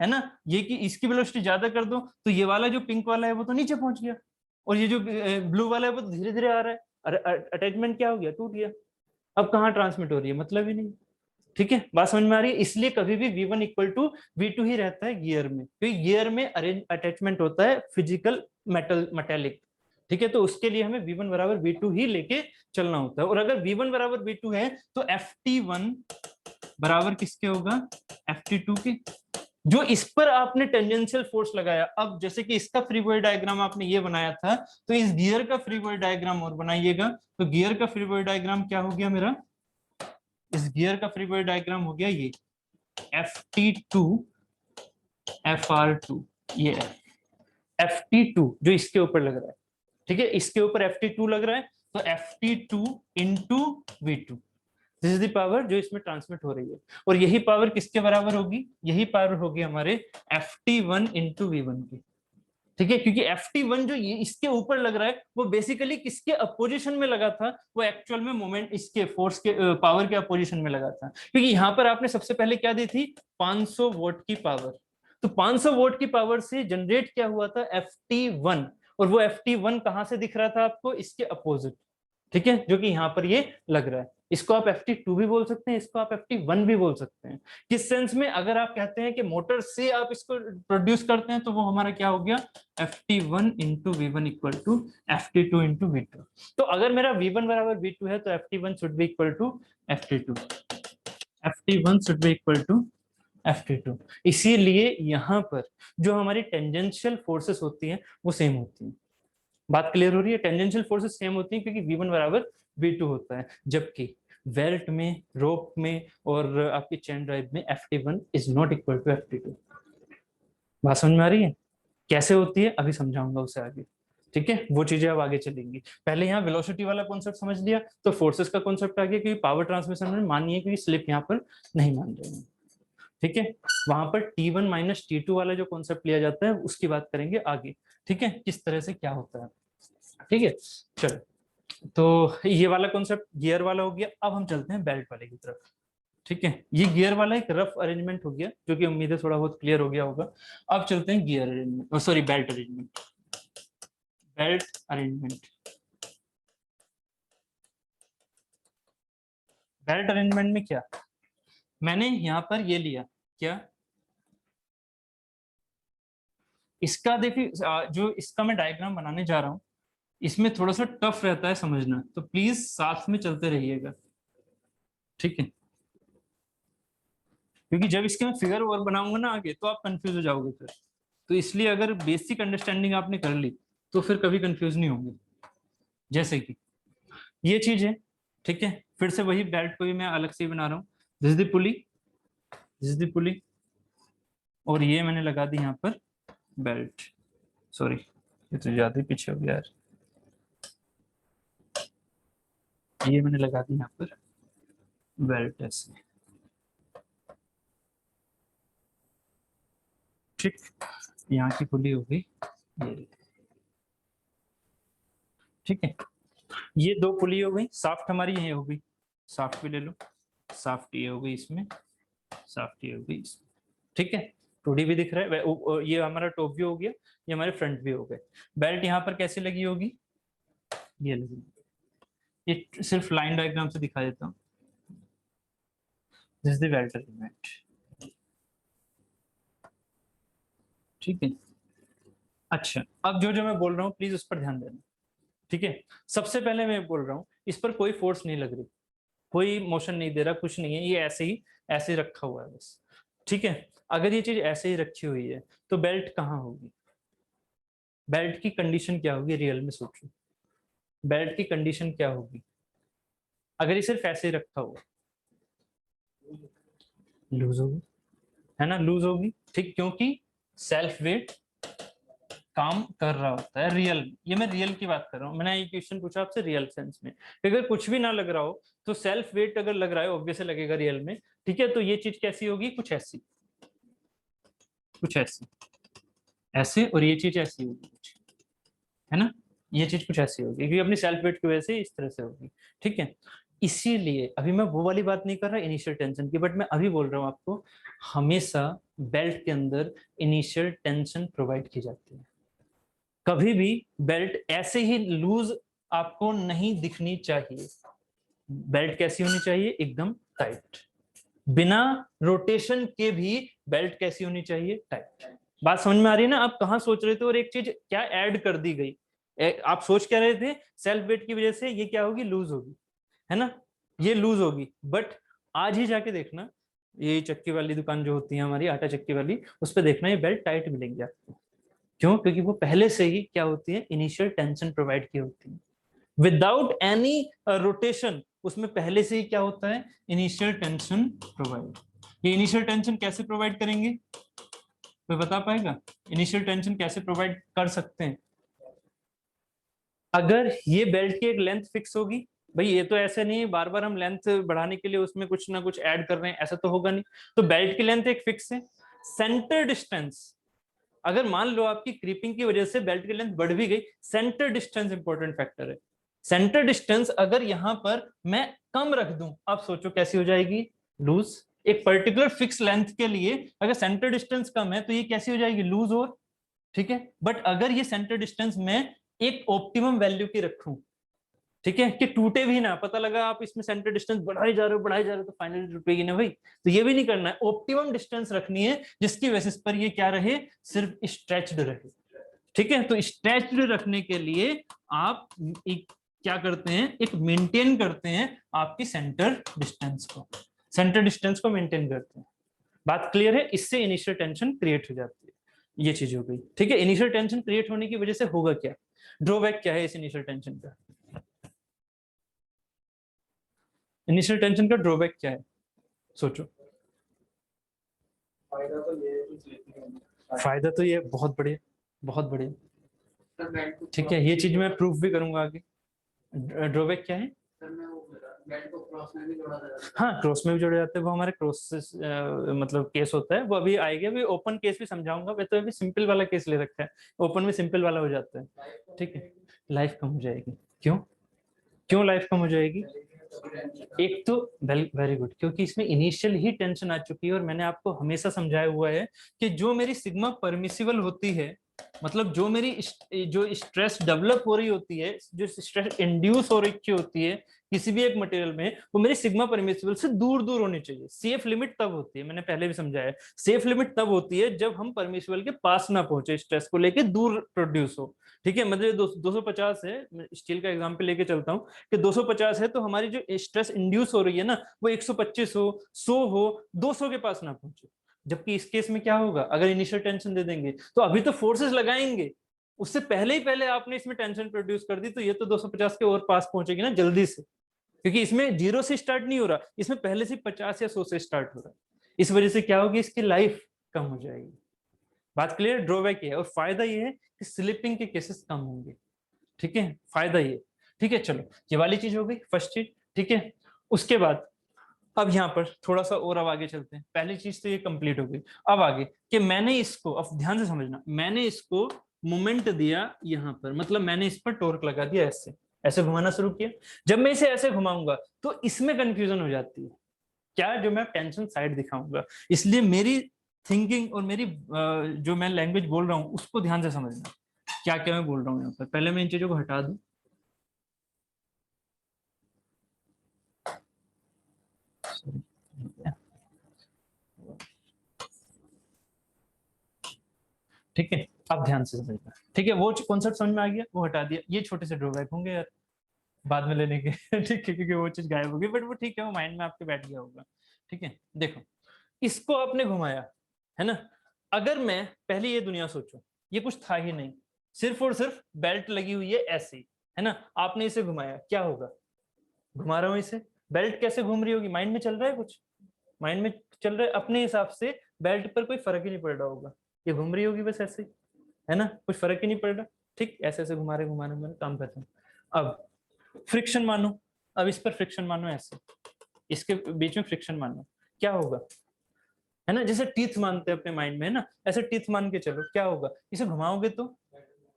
है ना, ये कि इसकी वेलोसिटी ज्यादा कर दो, तो ये वाला जो पिंक वाला है वो तो नीचे पहुंच गया, और ये जो ब्लू वाला है वो तो धीरे धीरे आ रहा है, अटैचमेंट क्या हो गया, टूट गया। अब कहाँ ट्रांसमिट हो रही है, मतलब ही नहीं, ठीक है। बात समझ में आ रही है। इसलिए कभी भी v1 इक्वल टू v2 ही रहता है गियर में, क्योंकि गियर में अरेंज अटैचमेंट होता है फिजिकल मेटेलिक, ठीक है। तो उसके लिए हमें v1 बराबर v2 ही लेके चलना होता है। और अगर v1 बराबर v2 है तो ft1 बराबर किसके होगा, ft2 के, जो इस पर आपने टेंजेंशियल फोर्स लगाया। अब जैसे कि इसका फ्री बॉडी डायग्राम आपने ये बनाया था, तो इस गियर का फ्री बॉडी डायग्राम और बनाइएगा। तो गियर का फ्री बॉडी डायग्राम क्या हो गया मेरा, इस गियर का फ्री बॉडी डायग्राम हो गया ये ft2 fr2, ये ft2 जो इसके ऊपर लग रहा है, ठीक है, इसके ऊपर ft2 लग रहा है, तो ft2 into v2, this is the power जो इसमें ट्रांसमिट हो रही है। और यही पावर किसके बराबर होगी, यही पावर होगी हमारे ft1 इंटू v1 की, ठीक है। क्योंकि ft1 जो ये इसके ऊपर लग रहा है वो बेसिकली किसके अपोजिशन में लगा था, वो एक्चुअल में मोमेंट इसके फोर्स के पावर के अपोजिशन में लगा था। क्योंकि यहाँ पर आपने सबसे पहले क्या दी थी, 500 वोल्ट की पावर, तो 500 वोल्ट की पावर से जनरेट क्या हुआ था, ft1, और वो ft1 कहां से दिख रहा था आपको, इसके अपोजिट, ठीक है, जो कि यहाँ पर ये लग रहा है। इसको आप ft2 भी बोल सकते हैं, इसको आप ft1 भी बोल सकते हैं। किस सेंस में, अगर आप कहते हैं कि मोटर से आप इसको प्रोड्यूस करते हैं, तो वो हमारा क्या हो गया, ft1 into v1 equal to ft2 into v2। तो अगर मेरा v1 बराबर v2 है तो ft1 should be equal to ft2, FT1 should be equal to FT2। इसीलिए यहाँ पर जो हमारी टेंजेंशियल फोर्सेस होती हैं वो सेम होती हैं। बात क्लियर हो रही है? टेंजेंशियल फोर्सेस सेम होती हैं क्योंकि V1 बराबर V2 होता है, जबकि बेल्ट में, रोप में और आपकी चेन ड्राइव में FT1 is not equal to FT2। बात समझ में आ रही है? कैसे होती है अभी समझाऊंगा उसे आगे, ठीक है? वो चीजें अब आगे चलेंगी। पहले यहाँ वेलोसिटी वाला कॉन्सेप्ट समझ लिया तो फोर्सेस का कॉन्सेप्ट आ गया, क्योंकि पावर ट्रांसमिशन में मानिए कि स्लिप यहाँ पर नहीं मान रहे हैं, ठीक है? वहां पर T1 माइनस T2 वाला जो कॉन्सेप्ट लिया जाता है उसकी बात करेंगे आगे, ठीक है? किस तरह से क्या होता है, ठीक है? चलो, तो ये वाला कॉन्सेप्ट गियर वाला हो गया। अब हम चलते हैं बेल्ट वाले की तरफ, ठीक है? ये गियर वाला एक रफ अरेंजमेंट हो गया जो कि उम्मीद है थोड़ा बहुत क्लियर हो गया होगा। अब चलते हैं gear arrangement, sorry belt arrangement. Belt arrangement, belt arrangement में क्या मैंने यहाँ पर ये लिया, क्या इसका देखिए, जो इसका मैं डायग्राम बनाने जा रहा हूँ इसमें थोड़ा सा टफ रहता है समझना, तो प्लीज साथ में चलते रहिएगा, ठीक है? क्योंकि जब इसके मैं फिगर और बनाऊंगा ना आगे तो आप कंफ्यूज हो जाओगे फिर, तो इसलिए अगर बेसिक अंडरस्टैंडिंग आपने कर ली तो फिर कभी कंफ्यूज नहीं होंगे। जैसे कि ये चीज है, ठीक है? फिर से वही बेल्ट को भी मैं अलग से ही बना रहा हूँ। This is the pulley, this is the पुली, और ये मैंने लगा दी यहाँ पर बेल्ट। सॉरी ये तो ज्यादा ही पीछे हो गया यार, ये मैंने लगा दी यहाँ पर बेल्ट ऐसे, ठीक? यहाँ की पुली हो गई ये, ठीक है? ये दो पुली हो गई, साफ्ट हमारी ये हो गई, साफ्ट भी ले लो, साफ्ट ये हो गई इसमें, साफ्ट ये हो गई इसमें, ठीक है? 2D भी दिख रहा है, ये हमारा टॉप व्यू हो गया, ये हमारे फ्रंट व्यू हो गए। बेल्ट यहाँ पर कैसे लगी होगी, ये लगी, ये सिर्फ लाइन डायग्राम से दिखा देता हूँ। This is the belt arrangement, ठीक है? अच्छा, अब जो जो मैं बोल रहा हूँ प्लीज उस पर ध्यान देना, ठीक है? सबसे पहले मैं बोल रहा हूँ इस पर कोई फोर्स नहीं लग रही, कोई मोशन नहीं दे रहा, कुछ नहीं है, ये ऐसे ही रखा हुआ है बस, ठीक है? अगर ये चीज ऐसे ही रखी हुई है तो बेल्ट कहाँ होगी, बेल्ट की कंडीशन क्या होगी, रियल में सोचो, बेल्ट की कंडीशन क्या होगी अगर ये सिर्फ ऐसे ही रखा हुआ? लूज होगी, है ना? लूज होगी, ठीक? क्योंकि सेल्फ वेट काम कर रहा होता है रियल, ये मैं रियल की बात कर रहा हूँ, मैंने ये क्वेश्चन पूछा आपसे रियल सेंस में। अगर कुछ भी ना लग रहा हो तो सेल्फ वेट अगर लग रहा है ऑब्वियस लगेगा रियल में, ठीक है? तो ये चीज कैसी होगी, कुछ ऐसी, कुछ ऐसी, ऐसे, और ये चीज ऐसी होगी कुछ, है ना? ये चीज कुछ ऐसी होगी क्योंकि अपनी सेल्फ वेट की वजह से इस तरह से होगी, ठीक है? इसीलिए अभी मैं वो वाली बात नहीं कर रहा इनिशियल टेंशन की, बट मैं अभी बोल रहा हूँ आपको हमेशा बेल्ट के अंदर इनिशियल टेंशन प्रोवाइड की जाती है। कभी भी बेल्ट ऐसे ही लूज आपको नहीं दिखनी चाहिए, बेल्ट कैसी होनी चाहिए, एकदम टाइट, बिना रोटेशन के भी बेल्ट कैसी होनी चाहिए, टाइट। बात समझ में आ रही है ना? आप कहाँ सोच रहे थे और एक चीज क्या ऐड कर दी गई, आप सोच क्या रहे थे, सेल्फ वेट की वजह से ये क्या होगी, लूज होगी, है ना? ये लूज होगी, बट आज ही जाके देखना ये चक्की वाली दुकान जो होती है हमारी आटा चक्की वाली, उस पर देखना ये बेल्ट टाइट मिलेंगे आपको। क्यों? क्योंकि वो पहले से ही क्या होती है, इनिशियल टेंशन प्रोवाइड की होती है विदाउट एनी रोटेशन, उसमें पहले से ही क्या होता है, इनिशियल टेंशन प्रोवाइड। ये इनिशियल टेंशन कैसे प्रोवाइड करेंगे, कोई बता पाएगा? इनिशियल टेंशन कैसे प्रोवाइड कर सकते हैं? अगर ये बेल्ट की एक लेंथ फिक्स होगी, भाई ये तो ऐसे नहीं बार बार हम लेंथ बढ़ाने के लिए उसमें कुछ ना कुछ ऐड कर रहे हैं, ऐसा तो होगा नहीं, तो बेल्ट की लेंथ एक फिक्स है। सेंटर डिस्टेंस, अगर मान लो आपकी क्रीपिंग की वजह से बेल्ट की लेंथ बढ़ भी गई, सेंटर डिस्टेंस इंपॉर्टेंट फैक्टर है। सेंटर डिस्टेंस अगर यहां पर मैं कम रख दूं, आप सोचो कैसी हो जाएगी, लूज। एक पर्टिकुलर फिक्स लेंथ के लिए अगर सेंटर डिस्टेंस कम है तो ये कैसी हो जाएगी, लूज, और ठीक है? बट अगर ये सेंटर डिस्टेंस में एक ऑप्टिमम वैल्यू की रखूं, ठीक है, कि टूटे भी ना, पता लगा आप इसमें सेंटर डिस्टेंस बढ़ाई जा रहे हो बढ़ाई जा रहे हो तो फाइनली टूटेगी ना भाई, तो ये भी नहीं करना है, ऑप्टिमम डिस्टेंस रखनी है जिसकी बेसिस पर ये क्या रहे, सिर्फ स्ट्रेच्ड रहे, ठीक है? तो स्ट्रेच्ड रखने के लिए आप एक क्या करते हैं, एक मेंटेन करते हैं आपकी सेंटर डिस्टेंस को। सेंटर डिस्टेंस को मेंटेन करते हैं। बात क्लियर है? इससे इनिशियल टेंशन क्रिएट हो जाती है। ये चीज हो गई, ठीक है। इनिशियल टेंशन क्रिएट होने की वजह से होगा क्या, ड्रॉबैक क्या है इस इनिशियल टेंशन का? इनिशियल टेंशन का ड्रॉबैक क्या है, सोचो। फायदा तो ये बहुत बढ़िया, बहुत बढ़िया, ठीक है। ये चीज मैं प्रूफ भी करूंगा आगे। ड्रॉबैक क्या है? हाँ, क्रॉस में भी जोड़े जाते हैं, वो हमारे क्रॉस मतलब केस होता है, वो अभी आएगा। अभी ओपन केस भी समझाऊंगा, मैं तो अभी सिंपल वाला केस ले रखा है। ओपन में सिंपल वाला हो जाता है, ठीक है। लाइफ कम हो जाएगी, क्यों? क्यों लाइफ कम हो जाएगी? एक तो वेरी गुड, क्योंकि इसमें इनिशियल ही टेंशन आ चुकी है, और मैंने आपको हमेशा समझाया हुआ है कि जो मेरी सिग्मा परमिसिबल होती है, मतलब जो मेरी जो स्ट्रेस डेवलप हो रही होती है, जो स्ट्रेस इंड्यूस हो रही होती है किसी भी एक मटेरियल में, वो मेरी सिग्मा परमिसिबल से दूर दूर होनी चाहिए। सेफ लिमिट तब होती है, मैंने पहले भी समझाया, सेफ लिमिट तब होती है जब हम परमिसिबल के पास ना पहुंचे, स्ट्रेस को लेके दूर प्रोड्यूस हो, ठीक है। मतलब 250 है, स्टील का एग्जांपल लेके चलता हूँ कि 250 है, तो हमारी जो स्ट्रेस इंड्यूस हो रही है ना, वो 125 हो, 100 हो, 200 के पास ना पहुंचे। जबकि इस केस में क्या होगा, अगर इनिशियल टेंशन दे देंगे तो अभी तो फोर्सेस लगाएंगे, उससे पहले ही पहले आपने इसमें टेंशन प्रोड्यूस कर दी, तो ये तो 250 के और पास पहुंचेगी ना जल्दी से, क्योंकि इसमें 0 से स्टार्ट नहीं हो रहा, इसमें पहले से 50 या 100 से स्टार्ट हो रहा है। इस वजह से क्या होगी, इसकी लाइफ कम हो जाएगी। बात क्लियर? ड्रॉबैक ये है, और फायदा ये है कि स्लिपिंग के केसेस कम होंगे, ठीक है। फायदा ये, ठीक है। चलो, ये वाली चीज हो गई फर्स्ट चीज, ठीक है। उसके बाद अब यहाँ पर थोड़ा सा और अब आगे चलते हैं। पहली चीज तो ये कंप्लीट हो गई। अब आगे कि मैंने इसको, अब ध्यान से समझना, मैंने इसको मोमेंट दिया यहाँ पर, मतलब मैंने इस पर टॉर्क लगा दिया, ऐसे ऐसे घुमाना शुरू किया। जब मैं इसे ऐसे घुमाऊंगा तो इसमें कंफ्यूजन हो जाती है, क्या, जो मैं टेंशन साइड दिखाऊंगा। इसलिए मेरी थिंकिंग और मेरी जो मैं लैंग्वेज बोल रहा हूँ उसको ध्यान से समझना, क्या क्या मैं बोल रहा हूँ यहाँ पर। पहले मैं इन चीजों को हटा दूं। ठीक है, अब ध्यान से समझना, ठीक है। वो कॉन्सेप्ट समझ में आ गया, वो हटा दिया। ये छोटे से ड्रॉबैक होंगे यार बाद में लेने के ठीक है, क्योंकि वो चीज गायब होगी, बट वो ठीक है, वो माइंड में आपके बैठ गया होगा, ठीक है। देखो, इसको आपने घुमाया, है ना। अगर मैं पहले ये दुनिया सोचो, ये कुछ था ही नहीं, सिर्फ और सिर्फ बेल्ट लगी हुई है ऐसी, है ना। आपने इसे घुमाया, क्या होगा? घुमा रहा हूं इसे, बेल्ट कैसे घूम रही होगी? माइंड में चल रहा है कुछ? माइंड में चल रहा है अपने हिसाब से, बेल्ट पर कोई फर्क ही नहीं पड़ रहा होगा, ये घूम रही होगी बस ऐसे ही, है ना, कुछ फर्क ही नहीं पड़ रहा। ठीक, ऐसे ऐसे घुमाने में काम करते हैं। अब फ्रिक्शन मानो, अब इस पर फ्रिक्शन मानो, ऐसे इसके बीच में फ्रिक्शन मानो, क्या होगा? है ना, जैसे टीथ मानते हैं अपने माइंड में, है ना, ऐसे टीथ मान के चलो, क्या होगा? इसे घुमाओगे तो,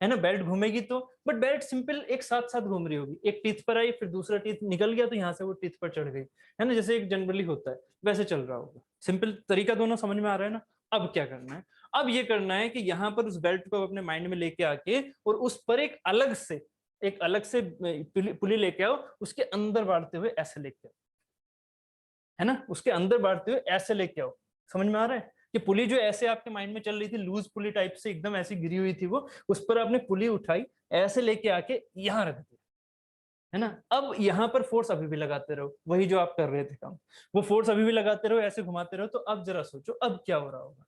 है ना, बेल्ट घूमेगी तो, बट बेल्ट सिंपल एक साथ साथ घूम रही होगी, एक टीथ पर आई, फिर दूसरा टीथ निकल गया तो यहाँ से वो टीथ पर चढ़ गई, है ना, जैसे एक जनरली होता है वैसे चल रहा होगा। सिंपल तरीका, दोनों समझ में आ रहा है ना। अब क्या करना है? अब ये करना है कि यहाँ पर उस बेल्ट को अपने माइंड में लेके आके, और उस पर एक अलग से पुली लेके आओ, उसके अंदर बांटते हुए ऐसे लेके आओ, है ना, उसके अंदर बांटते हुए ऐसे लेके आओ। समझ में आ रहा है कि पुली जो ऐसे आपके माइंड में चल रही थी, लूज पुली टाइप से एकदम ऐसी गिरी हुई थी वो, उस पर आपने पुली उठाई, ऐसे लेके आके यहाँ रख दिया, है ना। अब यहाँ पर फोर्स अभी भी लगाते रहो, वही जो आप कर रहे थे काम, वो फोर्स अभी भी लगाते रहो, ऐसे घुमाते रहो। तो अब जरा सोचो अब क्या हो रहा होगा।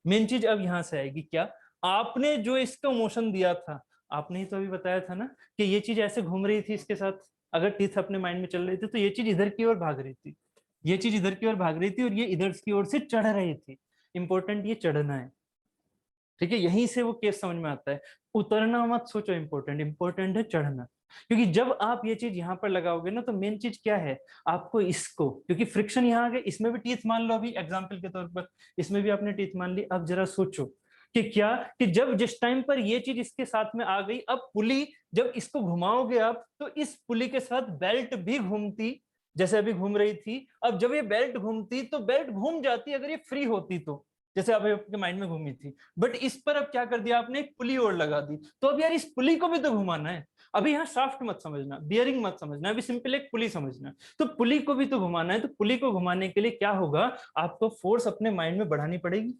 मेन चीज अब यहाँ से आएगी, क्या? आपने जो इसका मोशन दिया था, आपने ही तो अभी बताया था ना कि ये चीज ऐसे घूम रही थी इसके साथ, अगर टीथ अपने माइंड में चल रही थी तो ये चीज इधर की ओर भाग रही थी, ये चीज इधर की ओर भाग रही थी, और ये इधर की ओर से चढ़ रही थी। इंपॉर्टेंट ये चढ़ना है, ठीक है, यहीं से वो केस समझ में आता है। उतरना मत सोचो, इंपॉर्टेंट इंपॉर्टेंट है चढ़ना। क्योंकि जब आप ये चीज यहाँ पर लगाओगे ना, तो मेन चीज क्या है, आपको इसको, क्योंकि फ्रिक्शन यहाँ आ गया, इसमें भी टीथ मान लो, अभी एग्जाम्पल के तौर पर इसमें भी आपने टीथ मान ली। अब जरा सोचो कि क्या, कि जब जिस टाइम पर ये चीज इसके साथ में आ गई, अब पुली जब इसको घुमाओगे आप, तो इस पुली के साथ बेल्ट भी घूमती, जैसे अभी घूम रही थी। अब जब ये बेल्ट घूमती तो बेल्ट घूम जाती, अगर ये फ्री होती तो, जैसे अभी आपके माइंड में घूमी थी, बट इस पर अब क्या कर दिया आपने, एक पुली और लगा दी। तो अब यार इस पुली को भी तो घुमाना है। अभी यहाँ शाफ्ट मत समझना, बियरिंग मत समझना, अभी सिंपल एक पुली समझना। तो पुली को भी तो घुमाना है, तो पुली को घुमाने के लिए क्या होगा, आपको फोर्स अपने माइंड में बढ़ानी पड़ेगी,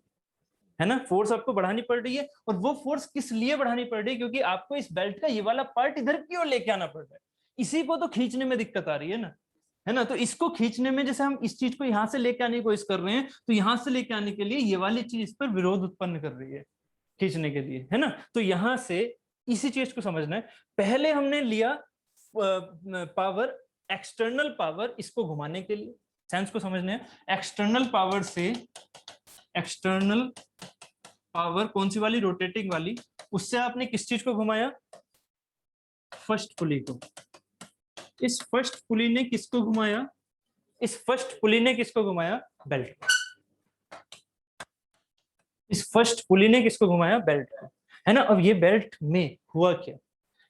है ना। फोर्स आपको बढ़ानी पड़ रही है, और वो फोर्स किस लिए बढ़ानी पड़ रही है? क्योंकि आपको इस बेल्ट का ये वाला पार्ट इधर की ओर लेके आना पड़ रहा है, इसी को तो खींचने में दिक्कत आ रही है ना। है ना। तो इसको खींचने में जैसे हम इस चीज को यहां से लेके आने की कोशिश कर रहे हैं, तो यहां से लेके आने के लिए ये वाली चीज इस पर विरोध उत्पन्न कर रही है खींचने के लिए, है ना। तो यहां से इसी चीज को समझना है। पहले हमने लिया पावर, एक्सटर्नल पावर इसको घुमाने के लिए, सेंस को समझना है। एक्सटर्नल पावर से, एक्सटर्नल पावर कौन सी वाली, रोटेटिंग वाली, उससे आपने किस चीज को घुमाया, फर्स्ट पुली को। इस फर्स्ट पुली ने किसको घुमाया, इस फर्स्ट पुली ने किसको घुमाया, बेल्ट। इस फर्स्ट पुली ने किसको घुमाया, बेल्ट को, है ना। अब ये बेल्ट में हुआ क्या,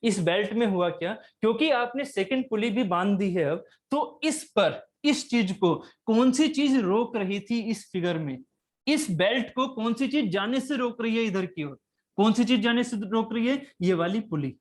इस बेल्ट में हुआ क्या, क्योंकि आपने सेकंड पुली भी बांध दी है अब, तो इस पर, इस चीज को कौन सी चीज रोक रही थी इस फिगर में, इस बेल्ट को कौन सी चीज जाने से रोक रही है इधर की ओर, कौन सी चीज जाने से रोक रही है, ये वाली पुली।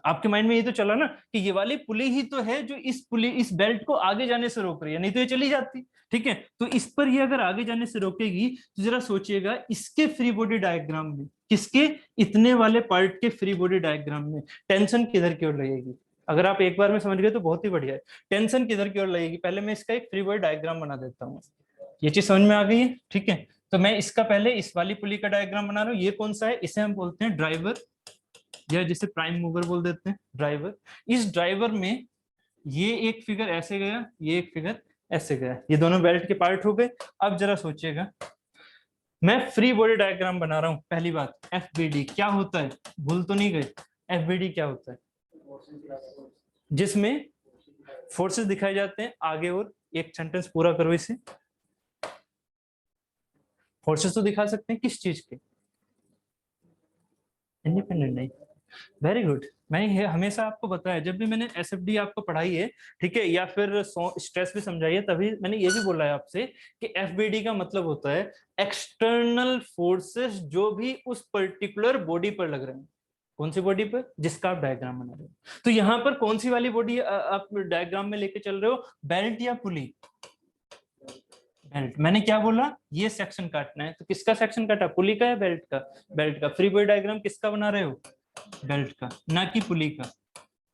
आपके माइंड में ये तो चला ना कि ये वाली पुली ही तो है जो इस पुली, इस बेल्ट को आगे जाने से रोक रही है, नहीं तो ये चली जाती, ठीक है। तो इस पर ये अगर आगे जाने से रोकेगी, तो जरा सोचिएगा इसके फ्री बॉडी डायग्राम में, किसके, इतने वाले पार्ट के फ्री बॉडी डायग्राम में टेंशन किधर की ओर लगेगी। अगर आप एक बार में समझ गए तो बहुत ही बढ़िया है। टेंशन किधर की ओर लगेगी, पहले मैं इसका एक फ्री बॉडी डायग्राम बना देता हूँ। ये चीज समझ में आ गई है, ठीक है। तो मैं इसका पहले इस वाली पुली का डायग्राम बना रहा हूँ। ये कौन सा है, इसे हम बोलते हैं ड्राइवर, या जिसे प्राइम मूवर बोल देते हैं, ड्राइवर। इस ड्राइवर में ये एक फिगर ऐसे गया, ये एक फिगर ऐसे गया, ये दोनों बेल्ट के पार्ट हो गए। अब जरा सोचिएगा, मैं फ्री बॉडी डायग्राम बना रहा हूं। पहली बात, एफबीडी क्या होता है, भूल तो नहीं गए, एफबीडी क्या होता है, जिसमें फोर्सेस दिखाए जाते हैं आगे। और एक सेंटेंस पूरा करो इसे, फोर्सेस तो दिखा सकते हैं किस चीज के, इंडिपेंडेंट नहीं। Very good. मैं ये हमेशा आपको बताया, जब भी मैंने एसएफडी आपको पढ़ाई है, ठीक है, या फिर स्ट्रेस भी समझाई है, तभी मैंने ये भी बोला है आपसे कि एफबीडी का मतलब होता है एक्सटर्नल फोर्सेस जो भी उस पर्टिकुलर बॉडी पर लग रहे हैं। कौन सी बॉडी पर, जिसका आप डायग्राम बना रहे हो। तो यहाँ पर कौन सी वाली बॉडी आप डायग्राम में लेके चल रहे हो, बेल्ट या पुली, बेल्ट। मैंने क्या बोला, ये सेक्शन काटना है, तो किसका सेक्शन काटा, पुली का या बेल्ट का, बेल्ट का। फ्री बॉडी डायग्राम किसका बना रहे हो, बेल्ट का, ना कि पुली का।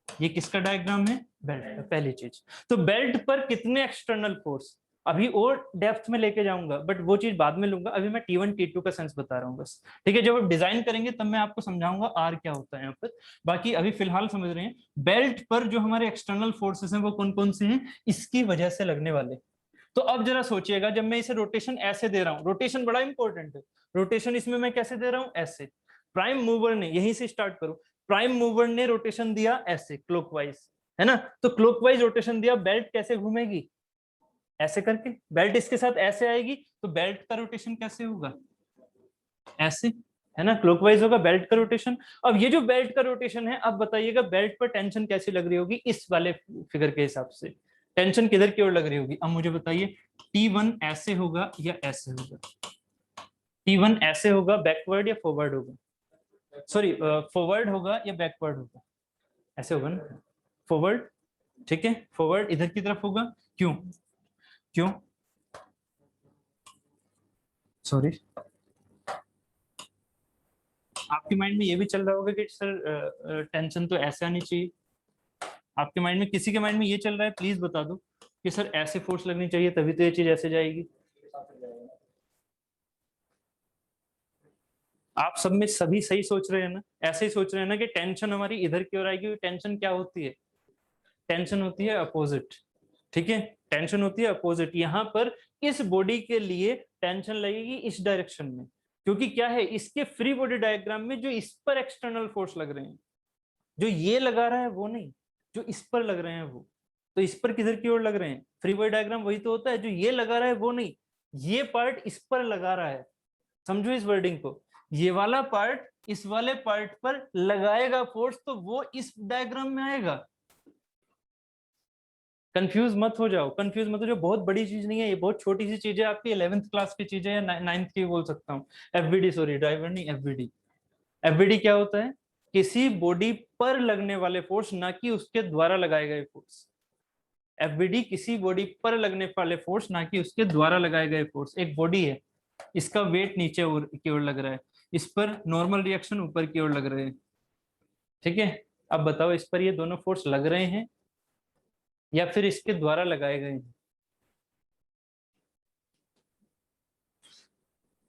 ये किसका डायग्राम है, बेल्ट का, पहली चीज। तो बेल्ट पर कितने एक्सटर्नल फोर्स, अभी और डेप्थ में लेके जाऊंगा, बट वो चीज बाद में लूंगा। अभी मैं T1 T2 का सेंस बता रहा हूँ बस, ठीक है। जब आप डिजाइन करेंगे तब मैं आपको समझाऊंगा आर क्या होता है यहाँ पर। बाकी अभी फिलहाल समझ रहे हैं, बेल्ट पर जो हमारे एक्सटर्नल फोर्सेस हैं वो कौन कौन से हैं, इसकी वजह से लगने वाले। तो अब जरा सोचिएगा, जब मैं इसे रोटेशन ऐसे दे रहा हूँ, रोटेशन बड़ा इंपॉर्टेंट है, रोटेशन इसमें मैं कैसे दे रहा हूँ, ऐसे। प्राइम मूवर ने, यहीं से स्टार्ट करो, प्राइम मूवर ने रोटेशन दिया ऐसे क्लॉकवाइज, है ना। तो क्लॉकवाइज रोटेशन दिया, बेल्ट कैसे घूमेगी, ऐसे करके। बेल्ट इसके साथ ऐसे आएगी, तो बेल्ट का रोटेशन कैसे होगा, ऐसे, है ना, क्लॉकवाइज होगा बेल्ट का रोटेशन। अब ये जो बेल्ट का रोटेशन है, अब बताइएगा बेल्ट पर टेंशन कैसी लग रही होगी, इस वाले फिगर के हिसाब से टेंशन किधर की ओर लग रही होगी। अब मुझे बताइए, T1 ऐसे होगा या ऐसे होगा, T1 ऐसे होगा, बैकवर्ड या फॉरवर्ड होगा, सॉरी फॉरवर्ड होगा या बैकवर्ड होगा, ऐसे होगा ना, फॉरवर्ड, ठीक है, फॉरवर्ड इधर की तरफ होगा। क्यों, क्यों, सॉरी, आपके माइंड में ये भी चल रहा होगा कि सर टेंशन तो ऐसे आनी चाहिए। आपके माइंड में, किसी के माइंड में ये चल रहा है, प्लीज बता दो कि सर ऐसे फोर्स लगनी चाहिए तभी तो ये चीज ऐसे जाएगी। आप सब में सभी सही सोच रहे हैं ना, ऐसे ही सोच रहे हैं ना कि टेंशन हमारी इधर की ओर आएगी। टेंशन क्या होती है, टेंशन होती है अपोजिट, ठीक है, टेंशन होती है अपोजिट। यहां पर इस बॉडी के लिए टेंशन लगेगी इस डायरेक्शन में, क्योंकि क्या है, इसके फ्री बॉडी डायग्राम में जो इस पर एक्सटर्नल फोर्स लग रहे हैं, जो ये लगा रहा है वो नहीं, जो इस पर लग रहे हैं वो। तो इस पर किधर की ओर लग रहे हैं, फ्री बॉडी डायग्राम वही तो होता है, जो ये लगा रहा है वो नहीं, ये पार्ट इस पर लगा रहा है। समझो इस वर्डिंग को, ये वाला पार्ट इस वाले पार्ट पर लगाएगा फोर्स, तो वो इस डायग्राम में आएगा। कंफ्यूज मत हो जाओ, कंफ्यूज मत हो जाओ, बहुत बड़ी चीज नहीं है ये, बहुत छोटी सी चीज है, आपकी 11th क्लास की चीज है या 9th की बोल सकता हूँ। एफबीडी, सॉरी ड्राइवर नहीं, एफबीडी। एफबीडी क्या होता है, किसी बॉडी पर लगने वाले फोर्स, ना कि उसके द्वारा लगाए गए फोर्स। एफबीडी किसी बॉडी पर लगने वाले फोर्स, ना कि उसके द्वारा लगाए गए फोर्स। एक बॉडी है, इसका वेट नीचे की ओर लग रहा है, इस पर नॉर्मल रिएक्शन ऊपर की ओर लग रहे हैं, ठीक है। अब बताओ, इस पर ये दोनों फोर्स लग रहे हैं या फिर इसके द्वारा लगाए गए हैं?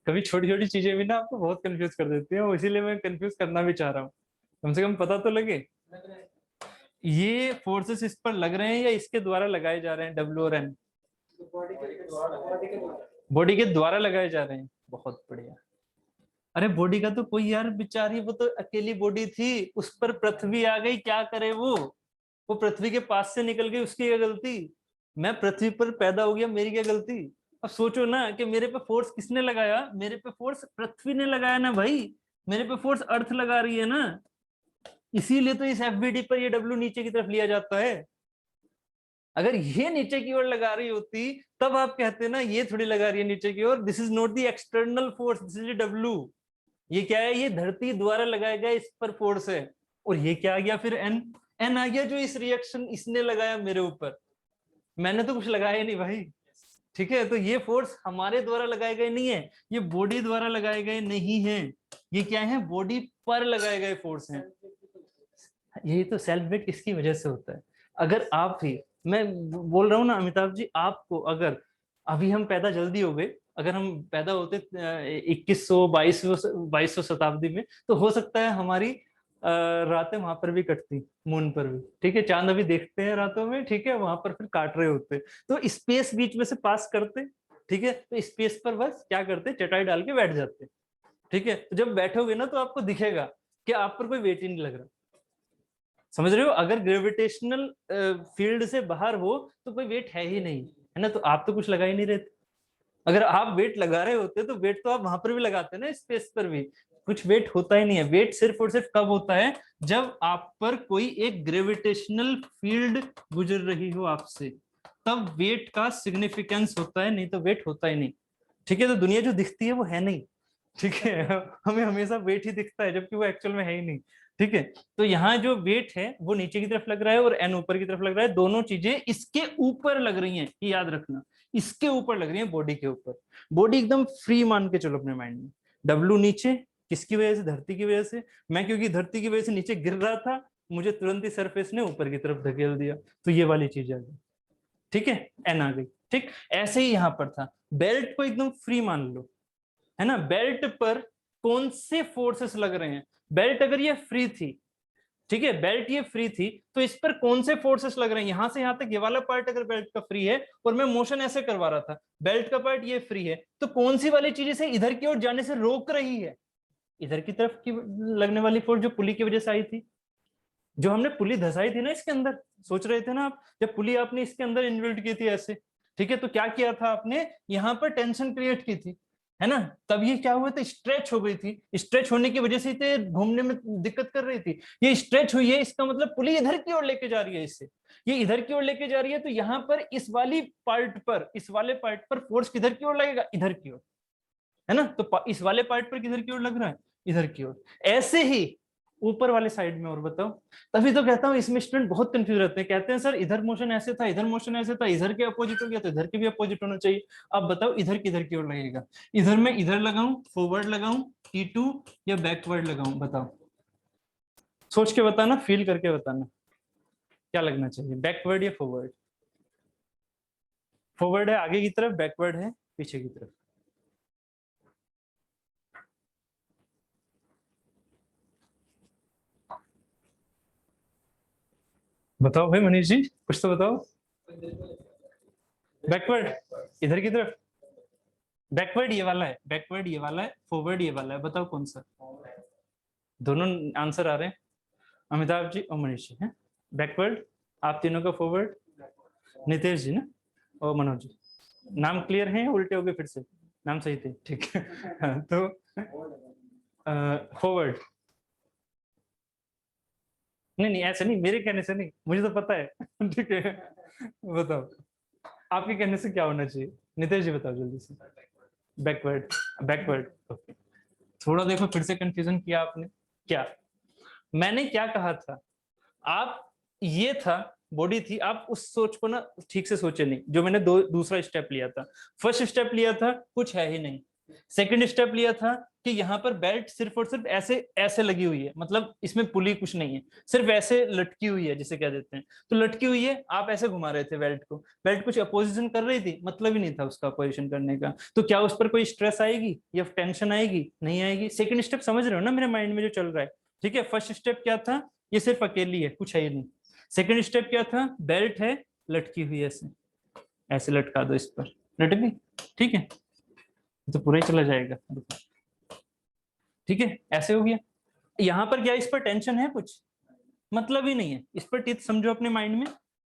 कभी छोटी छोटी चीजें भी ना आपको बहुत कंफ्यूज कर देती हैं, इसीलिए मैं कंफ्यूज करना भी चाह रहा हूँ, कम से कम पता तो लगे। ये फोर्सेस इस पर लग रहे हैं या इसके द्वारा लगाए जा रहे हैं, डब्ल्यू और एन? बॉडी के द्वारा लगाए जा रहे हैं, बहुत बढ़िया। अरे बॉडी का तो कोई यार बेचारी, वो तो अकेली बॉडी थी, उस पर पृथ्वी आ गई, क्या करे वो पृथ्वी के पास से निकल गई, उसकी क्या गलती? मैं पृथ्वी पर पैदा हो गया, मेरी क्या गलती? अब सोचो ना कि मेरे पे फोर्स किसने लगाया, मेरे पे फोर्स पृथ्वी ने लगाया ना भाई, मेरे पे फोर्स अर्थ लगा रही है ना, इसीलिए तो इस एफबीडी पर ये डब्ल्यू नीचे की तरफ लिया जाता है। अगर ये नीचे की ओर लगा रही होती तब आप कहते ना ये थोड़ी लगा रही है नीचे की ओर, this is not the external force, this is W. ये क्या है, ये धरती द्वारा लगाया गया इस पर फोर्स है। और ये क्या आ गया फिर, एन। एन आ गया जो इस रिएक्शन इसने लगाया मेरे ऊपर, मैंने तो कुछ लगाया नहीं भाई। ठीक है, तो ये फोर्स हमारे द्वारा लगाए गए नहीं है, ये बॉडी द्वारा लगाए गए नहीं है, ये क्या है, बॉडी पर लगाए गए फोर्स हैं। यही तो सेल्फ वेट इसकी वजह से होता है। अगर आप भी, मैं बोल रहा हूँ ना अमिताभ जी, आपको अगर अभी हम पैदा जल्दी हो गए, अगर हम पैदा होते 2100 2200 शताब्दी में, तो हो सकता है हमारी रातें वहां पर भी कटती, मून पर भी। ठीक है, चांद अभी देखते हैं रातों में, ठीक है, वहां पर फिर काट रहे होते, तो स्पेस बीच में से पास करते। ठीक है, तो स्पेस पर बस क्या करते, चटाई डाल के बैठ जाते। ठीक है, तो जब बैठोगे ना तो आपको दिखेगा कि आप पर कोई वेट ही नहीं लग रहा। समझ रहे हो, अगर ग्रेविटेशनल फील्ड से बाहर हो तो कोई वेट है ही नहीं, है ना, तो आप तो कुछ लगा ही नहीं रहे थे। अगर आप वेट लगा रहे होते तो वेट तो आप वहां पर भी लगाते ना, स्पेस पर भी। कुछ वेट होता ही नहीं है, वेट सिर्फ और सिर्फ कब होता है, जब आप पर कोई एक ग्रेविटेशनल फील्ड गुजर रही हो आपसे, तब वेट का सिग्निफिकेंस होता है, नहीं तो वेट होता ही नहीं। ठीक है, तो दुनिया जो दिखती है वो है नहीं। ठीक है, हमें हमेशा वेट ही दिखता है, जबकि वो एक्चुअल में है ही नहीं। ठीक है, तो यहाँ जो वेट है वो नीचे की तरफ लग रहा है और एन ऊपर की तरफ लग रहा है, दोनों चीजें इसके ऊपर लग रही हैं, ये याद रखना, इसके ऊपर लग रही है, बॉडी के ऊपर। बॉडी एकदम फ्री मान के चलो अपने माइंड में। डब्लू नीचे, किसकी वजह से, धरती की वजह से। मैं क्योंकि धरती की वजह से नीचे गिर रहा था, मुझे तुरंत ही सरफेस ने ऊपर की तरफ धकेल दिया, तो ये वाली चीज आ गई। ठीक है, एन आ गई। ठीक, ऐसे ही यहां पर था, बेल्ट को एकदम फ्री मान लो, है ना। बेल्ट पर कौन से फोर्सेस लग रहे हैं, बेल्ट अगर ये फ्री थी, ठीक है, बेल्ट ये फ्री थी, तो इस पर कौन से फोर्सेस लग रहे हैं, यहां से यहां तक ये वाला पार्ट अगर बेल्ट का फ्री है और मैं मोशन ऐसे करवा रहा था, बेल्ट का पार्ट ये फ्री है, तो कौन सी वाली चीज इसे इधर की ओर जाने से रोक रही है, इधर की तरफ की लगने वाली फोर्स जो पुली की वजह से आई थी, जो हमने पुली धसाई थी ना इसके अंदर। सोच रहे थे ना आप, जब पुली आपने इसके अंदर इनबिल्ट की थी ऐसे, ठीक है, तो क्या किया था आपने, यहाँ पर टेंशन क्रिएट की थी, है ना। तब ये क्या हुआ था, स्ट्रेच हो गई थी, स्ट्रेच होने की वजह से ये घूमने में दिक्कत कर रही थी, ये स्ट्रेच हुई है, इसका मतलब पुली इधर की ओर लेके जा रही है, इससे ये इधर की ओर लेके जा रही है, तो यहाँ पर इस वाली पार्ट पर, इस वाले पार्ट पर फोर्स किधर की ओर लगेगा, इधर की ओर, है ना। तो इस वाले पार्ट पर किधर की ओर लग रहा है, इधर की ओर। ऐसे ही ऊपर वाले साइड में, और बताओ। तभी तो कहता हूं इसमें स्टूडेंट बहुत कंफ्यूज रहते हैं, कहते हैं सर इधर मोशन ऐसे था, इधर मोशन ऐसे था, इधर के अपोजिट हो गया तो इधर के भी अपोजिट होना चाहिए। अब बताओ इधर किधर की ओर लगेगा, इधर में इधर लगाऊं, फॉरवर्ड लगाऊं, T2 या बैकवर्ड लगाऊं, बताओ। सोच के बताना, फील करके बताना, क्या लगना चाहिए, बैकवर्ड या फॉरवर्ड। फॉरवर्ड है आगे की तरफ, बैकवर्ड है पीछे की तरफ। बताओ भाई मनीष जी, कुछ तो बताओ। बैकवर्ड, इधर की तरफ। बैकवर्ड ये वाला है, बैकवर्ड ये वाला है, फॉरवर्ड ये वाला है, बताओ कौन सा। दोनों आंसर आ रहे हैं, अमिताभ जी और मनीष जी हैं। बैकवर्ड, आप तीनों का फॉरवर्ड, नितेश जी ना और मनोज जी। नाम क्लियर है, उल्टे हो गए फिर से, नाम सही थे, ठीक है। तो फॉरवर्ड, नहीं नहीं ऐसे नहीं, मेरे कहने से नहीं, मुझे तो पता है। ठीक है, बताओ आपके कहने से क्या होना चाहिए, नितेश जी बताओ जल्दी से। Backward, backward, okay. थोड़ा देखो फिर से कंफ्यूजन किया आपने, क्या मैंने क्या कहा था, आप ये था, बॉडी थी, आप उस सोच को ना ठीक से सोचे नहीं, जो मैंने दूसरा स्टेप लिया था। फर्स्ट स्टेप लिया था कुछ है ही नहीं, सेकंड स्टेप लिया था कि यहाँ पर बेल्ट सिर्फ और सिर्फ ऐसे ऐसे लगी हुई है, मतलब इसमें पुली कुछ नहीं है, सिर्फ ऐसे लटकी हुई है जिसे कह देते हैं। तो लटकी हुई है, आप ऐसे घुमा रहे थे बेल्ट को, बेल्ट कुछ अपोजिशन कर रही थी, मतलब ही नहीं था उसका अपोजिशन करने का। तो क्या उस पर कोई स्ट्रेस आएगी या टेंशन आएगी? नहीं आएगी। सेकंड स्टेप समझ रहे हो ना मेरे माइंड में जो चल रहा है? ठीक है, फर्स्ट स्टेप क्या था, ये सिर्फ अकेली है, कुछ है ही नहीं। सेकंड स्टेप क्या था, बेल्ट है, लटकी हुई है, ऐसे ऐसे लटका दो इस पर, लटक गई। ठीक है, तो पूरा ही चला जाएगा। ठीक है, ऐसे हो गया। यहाँ पर क्या इस पर टेंशन है कुछ? मतलब ही नहीं है। इस पर टीथ समझो अपने माइंड में,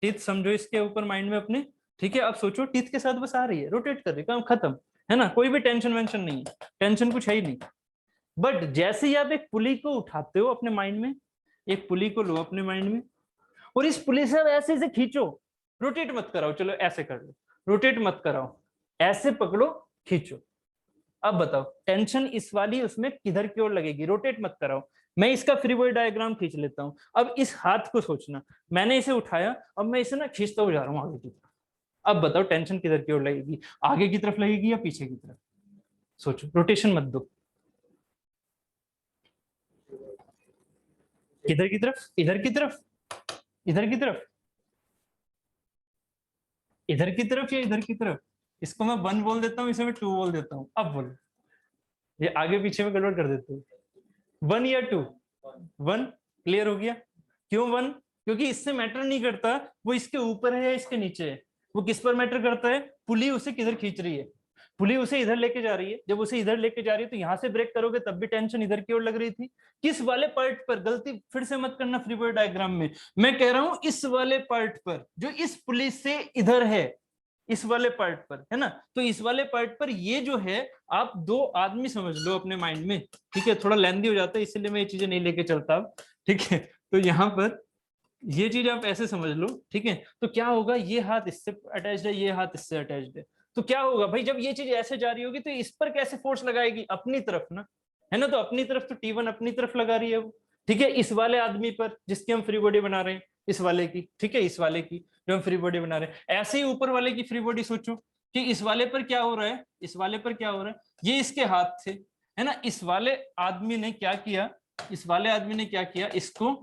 टीथ समझो इसके ऊपर माइंड में अपने। ठीक है, अब सोचो टीथ के साथ बस आ रही है, रोटेट कर रही है, काम खत्म, है ना, कोई भी टेंशन वेंशन नहीं है, टेंशन कुछ है ही नहीं। बट जैसे ही आप एक पुली को उठाते हो अपने माइंड में, एक पुली को लो अपने माइंड में, और इस पुली से ऐसे से खींचो, रोटेट मत कराओ, चलो ऐसे कर लो, रोटेट मत कराओ, ऐसे पकड़ो, खींचो। अब बताओ टेंशन इस वाली उसमें किधर की ओर लगेगी? रोटेट मत कराओ। मैं इसका फ्री बॉडी डायग्राम खींच लेता हूं। अब इस हाथ को सोचना, मैंने इसे उठाया, अब मैं इसे ना खींचता हुआ जा रहा हूं आगे की तरफ। अब बताओ टेंशन किधर की ओर लगेगी? आगे की तरफ लगेगी या पीछे की तरफ? सोचो, रोटेशन मत दो। किधर की तरफ? इधर की तरफ? इधर की तरफ? इधर की तरफ या इधर की तरफ? इसको मैं 1 बोल देता हूँ, इसे मैं 2 बोल देता हूँ। अब बोलो, ये आगे पीछे में गड़बड़ कर देते हो। 1 या 2? 1। क्लियर हो गया? क्यों 1? क्योंकि इससे मैटर नहीं करता वो इसके ऊपर है या इसके नीचे है, वो किस पर मैटर करता है? पुली उसे किधर खींच रही है। पुली उसे इधर लेके जा रही है, जब उसे इधर लेके जा रही है तो यहां से ब्रेक करोगे तब भी टेंशन इधर की ओर लग रही थी। किस वाले पार्ट पर? गलती फिर से मत करना फ्री बॉडी डायग्राम में, मैं कह रहा हूं इस वाले पार्ट पर जो इस पुली से इधर है, इस वाले पार्ट पर, है ना। तो इस वाले पार्ट पर ये जो है, आप 2 आदमी समझ लो अपने माइंड में। ठीक है, थोड़ा लेंदी हो जाता है इसलिए मैं ये चीजें नहीं लेके चलता। ठीक है, तो यहाँ पर ये चीज आप ऐसे समझ लो। ठीक है, तो क्या होगा, ये हाथ इससे अटैच्ड है, ये हाथ इससे अटैच्ड है, तो क्या होगा भाई, जब ये चीज ऐसे जा रही होगी तो इस पर कैसे फोर्स लगाएगी? अपनी तरफ ना, है ना। तो अपनी तरफ तो T1 अपनी तरफ लगा रही है वो। ठीक है, इस वाले आदमी पर जिसकी हम फ्री बॉडी बना रहे हैं, इस वाले की, ठीक है, इस वाले की जो हम फ्री बॉडी बना रहे हैं। ऐसे ही ऊपर वाले की फ्री बॉडी सोचो कि इस वाले पर क्या हो रहा है, इस वाले पर क्या हो रहा है, ये इसके हाथ थे, है ना। इस वाले आदमी ने क्या किया, इस वाले आदमी ने क्या किया, इसको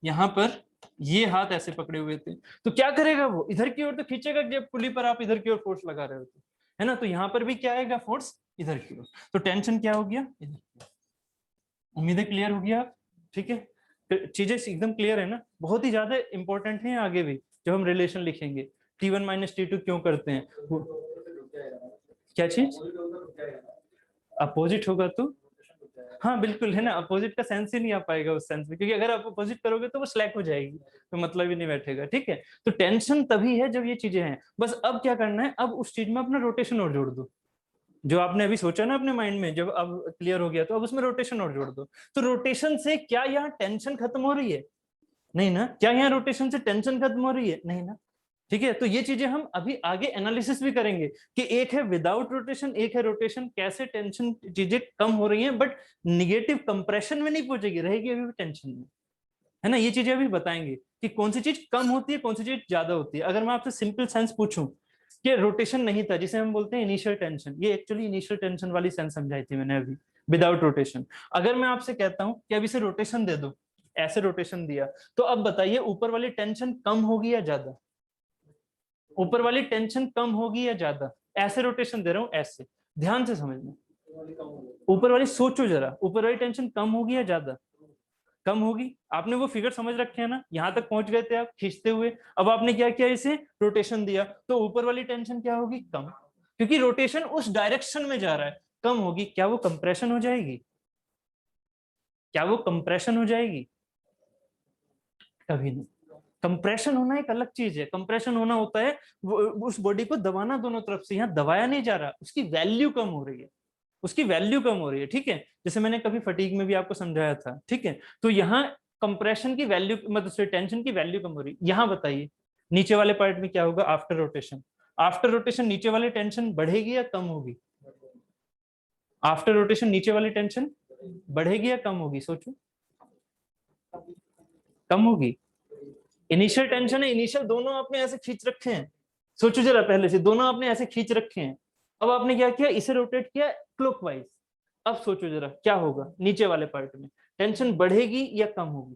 यहां पर ये हाथ ऐसे पकड़े हुए थे, तो क्या करेगा वो? इधर की ओर तो खींचेगा जब पुली पर आप इधर की ओर फोर्स लगा रहे होते, है ना। तो यहाँ पर भी क्या आएगा, फोर्स इधर की ओर, तो टेंशन क्या हो गया, इधर। उम्मीद है क्लियर हो गया? ठीक है, तो चीजें एकदम क्लियर है ना। बहुत ही ज्यादा इंपॉर्टेंट है आगे भी जब हम रिलेशन लिखेंगे, T1 - T2 क्यों करते हैं वो, क्या चीज अपोजिट होगा तो? हाँ बिल्कुल, है ना, अपोजिट का सेंस ही नहीं आ पाएगा उस सेंस में, क्योंकि अगर आप अपोजिट करोगे तो वो स्लैक हो जाएगी, तो मतलब ही नहीं बैठेगा। ठीक है, तो टेंशन तभी है जब ये चीजें हैं। बस अब क्या करना है, अब उस चीज में अपना रोटेशन और जोड़ दो, जो आपने अभी सोचा ना अपने माइंड में, जब अब क्लियर हो गया तो अब उसमें रोटेशन और जोड़ दो। तो रोटेशन से क्या यहाँ टेंशन खत्म हो रही है? नहीं ना। क्या यहाँ रोटेशन से टेंशन खत्म हो रही है? नहीं ना। ठीक है, तो ये चीजें हम अभी आगे एनालिसिस भी करेंगे कि एक है विदाउट रोटेशन, एक है रोटेशन, कैसे टेंशन चीजें कम हो रही हैं, बट निगेटिव कंप्रेशन में नहीं पहुंचेगी, रहेगी अभी भी टेंशन में, है ना। ये चीजें अभी बताएंगे कि कौन सी चीज कम होती है, कौन सी चीज ज्यादा होती है। अगर मैं आपसे सिंपल सेंस पूछूं कि रोटेशन नहीं था, जिसे हम बोलते हैं इनिशियल टेंशन, ये एक्चुअली इनिशियल टेंशन वाली सेंस समझाई थी मैंने अभी, विदाउट रोटेशन। अगर मैं आपसे कहता हूं कि अब इसे रोटेशन दे दो, ऐसे रोटेशन दिया, तो अब बताइए ऊपर वाली टेंशन कम होगी या ज्यादा? ऊपर वाली टेंशन कम होगी या ज्यादा? ऐसे रोटेशन दे रहा हूं, ऐसे ध्यान से समझना। ऊपर वाली सोचो जरा, ऊपर वाली टेंशन कम होगी या ज्यादा? कम होगी। आपने वो फिगर समझ रखे हैं ना, यहां तक पहुंच गए थे आप खींचते हुए, अब आपने क्या किया, इसे रोटेशन दिया, तो ऊपर वाली टेंशन क्या होगी, कम, क्योंकि रोटेशन उस डायरेक्शन में जा रहा है। कम होगी। क्या वो कंप्रेशन हो जाएगी? क्या वो कंप्रेशन हो जाएगी? कभी नहीं। कंप्रेशन होना एक अलग चीज है। कंप्रेशन होना होता है उस बॉडी को दबाना दोनों तरफ से, यहाँ दबाया नहीं जा रहा, उसकी वैल्यू कम हो रही है, उसकी वैल्यू कम हो रही है। ठीक है, जैसे मैंने कभी फटीग में भी आपको समझाया था। ठीक है, तो यहाँ कंप्रेशन की वैल्यू, मतलब टेंशन की वैल्यू कम हो रही है। यहाँ बताइए नीचे वाले पार्ट में क्या होगा आफ्टर रोटेशन? आफ्टर रोटेशन नीचे वाली टेंशन बढ़ेगी या कम होगी? आफ्टर रोटेशन नीचे वाली टेंशन बढ़ेगी या कम होगी? सोचो, कम होगी। इनिशियल टेंशन है, इनिशियल दोनों आपने ऐसे खींच रखे हैं, सोचो जरा, पहले से दोनों आपने ऐसे खींच रखे हैं। अब आपने क्या किया, इसे रोटेट किया क्लॉकवाइज। अब सोचो जरा क्या होगा नीचे वाले पार्ट में, टेंशन बढ़ेगी या कम होगी?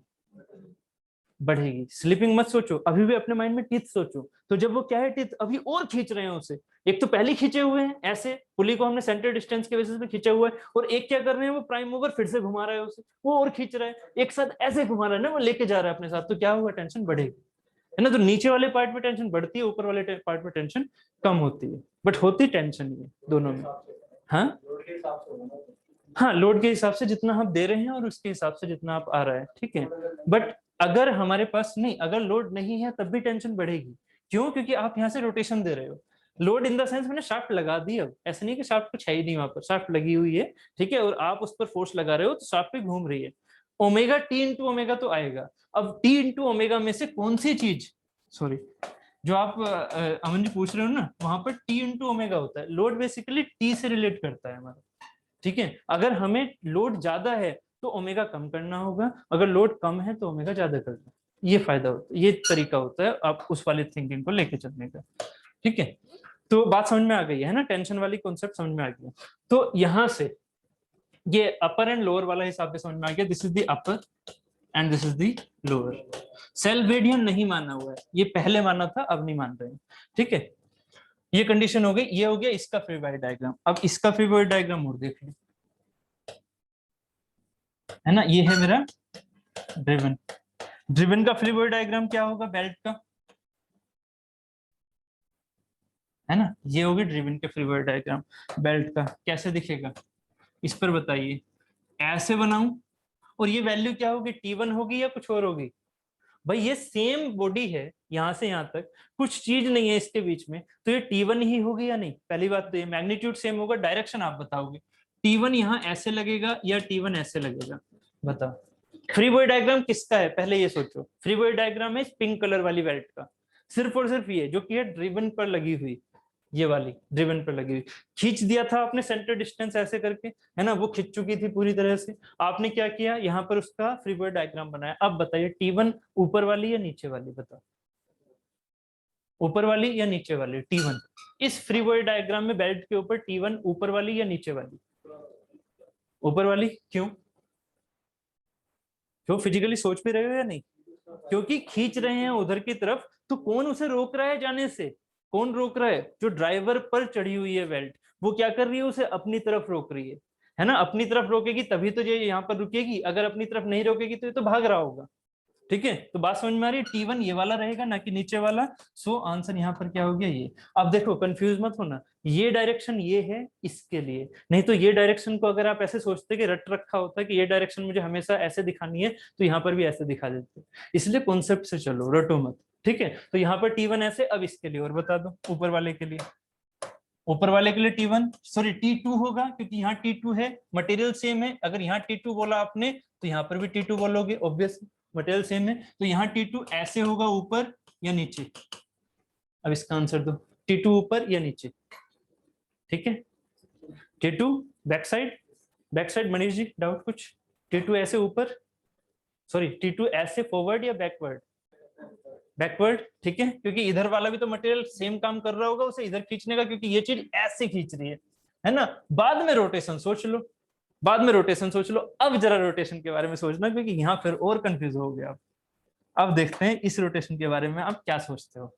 बढ़ेगी। स्लीपिंग मत सोचो, अभी भी अपने माइंड में टीथ सोचो। तो जब वो क्या है, टीथ अभी और खींच रहे हैं उसे, एक तो पहले खींचे हुए हैं ऐसे, पुली को हमने सेंटर डिस्टेंस के बेसिस पे खींचा हुआ है, और एक क्या कर रहे हैं, वो प्राइम मूवर फिर से घुमा रहा है उसे, वो और खींच रहा है, एक साथ ऐसे घुमा रहा है ना, वो लेके जा रहा है अपने साथ। तो क्या होगा, टेंशन बढ़ेगी, है ना। तो नीचे वाले पार्ट में टेंशन बढ़ती है, ऊपर वाले पार्ट में टेंशन कम होती है, बट होती टेंशन ही है दोनों में। हाँ हाँ, लोड के हिसाब से जितना आप दे रहे हैं और उसके हिसाब से जितना आप आ रहा है, ठीक है। बट अगर हमारे पास नहीं, अगर लोड नहीं है तब भी टेंशन बढ़ेगी। क्यों? क्योंकि आप यहाँ से रोटेशन दे रहे हो। लोड इन द सेंस मैंने शाफ्ट लगा दी, अब ऐसा नहीं कि शाफ्ट कुछ है ही नहीं, वहां पर शाफ्ट लगी हुई है, ठीक है, और आप उस पर फोर्स लगा रहे हो तो शाफ्ट भी घूम रही है। ओमेगा टी इंटू ओमेगा तो आएगा। अब टी इंटू ओमेगा में से कौन सी चीज, सॉरी, जो आप अमन जी पूछ रहे हो ना, वहां पर टी इंटू ओमेगा होता है। लोड बेसिकली टी से रिलेट करता है हमारा, ठीक है। अगर हमें लोड ज्यादा है तो ओमेगा कम करना होगा, अगर लोड कम है तो ओमेगा ज्यादा करना। ये फायदा होता है, ये तरीका होता है आप उस वाली थिंकिंग को लेके चलने का, ठीक है। तो बात समझ में आ गई है ना, टेंशन वाली कॉन्सेप्ट समझ में आ गया। तो यहां से ये अपर एंड लोअर वाला हिसाब से समझ में आ गया, this is the upper end this is the lower. सेल वेरियन नहीं माना हुआ है, ये पहले माना था, अब नहीं मान रहे हैं, ठीक है। ये कंडीशन हो गई, ये हो गया इसका फ्री बॉडी डायग्राम। अब इसका फ्री बॉडी डायग्राम और देख लो, है ना, ये है मेरा ड्रिवन। ड्रिवन का फ्री बॉडी डायग्राम क्या होगा, बेल्ट का, है ना, ये होगी ड्रिवन के फ्री बॉडी डायग्राम। बेल्ट का कैसे दिखेगा इस पर बताइए। ऐसे बनाऊं, और ये वैल्यू क्या होगी, T1 होगी या कुछ और होगी? भाई ये सेम बॉडी है, यहां से यहां तक कुछ चीज नहीं है इसके बीच में, तो ये T1 ही होगी या नहीं? पहली बात तो ये मैग्नीट्यूड सेम होगा, डायरेक्शन आप बताओगे, T1 यहाँ ऐसे लगेगा या T1 ऐसे लगेगा, बताओ। फ्री बॉडी डायग्राम किसका है, पहले ये सोचो। फ्री बॉडी डायग्राम है पिंक कलर वाली बेल्ट का, सिर्फ और सिर्फ ये जो कि है ड्रिवन पर लगी हुई, ये वाली ड्रिवन पर लगी हुई। खींच दिया था आपने सेंटर डिस्टेंस ऐसे करके, है ना, वो खिंच चुकी थी पूरी तरह से। आपने क्या किया, यहाँ पर उसका फ्री बॉडी डायग्राम बनाया। अब बताइए T1 ऊपर वाली या नीचे वाली, बताओ। ऊपर वाली या नीचे वाली, T1। इस फ्री बॉडी डायग्राम में बेल्ट के ऊपर T1 ऊपर वाली या नीचे वाली? ऊपर वाली। क्यों? क्यों, फिजिकली सोच भी रहे हो या नहीं? क्योंकि खींच रहे हैं उधर की तरफ, तो कौन उसे रोक रहा है जाने से? कौन रोक रहा है? जो ड्राइवर पर चढ़ी हुई है बेल्ट, वो क्या कर रही है, उसे अपनी तरफ रोक रही है ना। अपनी तरफ रोकेगी तभी तो ये यहाँ पर रुकेगी, अगर अपनी तरफ नहीं रोकेगी तो ये तो भाग रहा होगा, ठीक है। तो बात समझ में आ रही है, T1 ये वाला रहेगा ना कि नीचे वाला। सो आंसर यहाँ पर क्या हो गया, ये। अब देखो कंफ्यूज मत होना, ये डायरेक्शन ये है इसके लिए, नहीं तो ये डायरेक्शन को अगर आप ऐसे सोचते कि रट रखा होता है कि ये डायरेक्शन मुझे हमेशा ऐसे दिखानी है, तो यहाँ पर भी ऐसे दिखा देते। इसलिए कॉन्सेप्ट से चलो, रटो मत, ठीक है। तो यहाँ पर T1 ऐसे, अब इसके लिए और बता दो, ऊपर वाले के लिए। ऊपर वाले के लिए T1 सॉरी T2 होगा, क्योंकि यहाँ T2 है, मटेरियल सेम है। अगर यहाँ T2 बोला आपने तो यहाँ पर भी T2 बोलोगे, ऑब्वियस, मटेरियल सेम है। तो यहाँ T2 ऐसे होगा, ऊपर या नीचे? अब इसका आंसर दो, T2 ऊपर या नीचे, ठीक है। T2 back side, back side Manish ji, doubt कुछ? T2 ऐसे ऊपर, सॉरी T2 ऐसे फॉरवर्ड या बैकवर्ड? बैकवर्ड, ठीक है, क्योंकि इधर वाला भी तो मटेरियल सेम काम कर रहा होगा उसे इधर खींचने का, क्योंकि ये चीज ऐसे खींच रही है ना। बाद में रोटेशन सोच लो, बाद में रोटेशन सोच लो, अब जरा रोटेशन के बारे में सोचना, क्योंकि यहाँ फिर और कंफ्यूज हो गया। अब देखते हैं इस रोटेशन के बारे में आप क्या सोचते हो।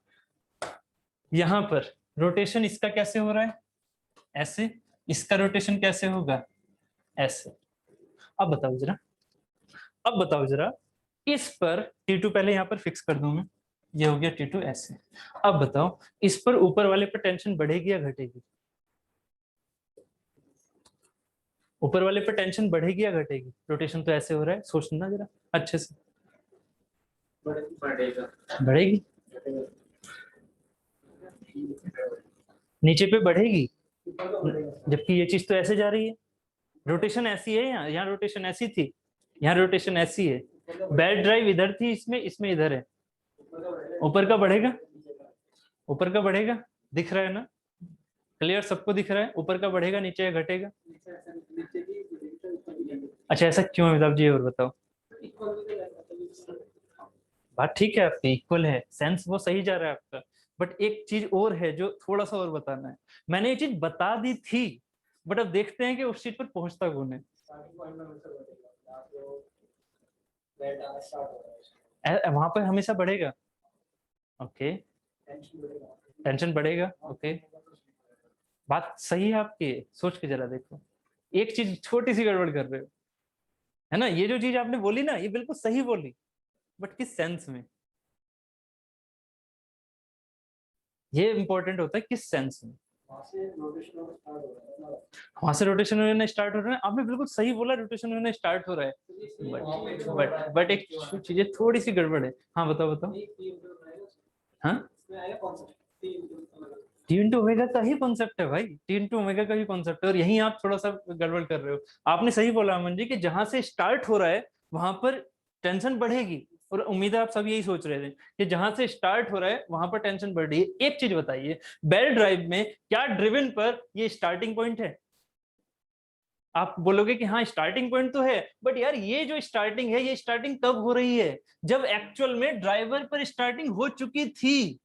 यहाँ पर रोटेशन इसका कैसे हो रहा है, ऐसे। इसका रोटेशन कैसे होगा, ऐसे। अब बताओ जरा, अब बताओ जरा, इस पर T2 पहले यहाँ पर फिक्स कर दूं मैं, ये हो गया T2 ऐसे। अब बताओ इस पर ऊपर वाले पर टेंशन बढ़ेगी या घटेगी? ऊपर वाले पर टेंशन बढ़ेगी या घटेगी? रोटेशन तो ऐसे हो रहा है, सोचना जरा अच्छे से। बढ़ेगी। नीचे पे बढ़ेगी, जबकि ये चीज तो ऐसे जा रही है। रोटेशन ऐसी है, यहाँ रोटेशन ऐसी थी, यहाँ रोटेशन ऐसी है। बेल्ट ड्राइव इधर थी, इसमें इसमें इधर है। ऊपर का बढ़ेगा, ऊपर का बढ़ेगा, दिख रहा है ना, क्लियर, सबको दिख रहा है। ऊपर का बढ़ेगा, नीचे घटेगा। अच्छा ऐसा क्यों है अमिताभ जी, और बताओ। बात ठीक है आपकी, इक्वल है, सेंस वो सही जा रहा है आपका, बट एक चीज और है जो थोड़ा सा और बताना है। मैंने ये चीज बता दी थी, बट अब देखते हैं कि उस चीज पर पहुंचता कौन है। वहां पर हमेशा बढ़ेगा। ओके, टेंशन बढ़ेगा। ओके, बात सही है आपकी, सोच के जरा देखो, एक चीज छोटी सी गड़बड़ कर रहे हो, है ना। ये जो चीज आपने बोली ना, ये बिल्कुल सही बोली, बट किस सेंस में, ये इंपॉर्टेंट होता है, किस सेंस में। वहां से रोटेशन होना स्टार्ट हो रहा है, आपने बिल्कुल सही बोला, रोटेशन होना स्टार्ट हो रहा है, बट एक चीजें थोड़ी सी गड़बड़ है। हाँ बताओ बताओ। हाँ, टी इंटू ओमेगा का ही कॉन्सेप्ट है भाई, टी इंटू ओमेगा का ही कॉन्सेप्ट है, और यही आप थोड़ा सा गड़बड़ कर रहे हो। आपने सही बोला अमन जी, कि जहां से स्टार्ट हो रहा है वहां पर टेंशन बढ़ेगी, और उम्मीद है आप सब यही सोच रहे थे कि जहां से स्टार्ट हो रहा है वहां पर टेंशन बढ़ रही है। एक चीज बताइए, बेल ड्राइव में क्या ड्रिवन पर ये स्टार्टिंग पॉइंट है? आप बोलोगे कि हाँ स्टार्टिंग पॉइंट तो है, बट यार ये जो स्टार्टिंग है, ये स्टार्टिंग कब हो रही है? जब एक्चुअल में ड्राइवर पर स्टार्टिंग हो चुकी थी।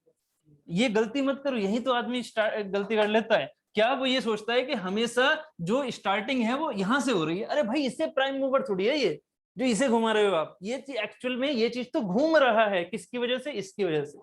ये गलती मत करो, यही तो आदमी गलती कर लेता है। क्या वो ये सोचता है कि हमेशा जो स्टार्टिंग है वो यहां से हो रही है? अरे भाई, इससे प्राइम मूवर थोड़ी है ये, जो इसे घुमा रहे हो आप। ये चीज एक्चुअल में, ये चीज तो घूम रहा है, किसकी वजह से? इसकी वजह से,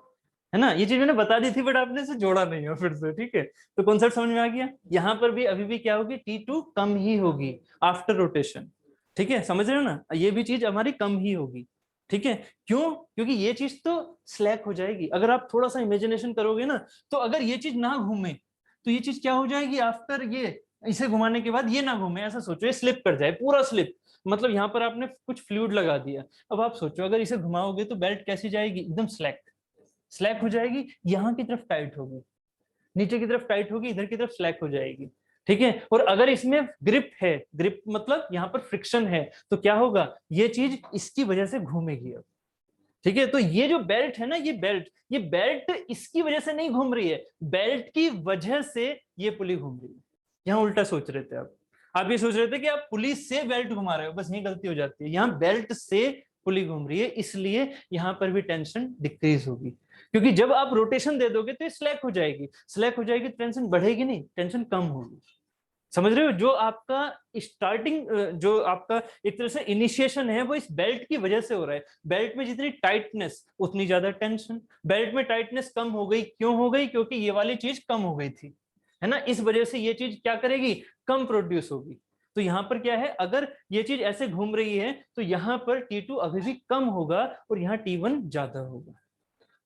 है ना। ये चीज मैंने बता दी थी, बट आपने इसे जोड़ा नहीं हो फिर से, ठीक है। तो कॉन्सेप्ट समझ में आ गया। यहाँ पर भी अभी भी क्या होगी, T2 कम ही होगी आफ्टर रोटेशन, ठीक है, समझ रहे हो ना। ये भी चीज हमारी कम ही होगी, ठीक है। क्यों? क्योंकि ये चीज तो स्लैक हो जाएगी। अगर आप थोड़ा सा इमेजिनेशन करोगे ना, तो अगर ये चीज ना घूमे तो ये चीज क्या हो जाएगी आफ्टर ये, इसे घुमाने के बाद ये ना घूमे, ऐसा सोचो, ये स्लिप कर जाए, पूरा स्लिप। मतलब यहाँ पर आपने कुछ फ्लूइड लगा दिया, अब आप सोचो अगर इसे घुमाओगे तो बेल्ट कैसी जाएगी? एकदम स्लैक, स्लैक हो जाएगी, यहाँ की तरफ टाइट होगी, नीचे की तरफ टाइट होगी, इधर की तरफ स्लैक हो जाएगी, ठीक है। और अगर इसमें ग्रिप है, ग्रिप मतलब यहाँ पर फ्रिक्शन है, तो क्या होगा, ये चीज इसकी वजह से घूमेगी अब, ठीक है। तो ये जो बेल्ट है ना, ये बेल्ट इसकी वजह से नहीं घूम रही है, बेल्ट की वजह से ये पुली घूम रही है। यहाँ उल्टा सोच रहे थे आप ये सोच रहे थे कि आप पुली से बेल्ट घुमा रहे हो, बस यही गलती हो जाती है। यहाँ बेल्ट से पुली घूम रही है, इसलिए यहाँ पर भी टेंशन डिक्रीज होगी, क्योंकि जब आप रोटेशन दे दोगे तो स्लैक हो जाएगी, स्लैक हो जाएगी, टेंशन बढ़ेगी नहीं, टेंशन कम होगी। समझ रहे हो? जो आपका स्टार्टिंग, जो आपका एक तरह से इनिशिएशन है, वो इस बेल्ट की वजह से हो रहा है। बेल्ट में जितनी टाइटनेस उतनी ज्यादा टेंशन, बेल्ट में टाइटनेस कम हो गई, क्यों हो गई? क्योंकि ये वाली चीज कम हो गई थी, है ना। इस वजह से ये चीज क्या करेगी, कम प्रोड्यूस होगी। तो यहाँ पर क्या है, अगर ये चीज ऐसे घूम रही है तो यहाँ पर T2 अभी भी कम होगा और यहाँ T1 ज्यादा होगा।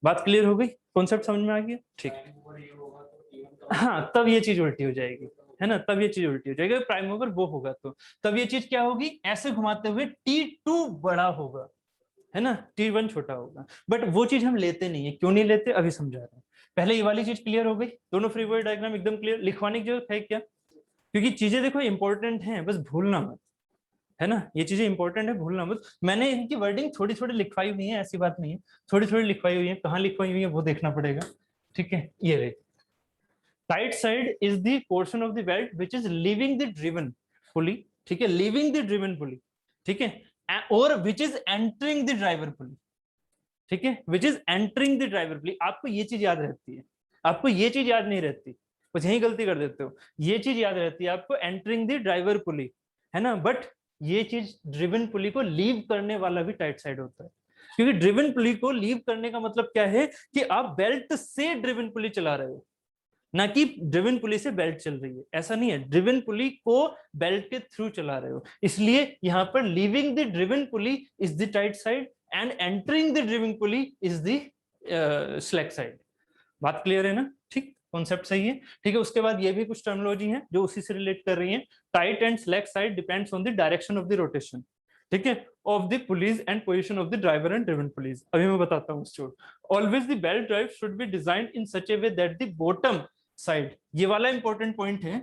बात क्लियर हो गई? कॉन्सेप्ट समझ में आ गया? ठीक। हाँ, तब ये चीज उल्टी हो जाएगी, है ना, तब ये चीज उल्टी हो जाएगी, प्राइम मूवर वो होगा तो तब ये चीज क्या होगी, ऐसे घुमाते हुए T2 बड़ा होगा, है ना, T1 छोटा होगा। बट वो चीज हम लेते नहीं है, क्यों नहीं लेते अभी समझा रहा हूँ। पहले ये वाली चीज क्लियर हो गई, दोनों फ्री बॉडी डायग्राम एकदम क्लियर, लिखवाने की जरूरत है क्या? क्योंकि चीजें देखो इंपॉर्टेंट हैं, बस भूलना मत, है ना, ये चीजें इंपॉर्टेंट है, भूलना मत। मैंने इनकी वर्डिंग थोड़ी थोड़ी लिखवाई हुई है, ऐसी बात नहीं है, थोड़ी थोड़ी लिखवाई हुई है, कहाँ लिखवाई हुई है वो देखना पड़ेगा, ठीक है। ये रही, tight side is the portion of the belt which is leaving the driven pulley, ठीक है, लीविंग द ड्रिवन पुली, ठीक है, और which is entering the driver pulley, ठीक है, which is entering the driver pulley. आपको ये चीज याद रहती है, आपको ये चीज याद नहीं रहती, बस यही गलती कर देते हो। ये चीज याद रहती है आपको, एंटरिंग द ड्राइवर पुली, है ना, बट ये चीज ड्रिवन पुली को लीव करने वाला भी टाइट साइड होता है। क्योंकि ड्रिवन पुली को लीव करने का मतलब क्या है, कि आप बेल्ट से ड्रिवन पुली चला रहे हो, ना कि ड्रिवन पुली से बेल्ट चल रही है, ऐसा नहीं है, ड्रिवन पुली को बेल्ट के थ्रू चला रहे हो। इसलिए यहां पर leaving the driven pulley is the tight side and entering the driven pulley is the slack side. बात क्लियर है ना? ठीक, कॉन्सेप्ट सही है, ठीक है। उसके बाद ये भी कुछ टर्मिनोलॉजी है जो उसी से रिलेट कर रही है। Tight and slack side depends on the direction of the rotation, ठीक है, of the pulleys and position of the driver and driven pulleys. अभी मैं बताता हूँ store. Always the belt drive should be designed in such A way that the bottom side, ये वाला important point है,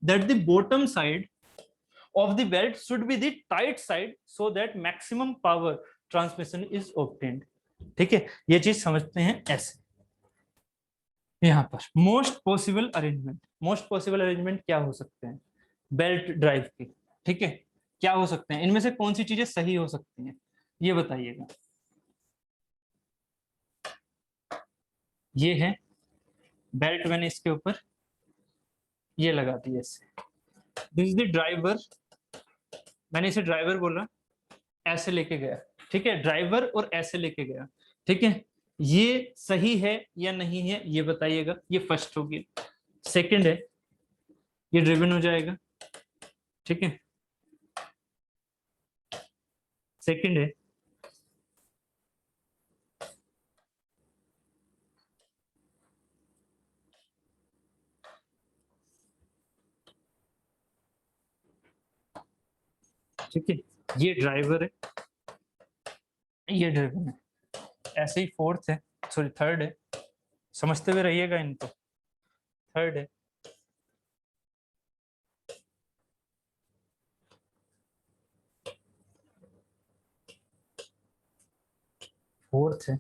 that the bottom side of the belt should be the tight side so that maximum power transmission is obtained, ठीक है। ये चीज समझते हैं ऐसे। यहाँ पर most possible arrangement, most possible arrangement क्या हो सकते हैं बेल्ट ड्राइव की, ठीक है, क्या हो सकते हैं, इनमें से कौन सी चीजें सही हो सकती हैं, ये बताइएगा। ये है बेल्ट, मैंने इसके ऊपर ये लगा दी ऐसे, दिस इज द ड्राइवर, मैंने इसे ड्राइवर बोला, ऐसे लेके गया, ठीक है, ड्राइवर और ऐसे लेके गया, ठीक है, ये सही है या नहीं है ये बताइएगा। ये फर्स्ट होगी। सेकंड है, ये ड्रिवन हो जाएगा, ठीक है, सेकंड है, ठीक है, ये ड्राइवर है, ये ड्रिवन है, ऐसे ही फोर्थ है, सॉरी थर्ड है, समझते हुए रहिएगा इनको। थर्ड है, फोर्थ है,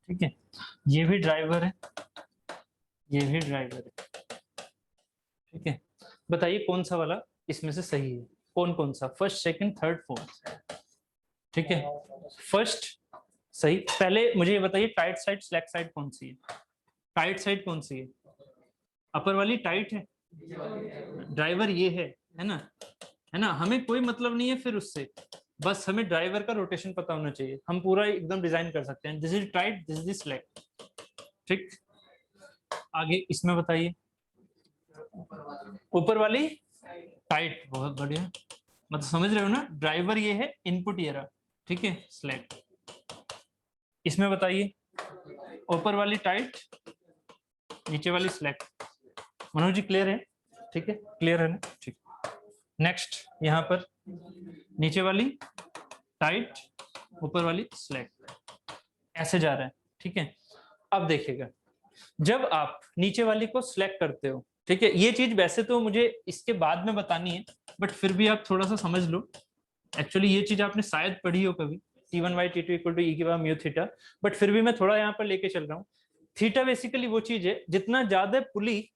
ठीक है, ये भी ड्राइवर है, ये भी ड्राइवर है, ठीक है। बताइए कौन सा वाला इसमें से सही है, कौन कौन सा, फर्स्ट सेकंड थर्ड फोर्थ, ठीक है। फर्स्ट सही। पहले मुझे ये बताइए टाइट साइड स्लैक साइड कौन सी है, टाइट साइड कौन सी है, अपर वाली टाइट है, ड्राइवर ये है ना, है ना, हमें कोई मतलब नहीं है फिर उससे, बस हमें ड्राइवर का रोटेशन पता होना चाहिए, हम पूरा एकदम डिजाइन कर सकते हैं। This is tight, this is slack, ठीक। आगे इसमें बताइए, ऊपर वाली टाइट, बहुत बढ़िया, मतलब समझ रहे हो ना, ड्राइवर ये है, इनपुट ये रहा, ठीक है, स्लैक। इसमें बताइए, ऊपर वाली टाइट, नीचे वाली स्लैक। मनोज जी क्लियर है, ठीक है, क्लियर है ना, ठीक। नेक्स्ट यहाँ पर नीचे वाली टाइट, ऊपर वाली स्लैक, ऐसे जा रहा है, ठीक है। अब देखिएगा, जब आप नीचे वाली को सिलेक्ट करते हो, ठीक है, ये चीज वैसे तो मुझे इसके बाद में बतानी है, बट फिर भी आप थोड़ा सा समझ लो। एक्चुअली ये चीज आपने शायद पढ़ी हो कभी, T1/T2 = E की पावर म्यू थीटा, बट फिर भी मैं थोड़ा यहाँ पर लेके चल रहा हूँ। थीटा बेसिकली वो चीज है, जितना ज्यादा पुली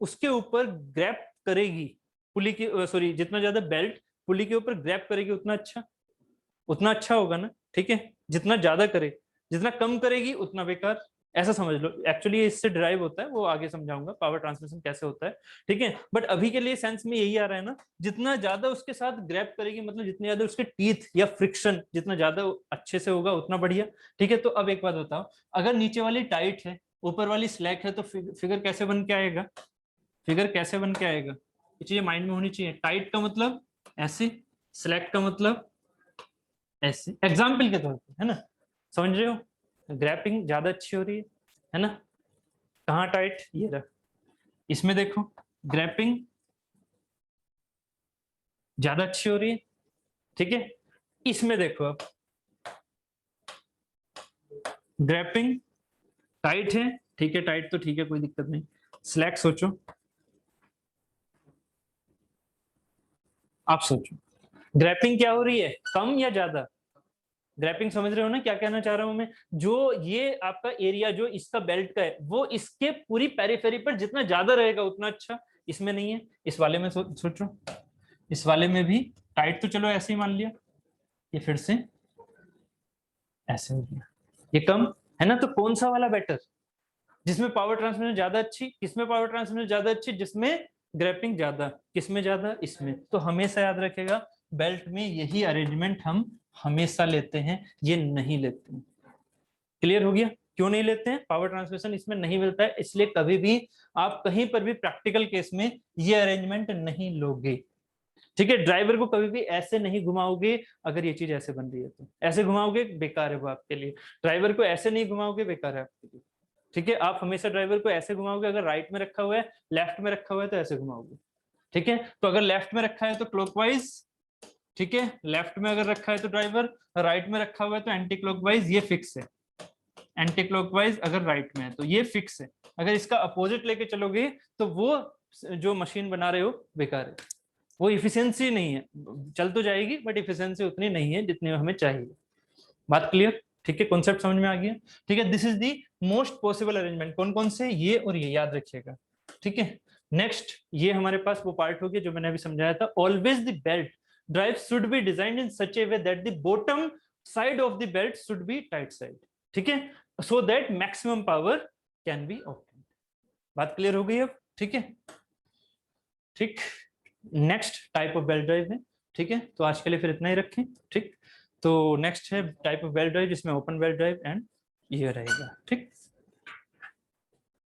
उसके ऊपर ग्रैप करेगी, पुली की सॉरी, जितना ज्यादा बेल्ट पुली के ऊपर ग्रैप करेगी उतना अच्छा होगा ना, ठीक है। जितना ज्यादा करे, जितना कम करेगी उतना बेकार, ऐसा समझ लो। एक्चुअली इससे ड्राइव होता है, वो आगे समझाऊंगा पावर ट्रांसमिशन कैसे होता है, ठीक है। बट अभी के लिए सेंस में यही आ रहा है ना, जितना ज्यादा उसके साथ ग्रैप करेगी, मतलब जितने ज्यादा उसके टीथ या फ्रिक्शन जितना ज्यादा अच्छे से होगा उतना बढ़िया, ठीक है। तो अब एक बात बताओ, अगर नीचे वाली टाइट है ऊपर वाली स्लैक है, तो फिगर कैसे बन के आएगा, फिगर कैसे बन के आएगा, ये चीजें माइंड में होनी चाहिए। टाइट का मतलब ऐसे, स्लैक का मतलब ऐसे, एग्जाम्पल के तौर पर, है ना, समझ रहे हो, ग्रैपिंग ज्यादा अच्छी हो रही है ना। कहाँ टाइट, ये रहा, इसमें देखो ग्रैपिंग ज्यादा अच्छी हो रही है, ठीक है। इसमें देखो अब ग्रैपिंग टाइट है, ठीक है, टाइट तो ठीक है, कोई दिक्कत नहीं। स्लैक सोचो, आप सोचो ग्रैपिंग क्या हो रही है, कम या ज्यादा, ग्रैपिंग समझ रहे हो ना क्या कहना चाह रहा हूं मैं। जो ये आपका एरिया जो इसका बेल्ट का है, वो इसके पूरी पेरिफेरी पर जितना ज्यादा रहेगा उतना अच्छा। इसमें नहीं है, इस वाले में सोचो, इस वाले में भी टाइट तो चलो ऐसे ही मान लिया, ये फिर से ऐसे हो गया, ये कम है ना। तो कौन सा वाला बेटर, जिसमें पावर ट्रांसमिशन ज्यादा अच्छी, किसमें पावर ट्रांसमिशन ज्यादा अच्छी, जिसमें ग्रैपिंग ज्यादा, किसमें ज्यादा, इसमें। तो हमेशा याद रखेगा, बेल्ट में यही अरेंजमेंट हम हमेशा लेते हैं, ये नहीं लेते हैं। क्लियर हो गया, क्यों नहीं लेते हैं, पावर ट्रांसमिशन इसमें नहीं मिलता है, इसलिए कभी भी आप कहीं पर भी प्रैक्टिकल केस में ये अरेंजमेंट नहीं लोगे, ठीक है। ड्राइवर को कभी भी ऐसे नहीं घुमाओगे, अगर ये चीज ऐसे बन रही है तो ऐसे घुमाओगे, बेकार है वो आपके लिए। ड्राइवर को ऐसे नहीं घुमाओगे, बेकार है आपके लिए, ठीक है। आप हमेशा ड्राइवर को ऐसे घुमाओगे, अगर राइट में रखा हुआ है, लेफ्ट में रखा हुआ है तो ऐसे घुमाओगे, ठीक है। तो अगर लेफ्ट में रखा है तो क्लॉकवाइज, ठीक है, लेफ्ट में अगर रखा है तो ड्राइवर, राइट में रखा हुआ है तो एंटी क्लॉकवाइज, ये फिक्स है। एंटी क्लॉकवाइज अगर राइट में है तो ये फिक्स है, अगर इसका अपोजिट लेके चलोगे तो वो जो मशीन बना रहे हो बेकार है, वो इफिशियंसी नहीं है, चल तो जाएगी बट इफिशियंसी उतनी नहीं है जितनी हमें चाहिए। बात क्लियर, ठीक है, कॉन्सेप्ट समझ में आ गया, ठीक है। This is the most possible arrangement, कौन कौन से, ये और ये याद रखिएगा, ठीक है। नेक्स्ट ये हमारे पास वो पार्ट हो गया जो मैंने अभी समझाया था, always the belt drive should be designed in such A way that the bottom side of the belt should be tight side, ठीक है, so that maximum power can be obtained. बात क्लियर हो गई अब, ठीक है। ठीक, next type of belt drive है, ठीक है, तो आज के लिए फिर इतना ही रखें, ठीक। तो नेक्स्ट है टाइप ऑफ बेल्ट ड्राइव जिसमें ओपन बेल्ट ड्राइव एंड ये रहेगा, ठीक।